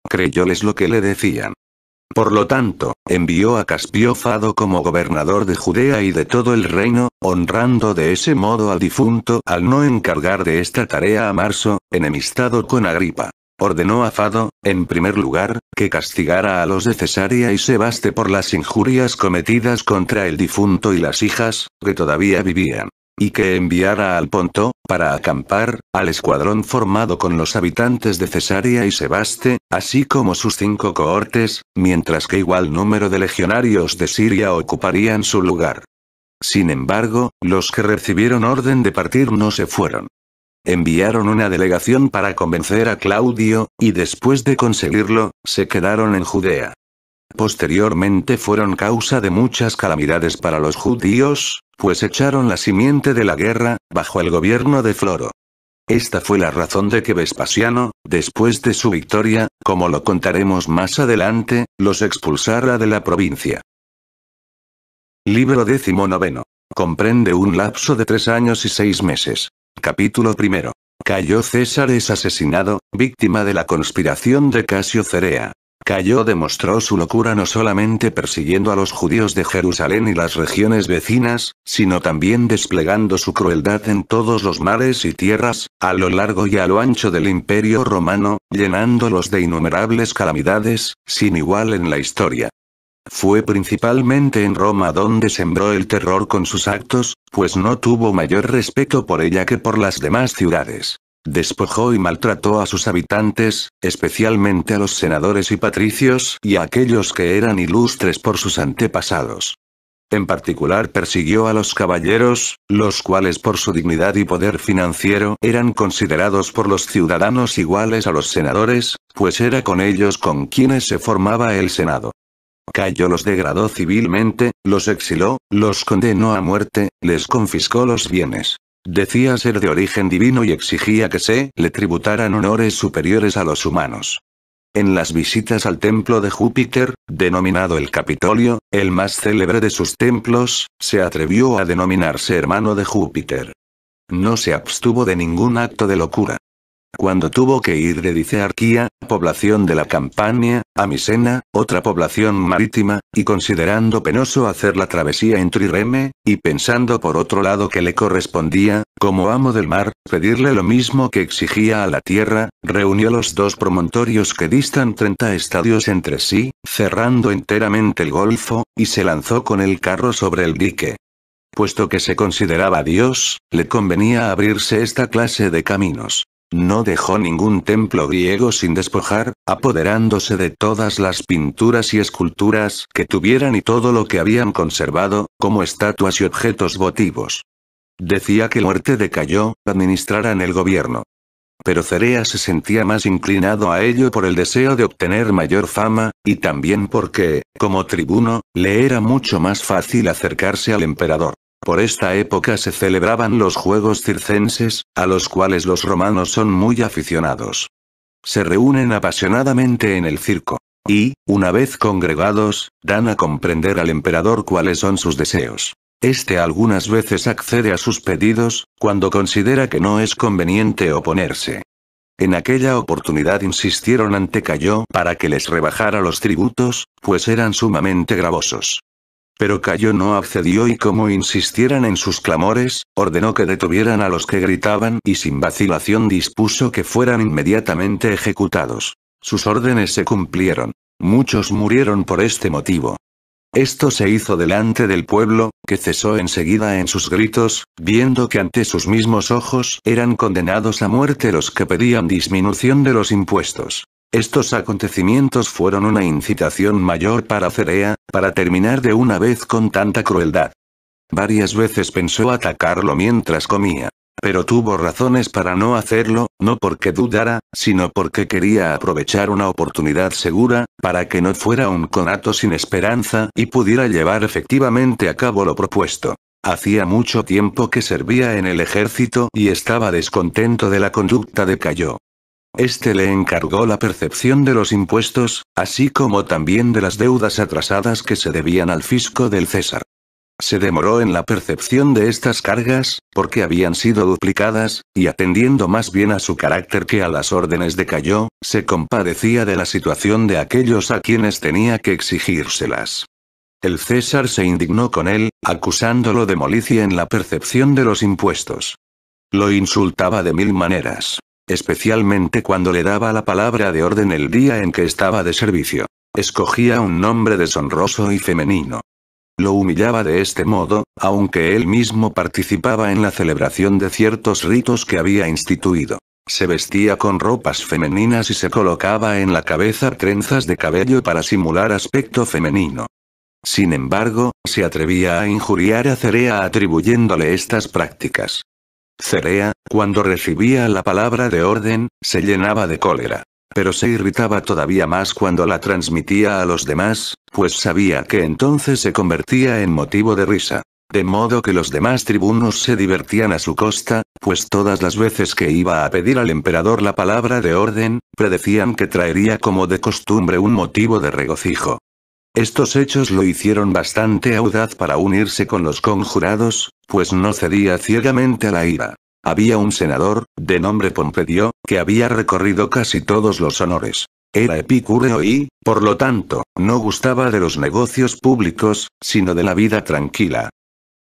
Creyóles lo que le decían. Por lo tanto, envió a Caspio Fado como gobernador de Judea y de todo el reino, honrando de ese modo al difunto al no encargar de esta tarea a Marso, enemistado con Agripa. Ordenó a Fado, en primer lugar, que castigara a los de Cesarea y Sebaste por las injurias cometidas contra el difunto y las hijas, que todavía vivían. Y que enviara al Ponto, para acampar, al escuadrón formado con los habitantes de Cesarea y Sebaste, así como sus 5 cohortes, mientras que igual número de legionarios de Siria ocuparían su lugar. Sin embargo, los que recibieron orden de partir no se fueron. Enviaron una delegación para convencer a Claudio, y después de conseguirlo, se quedaron en Judea. Posteriormente fueron causa de muchas calamidades para los judíos, pues echaron la simiente de la guerra, bajo el gobierno de Floro. Esta fue la razón de que Vespasiano, después de su victoria, como lo contaremos más adelante, los expulsara de la provincia. Libro 19. Comprende un lapso de 3 años y 6 meses. Capítulo 1. Cayo César es asesinado, víctima de la conspiración de Casio Cerea. Cayo demostró su locura no solamente persiguiendo a los judíos de Jerusalén y las regiones vecinas, sino también desplegando su crueldad en todos los mares y tierras, a lo largo y a lo ancho del Imperio Romano, llenándolos de innumerables calamidades, sin igual en la historia. Fue principalmente en Roma donde sembró el terror con sus actos, pues no tuvo mayor respeto por ella que por las demás ciudades. Despojó y maltrató a sus habitantes, especialmente a los senadores y patricios y a aquellos que eran ilustres por sus antepasados. En particular persiguió a los caballeros, los cuales por su dignidad y poder financiero eran considerados por los ciudadanos iguales a los senadores, pues era con ellos con quienes se formaba el Senado. Cayo los degradó civilmente, los exiló, los condenó a muerte, les confiscó los bienes. Decía ser de origen divino y exigía que se le tributaran honores superiores a los humanos. En las visitas al templo de Júpiter, denominado el Capitolio, el más célebre de sus templos, se atrevió a denominarse hermano de Júpiter. No se abstuvo de ningún acto de locura. Cuando tuvo que ir de Dicearquía, población de la Campania, a Misena, otra población marítima, y considerando penoso hacer la travesía en Trireme, y pensando por otro lado que le correspondía, como amo del mar, pedirle lo mismo que exigía a la tierra, reunió los dos promontorios que distan 30 estadios entre sí, cerrando enteramente el golfo, y se lanzó con el carro sobre el dique. Puesto que se consideraba Dios, le convenía abrirse esta clase de caminos. No dejó ningún templo griego sin despojar, apoderándose de todas las pinturas y esculturas que tuvieran y todo lo que habían conservado, como estatuas y objetos votivos. Decía que la muerte de Cayo administraran el gobierno. Pero Cerea se sentía más inclinado a ello por el deseo de obtener mayor fama, y también porque, como tribuno, le era mucho más fácil acercarse al emperador. Por esta época se celebraban los Juegos Circenses, a los cuales los romanos son muy aficionados. Se reúnen apasionadamente en el circo. Y, una vez congregados, dan a comprender al emperador cuáles son sus deseos. Este algunas veces accede a sus pedidos, cuando considera que no es conveniente oponerse. En aquella oportunidad insistieron ante Cayo para que les rebajara los tributos, pues eran sumamente gravosos. Pero Cayo no accedió y como insistieran en sus clamores, ordenó que detuvieran a los que gritaban y sin vacilación dispuso que fueran inmediatamente ejecutados. Sus órdenes se cumplieron. Muchos murieron por este motivo. Esto se hizo delante del pueblo, que cesó enseguida en sus gritos, viendo que ante sus mismos ojos eran condenados a muerte los que pedían disminución de los impuestos. Estos acontecimientos fueron una incitación mayor para Cerea, para terminar de una vez con tanta crueldad. Varias veces pensó atacarlo mientras comía. Pero tuvo razones para no hacerlo, no porque dudara, sino porque quería aprovechar una oportunidad segura, para que no fuera un conato sin esperanza y pudiera llevar efectivamente a cabo lo propuesto. Hacía mucho tiempo que servía en el ejército y estaba descontento de la conducta de Cayo. Este le encargó la percepción de los impuestos, así como también de las deudas atrasadas que se debían al fisco del César. Se demoró en la percepción de estas cargas, porque habían sido duplicadas, y atendiendo más bien a su carácter que a las órdenes de Cayo, se compadecía de la situación de aquellos a quienes tenía que exigírselas. El César se indignó con él, acusándolo de malicia en la percepción de los impuestos. Lo insultaba de mil maneras. Especialmente cuando le daba la palabra de orden el día en que estaba de servicio. Escogía un nombre deshonroso y femenino. Lo humillaba de este modo, aunque él mismo participaba en la celebración de ciertos ritos que había instituido. Se vestía con ropas femeninas y se colocaba en la cabeza trenzas de cabello para simular aspecto femenino. Sin embargo, se atrevía a injuriar a Cerea atribuyéndole estas prácticas. Cerea, cuando recibía la palabra de orden, se llenaba de cólera. Pero se irritaba todavía más cuando la transmitía a los demás, pues sabía que entonces se convertía en motivo de risa. De modo que los demás tribunos se divertían a su costa, pues todas las veces que iba a pedir al emperador la palabra de orden, predecían que traería como de costumbre un motivo de regocijo. Estos hechos lo hicieron bastante audaz para unirse con los conjurados, pues no cedía ciegamente a la ira. Había un senador, de nombre Pompedio, que había recorrido casi todos los honores. Era epicúreo y, por lo tanto, no gustaba de los negocios públicos, sino de la vida tranquila.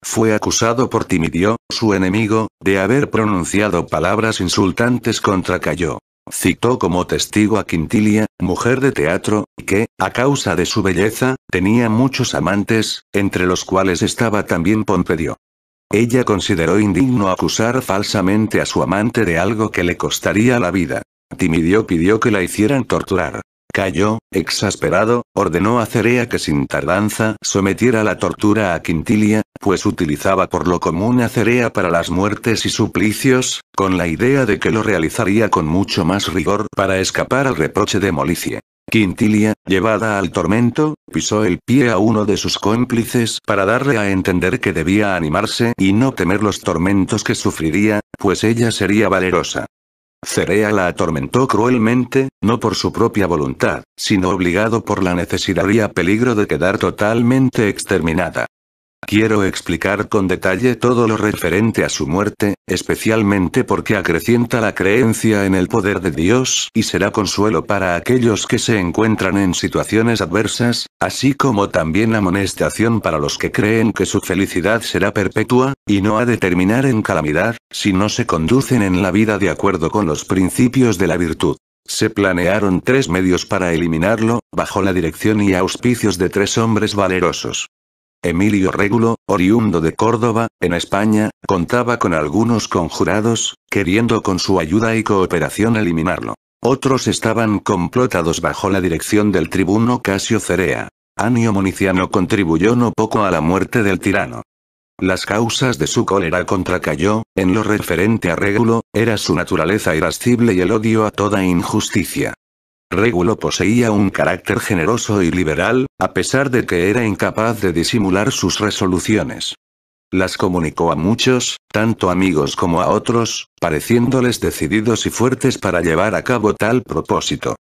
Fue acusado por Timidio, su enemigo, de haber pronunciado palabras insultantes contra Cayo. Citó como testigo a Quintilia, mujer de teatro, que, a causa de su belleza, tenía muchos amantes, entre los cuales estaba también Pompedio. Ella consideró indigno acusar falsamente a su amante de algo que le costaría la vida. Timidio pidió que la hicieran torturar. Cayo, exasperado, ordenó a Cerea que sin tardanza sometiera a la tortura a Quintilia, pues utilizaba por lo común a Cerea para las muertes y suplicios, con la idea de que lo realizaría con mucho más rigor para escapar al reproche de molicie. Quintilia, llevada al tormento, pisó el pie a uno de sus cómplices para darle a entender que debía animarse y no temer los tormentos que sufriría, pues ella sería valerosa. Cerea la atormentó cruelmente, no por su propia voluntad, sino obligado por la necesidad y a peligro de quedar totalmente exterminada. Quiero explicar con detalle todo lo referente a su muerte, especialmente porque acrecienta la creencia en el poder de Dios y será consuelo para aquellos que se encuentran en situaciones adversas, así como también amonestación para los que creen que su felicidad será perpetua, y no ha de terminar en calamidad, si no se conducen en la vida de acuerdo con los principios de la virtud. Se planearon 3 medios para eliminarlo, bajo la dirección y auspicios de 3 hombres valerosos. Emilio Régulo, oriundo de Córdoba, en España, contaba con algunos conjurados, queriendo con su ayuda y cooperación eliminarlo. Otros estaban complotados bajo la dirección del tribuno Casio Cerea. Anio Municiano contribuyó no poco a la muerte del tirano. Las causas de su cólera contra Cayo, en lo referente a Régulo, era su naturaleza irascible y el odio a toda injusticia. Régulo poseía un carácter generoso y liberal, a pesar de que era incapaz de disimular sus resoluciones. Las comunicó a muchos, tanto amigos como a otros, pareciéndoles decididos y fuertes para llevar a cabo tal propósito.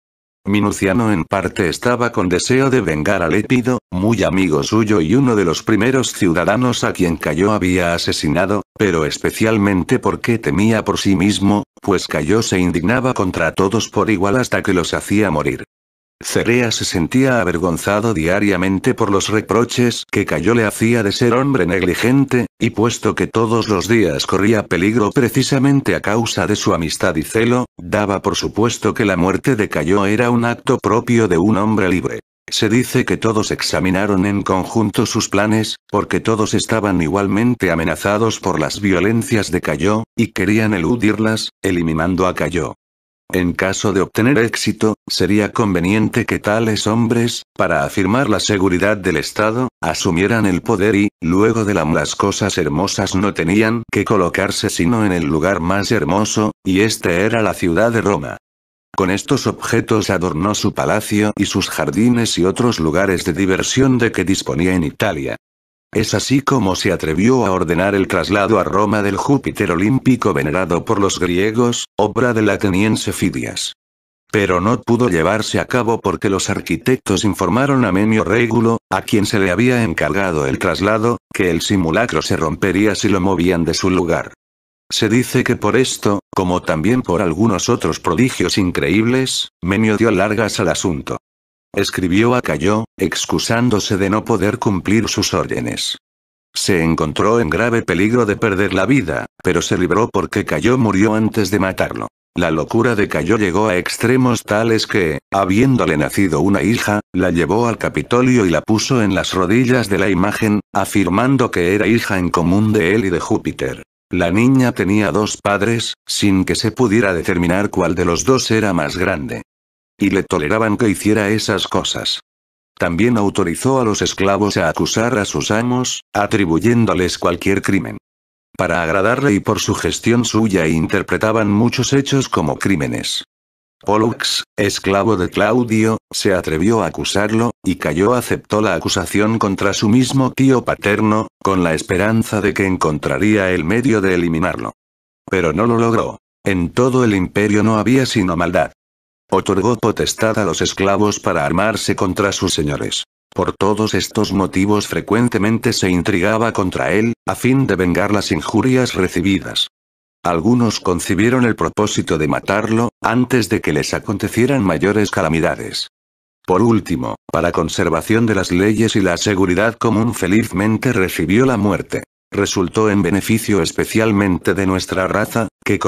Minuciano en parte estaba con deseo de vengar a Lépido, muy amigo suyo y uno de los primeros ciudadanos a quien Cayo había asesinado, pero especialmente porque temía por sí mismo, pues Cayo se indignaba contra todos por igual hasta que los hacía morir. Cerea se sentía avergonzado diariamente por los reproches que Cayo le hacía de ser hombre negligente, y puesto que todos los días corría peligro precisamente a causa de su amistad y celo, daba por supuesto que la muerte de Cayo era un acto propio de un hombre libre. Se dice que todos examinaron en conjunto sus planes, porque todos estaban igualmente amenazados por las violencias de Cayo, y querían eludirlas, eliminando a Cayo. En caso de obtener éxito, sería conveniente que tales hombres, para afirmar la seguridad del Estado, asumieran el poder y, luego de las cosas hermosas no tenían que colocarse sino en el lugar más hermoso, y este era la ciudad de Roma. Con estos objetos adornó su palacio y sus jardines y otros lugares de diversión de que disponía en Italia. Es así como se atrevió a ordenar el traslado a Roma del Júpiter olímpico venerado por los griegos, obra del ateniense Fidias. Pero no pudo llevarse a cabo porque los arquitectos informaron a Menio Régulo, a quien se le había encargado el traslado, que el simulacro se rompería si lo movían de su lugar. Se dice que por esto, como también por algunos otros prodigios increíbles, Menio dio largas al asunto. Escribió a Cayo, excusándose de no poder cumplir sus órdenes. Se encontró en grave peligro de perder la vida, pero se libró porque Cayo murió antes de matarlo. La locura de Cayo llegó a extremos tales que, habiéndole nacido una hija, la llevó al Capitolio y la puso en las rodillas de la imagen, afirmando que era hija en común de él y de Júpiter. La niña tenía 2 padres, sin que se pudiera determinar cuál de los 2 era más grande. Y le toleraban que hiciera esas cosas. También autorizó a los esclavos a acusar a sus amos, atribuyéndoles cualquier crimen. Para agradarle y por sugestión suya interpretaban muchos hechos como crímenes. Pollux, esclavo de Claudio, se atrevió a acusarlo, y Cayo aceptó la acusación contra su mismo tío paterno, con la esperanza de que encontraría el medio de eliminarlo. Pero no lo logró. En todo el imperio no había sino maldad. Otorgó potestad a los esclavos para armarse contra sus señores. Por todos estos motivos frecuentemente se intrigaba contra él, a fin de vengar las injurias recibidas. Algunos concibieron el propósito de matarlo, antes de que les acontecieran mayores calamidades. Por último, para conservación de las leyes y la seguridad común felizmente recibió la muerte. Resultó en beneficio especialmente de nuestra raza, que